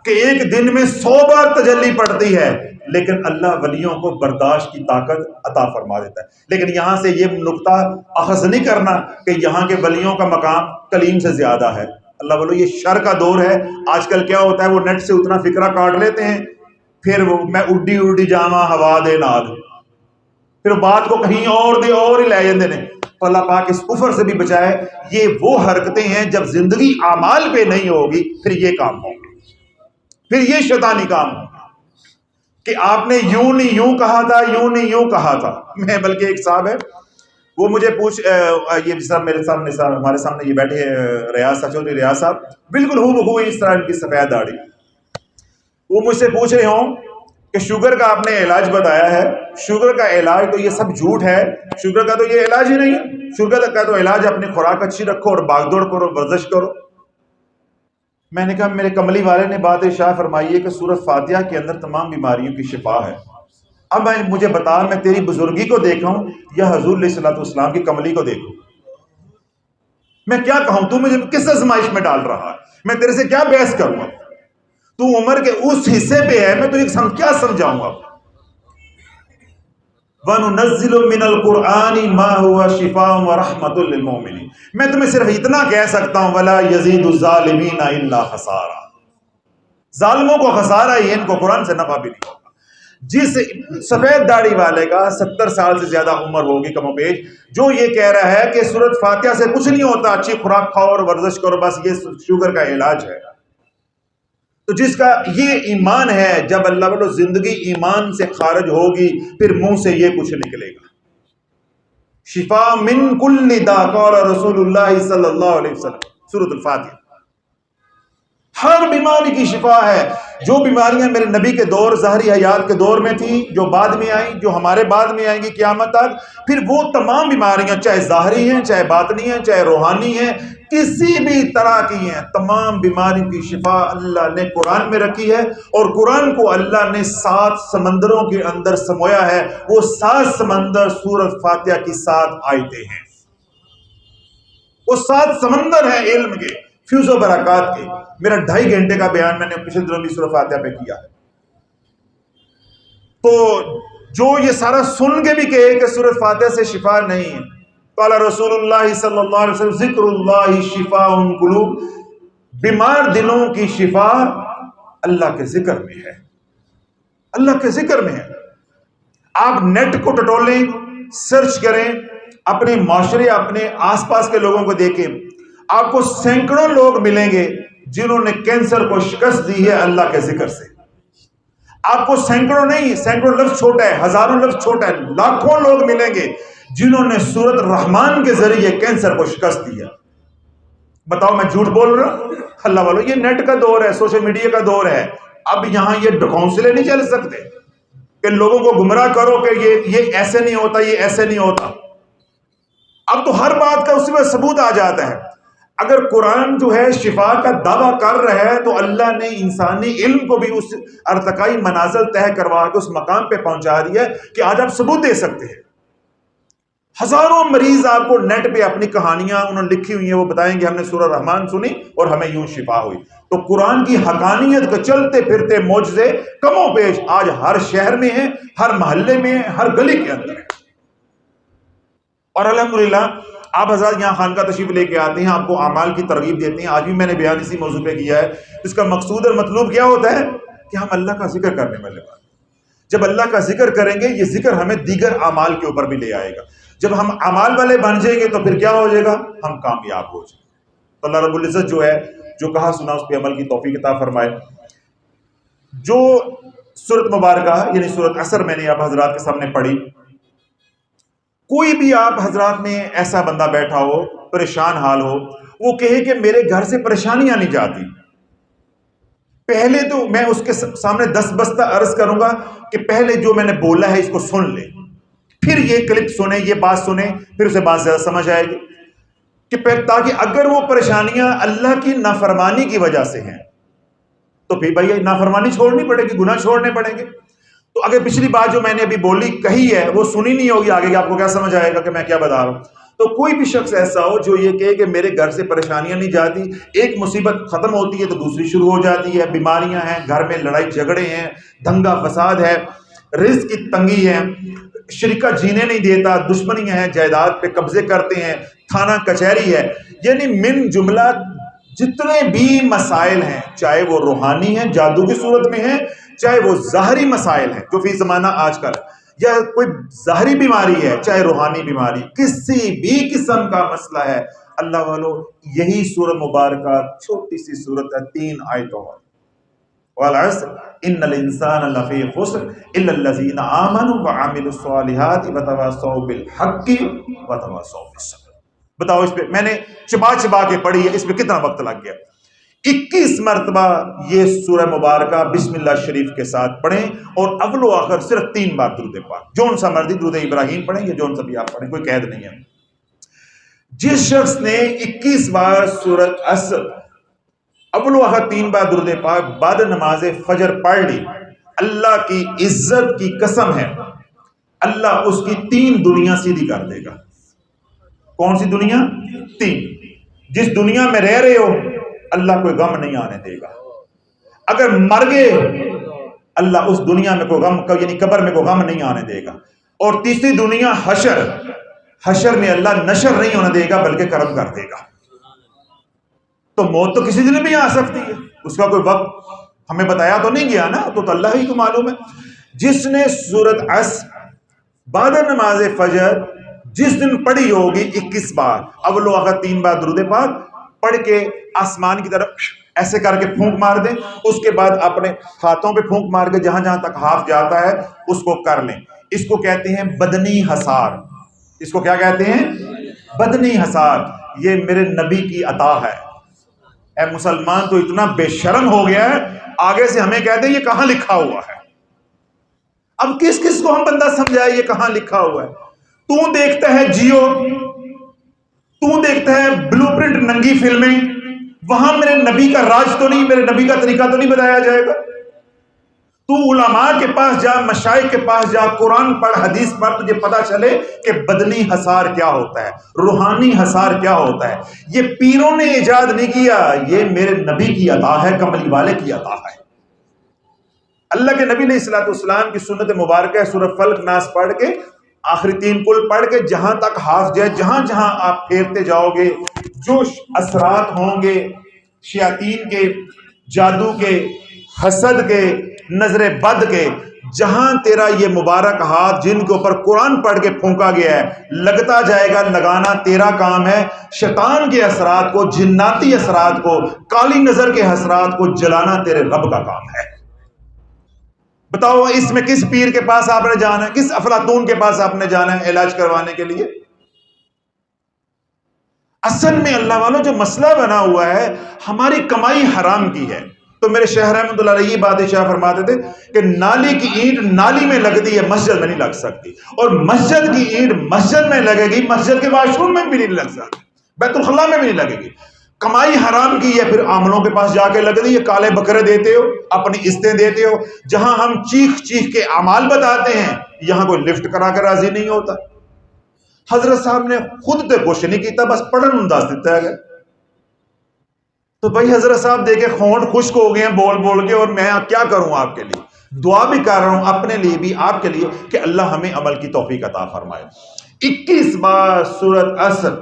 کہ ایک دن میں 100 بار تجلی پڑتی ہے، لیکن اللہ ولیوں کو برداشت کی طاقت عطا فرما دیتا ہے۔ لیکن یہاں سے یہ نقطہ اخذ نہیں کرنا کہ یہاں کے ولیوں کا مقام کلیم سے زیادہ ہے۔ اللہ بولو یہ شر کا دور ہے۔ آج کل کیا ہوتا ہے، وہ نیٹ سے اتنا فکرہ کاٹ لیتے ہیں، پھر وہ میں اڈی اڈی جاواں ہوا دے نال، پھر بات کو کہیں اور دے اور ہی لے جاندے نے۔ تو اللہ پاک اس کفر سے بھی بچائے۔ یہ وہ حرکتیں ہیں جب زندگی اعمال پہ نہیں ہوگی، پھر یہ کام ہوں گے، پھر یہ شیطانی کام ہوگا کہ آپ نے یوں نہیں یوں کہا تھا، یوں نہیں یوں کہا تھا۔ میں بلکہ ایک صاحب ہے، وہ مجھے یہ صاحب میرے سامنے ہمارے سامنے یہ بیٹھے ریاض چودھری ریاض صاحب، بالکل ہو اس طرح ان کی سفید داڑھی، وہ مجھ سے پوچھ رہے ہوں کہ شوگر کا آپ نے علاج بتایا ہے، شوگر کا علاج تو یہ سب جھوٹ ہے، شوگر کا تو یہ علاج ہی نہیں ہے، شوگر کا تو علاج اپنی خوراک اچھی رکھو اور باغ دوڑ کرو، ورزش کرو۔ میں نے کہا میرے کملی والے نے بات ارشاد فرمائی ہے کہ سورۃ فاتحہ کے اندر تمام بیماریوں کی شفا ہے۔ اب مجھے بتا، میں تیری بزرگی کو دیکھا ہوں یا حضور علیہ السلام کی کملی کو دیکھوں، میں کیا کہوں؟ تو مجھے کس آزمائش میں ڈال رہا ہے؟ میں تیرے سے کیا بحث کروں؟ تو عمر کے اس حصے پہ ہے، میں تجھے کیا سمجھاؤں گا؟ وَنُنَزِّلُ مِنَ الْقُرْآنِ مَا هُوَ شِفَاءٌ وَرَحْمَةٌ لِّلْمُؤْمِنِينَ۔ میں تمہیں صرف اتنا کہہ سکتا ہوں وَلَا يَزِيدُ الظَّالِمِينَ إِلَّا خَسَارًا، ظالموں کو خسارہ ہی، ان کو قرآن سے نفع بھی نہیں ہوگا۔ جس سفید داڑھی والے کا 70 سال سے زیادہ عمر ہوگی کم و بیش، جو یہ کہہ رہا ہے کہ سورۃ فاتحہ سے کچھ نہیں ہوتا، اچھی خوراک کھاؤ اور ورزش کرو، بس یہ شوگر کا علاج ہے، تو جس کا یہ ایمان ہے، جب اللہ والو زندگی ایمان سے خارج ہوگی پھر منہ سے یہ کچھ نکلے گا۔ شفا من کل داء قال رسول اللہ صلی اللہ علیہ وسلم، سورۃ الفاتحہ ہر بیماری کی شفا ہے۔ جو بیماریاں میرے نبی کے دور، ظاہری حیات کے دور میں تھیں، جو بعد میں آئیں، جو ہمارے بعد میں آئیں گی قیامت تک، پھر وہ تمام بیماریاں چاہے ظاہری ہیں، چاہے باطنی ہیں، چاہے روحانی ہیں، کسی بھی طرح کی ہیں، تمام بیماریوں کی شفا اللہ نے قرآن میں رکھی ہے، اور قرآن کو اللہ نے 7 سمندروں کے اندر سمویا ہے۔ وہ 7 سمندر سورۃ فاتحہ کی 7 آیتیں ہیں، وہ 7 سمندر ہیں علم کے، فیوز و برکات کے۔ میرا 2.5 گھنٹے کا بیان میں نے پچھلے دنوں بھی سورۃ فاتحہ پہ کیا ہے، تو جو یہ سارا سن کے بھی کہے کہ سورۃ فاتحہ سے شفا نہیں ہے، قال رسول اللہ صلی اللہ علیہ وسلم ذکر اللہ شفاء القلوب، بیمار دلوں کی شفا اللہ کے ذکر میں ہے، اللہ کے ذکر میں ہے۔ آپ نیٹ کو ٹٹولیں، سرچ کریں، اپنے معاشرے، اپنے آس پاس کے لوگوں کو دیکھیں، آپ کو سینکڑوں لوگ ملیں گے جنہوں نے کینسر کو شکست دی ہے اللہ کے ذکر سے۔ آپ کو سینکڑوں نہیں، سینکڑوں لفظ چھوٹا ہے، ہزاروں لفظ چھوٹا ہے، لاکھوں لوگ ملیں گے جنہوں نے سورۃ الرحمن کے ذریعے کینسر کو شکست دی ہے۔ بتاؤ میں جھوٹ بول رہا ہوں؟ اللہ والو یہ نیٹ کا دور ہے، سوشل میڈیا کا دور ہے، اب یہاں یہ کونسلیں نہیں چل سکتے کہ لوگوں کو گمراہ کرو کہ یہ ایسے نہیں ہوتا، یہ ایسے نہیں ہوتا. اب تو ہر بات کا اس میں ثبوت آ جاتا ہے. اگر قرآن جو ہے شفا کا دعویٰ کر رہا ہے تو اللہ نے انسانی علم کو بھی اس ارتقائی منازل طے کروا کے اس مقام پہ پہنچا دیا کہ آج آپ ثبوت دے سکتے ہیں. ہزاروں مریض آپ کو نیٹ پہ اپنی کہانیاں انہوں نے لکھی ہوئی ہیں، وہ بتائیں گے ہم نے سورہ رحمان سنی اور ہمیں یوں شفا ہوئی. تو قرآن کی حقانیت کے چلتے پھرتے معجزے کم و بیش آج ہر شہر میں ہیں، ہر محلے میں ہیں، ہر گلی کے اندر ہیں. اور الحمدللہ آپ حضرات یہاں خانقاہ تشریف لے کے آتے ہیں، آپ کو اعمال کی ترغیب دیتے ہیں. آج بھی میں نے بیان اسی موضوع پہ کیا ہے. اس کا مقصود اور مطلوب کیا ہوتا ہے کہ ہم اللہ کا ذکر کرنے والے بات. جب اللہ کا ذکر کریں گے یہ ذکر ہمیں دیگر اعمال کے اوپر بھی لے آئے گا. جب ہم اعمال والے بن جائیں گے تو پھر کیا ہو جائے گا؟ ہم کامیاب ہو جائیں گے. تو اللہ رب العزت جو ہے جو کہا سنا اس پہ عمل کی توفیق عطا فرمائے. جو سورت مبارکہ یعنی سورت عصر میں نے آپ حضرات کے سامنے پڑھی، کوئی بھی آپ حضرات میں ایسا بندہ بیٹھا ہو پریشان حال ہو، وہ کہے کہ میرے گھر سے پریشانیاں نہیں جاتی، پہلے تو میں اس کے سامنے 10 بستہ عرض کروں گا کہ پہلے جو میں نے بولا ہے اس کو سن لے، پھر یہ کلپ سنیں، یہ بات سنیں، پھر اسے بات زیادہ سمجھ آئے گی. کہ تاکہ اگر وہ پریشانیاں اللہ کی نافرمانی کی وجہ سے ہیں تو پھر بھائی نافرمانی چھوڑنی پڑے گی، گناہ چھوڑنے پڑیں گے. تو اگر پچھلی بات جو میں نے ابھی بولی کہی ہے وہ سنی نہیں ہوگی، آگے آپ کو کیا سمجھ آئے گا کہ میں کیا بتا رہا ہوں. تو کوئی بھی شخص ایسا ہو جو یہ کہے کہ میرے گھر سے پریشانیاں نہیں جاتی، ایک مصیبت ختم ہوتی ہے تو دوسری شروع ہو جاتی ہے، بیماریاں ہیں، گھر میں لڑائی جھگڑے ہیں، دنگا فساد ہے، رزق کی تنگی ہے، شرکا جینے نہیں دیتا، دشمنیاں ہیں، جائیداد پہ قبضے کرتے ہیں، تھانہ کچہری ہے، یعنی من جملہ جتنے بھی مسائل ہیں، چاہے وہ روحانی ہیں، جادو کی صورت میں ہیں، چاہے وہ ظاہری مسائل ہیں جو فی زمانہ آج کل، یا کوئی ظاہری بیماری ہے چاہے روحانی بیماری، کسی بھی قسم کا مسئلہ ہے، اللہ والو یہی سورہ مبارکہ چھوٹی سی سورت ہے، 3 آیتوں ہے. والعصر ان الانسان لفی خسر الا الذین آمنوا وعملوا الصالحات وتواصوا بالحق وتواصوا بالصبر. بتاؤ اس پہ میں نے چبا چبا کے پڑھی ہے، اس پہ کتنا وقت لگ گیا؟ 21 مرتبہ یہ سورہ مبارکہ بسم اللہ شریف کے ساتھ پڑھیں اور اول و آخر صرف 3 بار درود پاک، جون سا مرضی درود ابراہیم پڑھیں یا جون سا بھی آپ پڑھیں، کوئی قید نہیں ہے. جس شخص نے 21 بار سورۃ عصر اول و آخر 3 بار درود پاک بعد نماز فجر پڑھ لی، اللہ کی عزت کی قسم ہے اللہ اس کی 3 دنیا سیدھی کر دے گا. کون سی دنیا؟ 3. جس دنیا میں رہ رہے ہو اللہ کوئی غم نہیں آنے دے گا. اگر مر گئے اللہ اس دنیا میں کوئی غم یعنی قبر میں کوئی غم نہیں آنے دے گا. اور تیسری دنیا حشر میں اللہ نشر نہیں ہونے دے گا بلکہ کرم کر دے گا. تو موت تو کسی دن بھی آ سکتی ہے، اس کا کوئی وقت ہمیں بتایا تو نہیں گیا نا، تو اللہ ہی کو معلوم ہے. جس نے سورۃ عصر بعد نماز فجر جس دن پڑھی ہوگی 21 بار اول و آخر 3 بار درود پاک پڑھ کے آسمان کی طرف ایسے کر کے پھونک مار دیں، اس کے بعد اپنے ہاتھوں پہ پھونک مار کے جہاں جہاں تک ہاتھ جاتا ہے اس کو کر لیں. اس کو کہتے ہیں بدنی حصار. اس کو کیا کہتے ہیں؟ بدنی حصار. یہ میرے نبی کی عطا ہے. اے مسلمان تو اتنا بے شرم ہو گیا ہے، آگے سے ہمیں کہتے ہیں یہ کہاں لکھا ہوا ہے. اب کس کس کو ہم بندہ سمجھائے یہ کہاں لکھا ہوا ہے؟ تو دیکھتا ہے جیو، تو دیکھتا ہے بلو پرنٹ ننگی فلمیں، وہاں میرے نبی کا راج تو نہیں، میرے نبی کا طریقہ تو نہیں بتایا جائے گا. تو علماء کے پاس جا، مشائخ کے پاس جا، قرآن پڑھ، حدیث پڑھ، تجھے پتا چلے کہ بدنی حصار کیا ہوتا ہے، روحانی حصار کیا ہوتا ہے. یہ پیروں نے ایجاد نہیں کیا، یہ میرے نبی کی عطا ہے، کملی والے کی عطا ہے. اللہ کے نبی علیہ السلام کی سنت مبارکہ سورہ فلق ناس پڑھ کے آخری 3 کل پڑھ کے جہاں تک ہاتھ جائے، جہاں جہاں آپ پھیرتے جاؤ گے جو اثرات ہوں گے شیاطین کے، جادو کے، حسد کے، نظر بد کے، جہاں تیرا یہ مبارک ہاتھ جن کے اوپر قرآن پڑھ کے پھونکا گیا ہے لگتا جائے گا، لگانا تیرا کام ہے. شیطان کے اثرات کو، جناتی اثرات کو، کالی نظر کے اثرات کو جلانا تیرے رب کا کام ہے. بتاؤ اس میں کس پیر کے پاس آپ نے جانا ہے، کس افلاطون کے پاس آپ نے جانا ہے علاج کروانے کے لیے؟ اصل میں اللہ والوں جو مسئلہ بنا ہوا ہے ہماری کمائی حرام کی ہے. تو میرے شیخ رحمۃ اللہ علیہ بات شاہ فرماتے تھے کہ نالی کی اینٹ نالی میں لگتی ہے، مسجد میں نہیں لگ سکتی، اور مسجد کی اینٹ مسجد میں لگے گی، مسجد کے واش روم میں بھی نہیں لگ سکتی، بیت الخلاء میں بھی نہیں لگے گی۔ کمائی حرام کی ہے، پھر عاملوں کے پاس جا کے لگ دی، یہ کالے بکرے دیتے ہو، اپنی عزتیں دیتے ہو۔ جہاں ہم چیخ چیخ کے اعمال بتاتے ہیں، یہاں کوئی لفٹ کرا کے راضی نہیں ہوتا۔ حضرت صاحب نے خود تے کچھ نہیں کیتا، بس پڑھن انداز دیتا ہے۔ تو بھائی حضرت صاحب دیکھے خونٹ خشک ہو گئے ہیں بول بول کے، اور میں کیا کروں آپ کے لیے؟ دعا بھی کر رہا ہوں اپنے لیے بھی، آپ کے لیے، کہ اللہ ہمیں عمل کی توفیق عطا فرمائے۔ 21 بار سورۃ عصر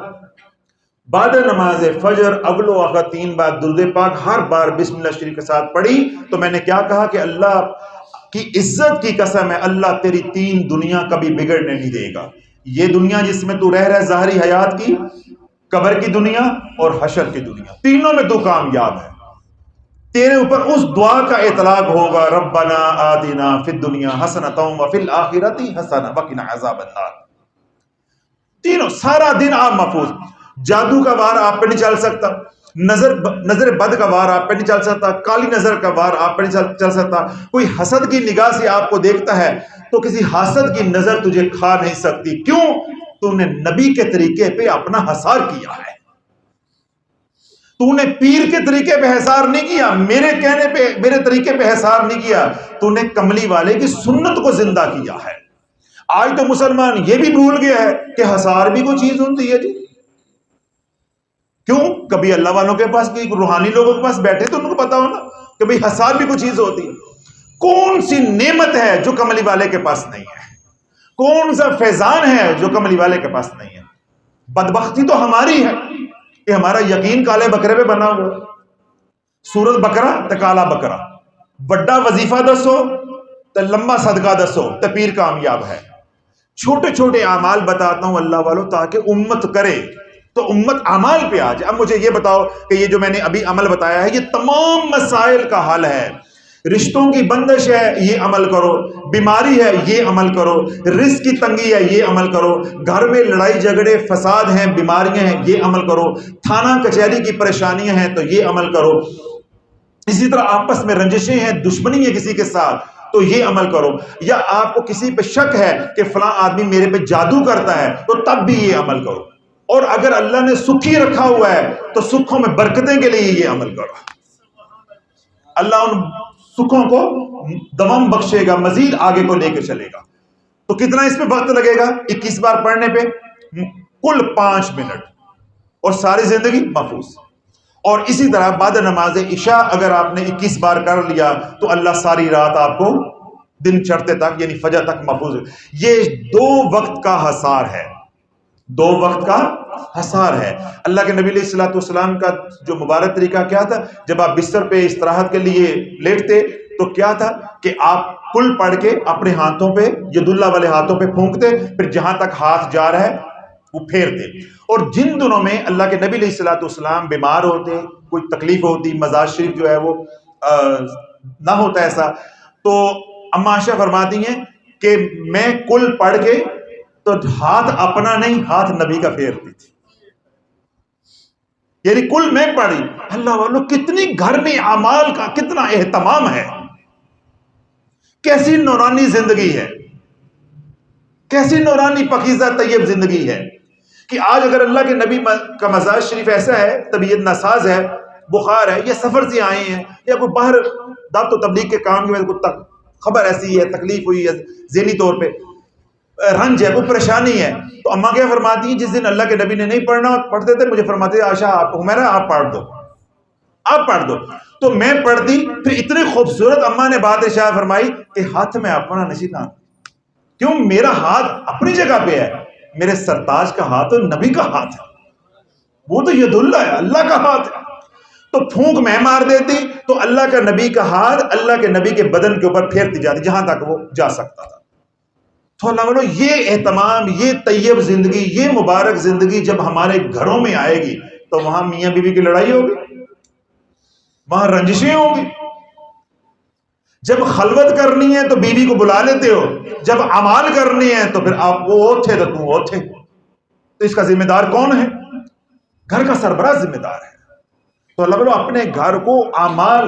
بعد نماز فجر اول و آخر 3 بار درود پاک ہر بار بسم اللہ شریف کے ساتھ پڑھی۔ تو میں نے کیا کہا کہ اللہ کی عزت کی قسم ہے، اللہ تیری 3 دنیا کبھی بگڑنے نہیں دے گا۔ یہ دنیا جس میں تو رہ رہا ہے ظاہری حیات کی، قبر کی دنیا اور حشر کی دنیا، تینوں میں تو کامیاب ہے۔ تیرے اوپر اس دعا کا اطلاق ہوگا، ربنا آتنا فی الدنیا حسنۃ وفی الآخرۃ حسنۃ وقنا عذاب النار۔ تینوں سارا دن آپ محفوظ۔ جادو کا وار آپ پہ نہیں چل سکتا، نظر بد کا وار آپ پہ نہیں چل سکتا، کالی نظر کا وار آپ پہ نہیں چل سکتا۔ کوئی حسد کی نگاہ سے آپ کو دیکھتا ہے تو کسی حاسد کی نظر تجھے کھا نہیں سکتی۔ کیوں؟ تو نے نبی کے طریقے پہ اپنا حصار کیا ہے، تو نے پیر کے طریقے پہ حصار نہیں کیا، میرے کہنے پہ میرے طریقے پہ حصار نہیں کیا، تو نے کملی والے کی سنت کو زندہ کیا ہے۔ آج تو مسلمان یہ بھی بھول گیا ہے کہ حصار بھی کوئی چیز ہوتی ہے جی۔ کیوں؟ کبھی اللہ والوں کے پاس، روحانی لوگوں کے پاس بیٹھے تو ان کو پتا ہو نا کہ بھئی حصار بھی کوئی چیز ہوتی ہے۔ کون سی نعمت ہے جو کملی والے کے پاس نہیں ہے؟ کون سا فیضان ہے جو کملی والے کے پاس نہیں ہے؟ بدبختی تو ہماری ہے کہ ہمارا یقین کالے بکرے پہ بنا ہوا۔ سورت بکرا تے کالا بکرا، بڑا وظیفہ دسو تے لمبا صدقہ دسو تے پیر کامیاب ہے۔ چھوٹے چھوٹے اعمال بتاتا ہوں اللہ والوں تاکہ امت کرے، تو امت اعمال پہ آ جائے۔ اب مجھے یہ بتاؤ کہ یہ جو میں نے ابھی عمل بتایا ہے، یہ تمام مسائل کا حل ہے۔ رشتوں کی بندش ہے، یہ عمل کرو، بیماری ہے یہ عمل کرو، رزق کی تنگی ہے یہ عمل کرو، گھر میں لڑائی جھگڑے فساد ہیں بیماریاں ہیں یہ عمل کرو، تھانہ کچہری کی پریشانیاں ہیں تو یہ عمل کرو، اسی طرح آپس میں رنجشیں ہیں، دشمنی ہے کسی کے ساتھ تو یہ عمل کرو، یا آپ کو کسی پہ شک ہے کہ فلاں آدمی میرے پہ جادو کرتا ہے تو تب بھی یہ عمل کرو، اور اگر اللہ نے سکھی رکھا ہوا ہے تو سکھوں میں برکتیں کے لیے یہ عمل کرو۔ اللہ ان سکھوں کو دوام بخشے گا، مزید آگے کو لے کے چلے گا۔ تو کتنا اس پہ وقت لگے گا؟ 21 بار پڑھنے پہ کل 5 منٹ، اور ساری زندگی محفوظ۔ اور اسی طرح بعد نماز عشاء اگر آپ نے 21 بار کر لیا تو اللہ ساری رات آپ کو دن چڑھتے تک یعنی فجر تک محفوظ ہے۔ یہ 2 وقت کا حصار ہے، 2 وقت کا حصار ہے۔ اللہ کے نبی علیہ الصلوۃ والسلام کا جو مبارک طریقہ کیا تھا، جب آپ بستر پہ استراحت کے لیے لیٹتے تو کیا تھا کہ آپ کل پڑھ کے اپنے ہاتھوں پہ ید اللہ والے ہاتھوں پہ پھونکتے، پھر جہاں تک ہاتھ جا رہا ہے وہ پھیرتے۔ اور جن دنوں میں اللہ کے نبی علیہ الصلوۃ والسلام بیمار ہوتے، کوئی تکلیف ہوتی، مزاج شریف جو ہے وہ نہ ہوتا ایسا، تو اما عائشہ فرماتی ہیں کہ میں کل پڑھ کے تو ہاتھ اپنا نہیں ہاتھ نبی کا پھیرتی تھی، یعنی کل میں پڑھی۔ اللہ والوں کتنی گھر میں اعمال کا کتنا اہتمام ہے، کیسی نورانی زندگی ہے، کیسی نورانی پاکیزہ طیب زندگی ہے کہ آج اگر اللہ کے نبی کا مزاج شریف ایسا ہے، طبیعت ناساز ہے، بخار ہے، یا سفر سے آئے ہیں، یا کوئی باہر دعوت و تبلیغ کے کام کی وجہ سے خبر ایسی ہے، تکلیف ہوئی ہے ذہنی طور پہ، رنج ہے، کوئی پریشانی ہے، تو اماں کیا فرماتی ہیں، جس دن اللہ کے نبی نے نہیں پڑھنا پڑھتے تھے، مجھے فرماتے عائشہ آپ حمیرہ آپ پڑھ دو، آپ پڑھ دو، تو میں پڑھتی، پھر اتنی خوبصورت اماں نے بات ارشاد فرمائی کہ ہاتھ میں اپنا نشینا، کیوں؟ میرا ہاتھ اپنی جگہ پہ ہے، میرے سرتاج کا ہاتھ اور نبی کا ہاتھ ہے، وہ تو ید اللہ ہے، اللہ کا ہاتھ ہے، تو پھونک میں مار دیتی تو اللہ کا نبی کا ہاتھ اللہ کے نبی کے بدن کے اوپر پھیرتی جاتی جہاں تک وہ جا سکتا تھا۔ تو اللہ والوں یہ اہتمام، یہ طیب زندگی، یہ مبارک زندگی جب ہمارے گھروں میں آئے گی تو وہاں میاں بیوی کی لڑائی ہوگی، وہاں رنجشیں ہوں گی۔ جب خلوت کرنی ہے تو بیوی کو بلا لیتے ہو، جب اعمال کرنی ہے تو پھر آپ وہ تھے تو تم وہ تھے، تو اس کا ذمہ دار کون ہے؟ گھر کا سربراہ ذمہ دار ہے۔ تو اللہ والوں اپنے گھر کو اعمال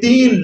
3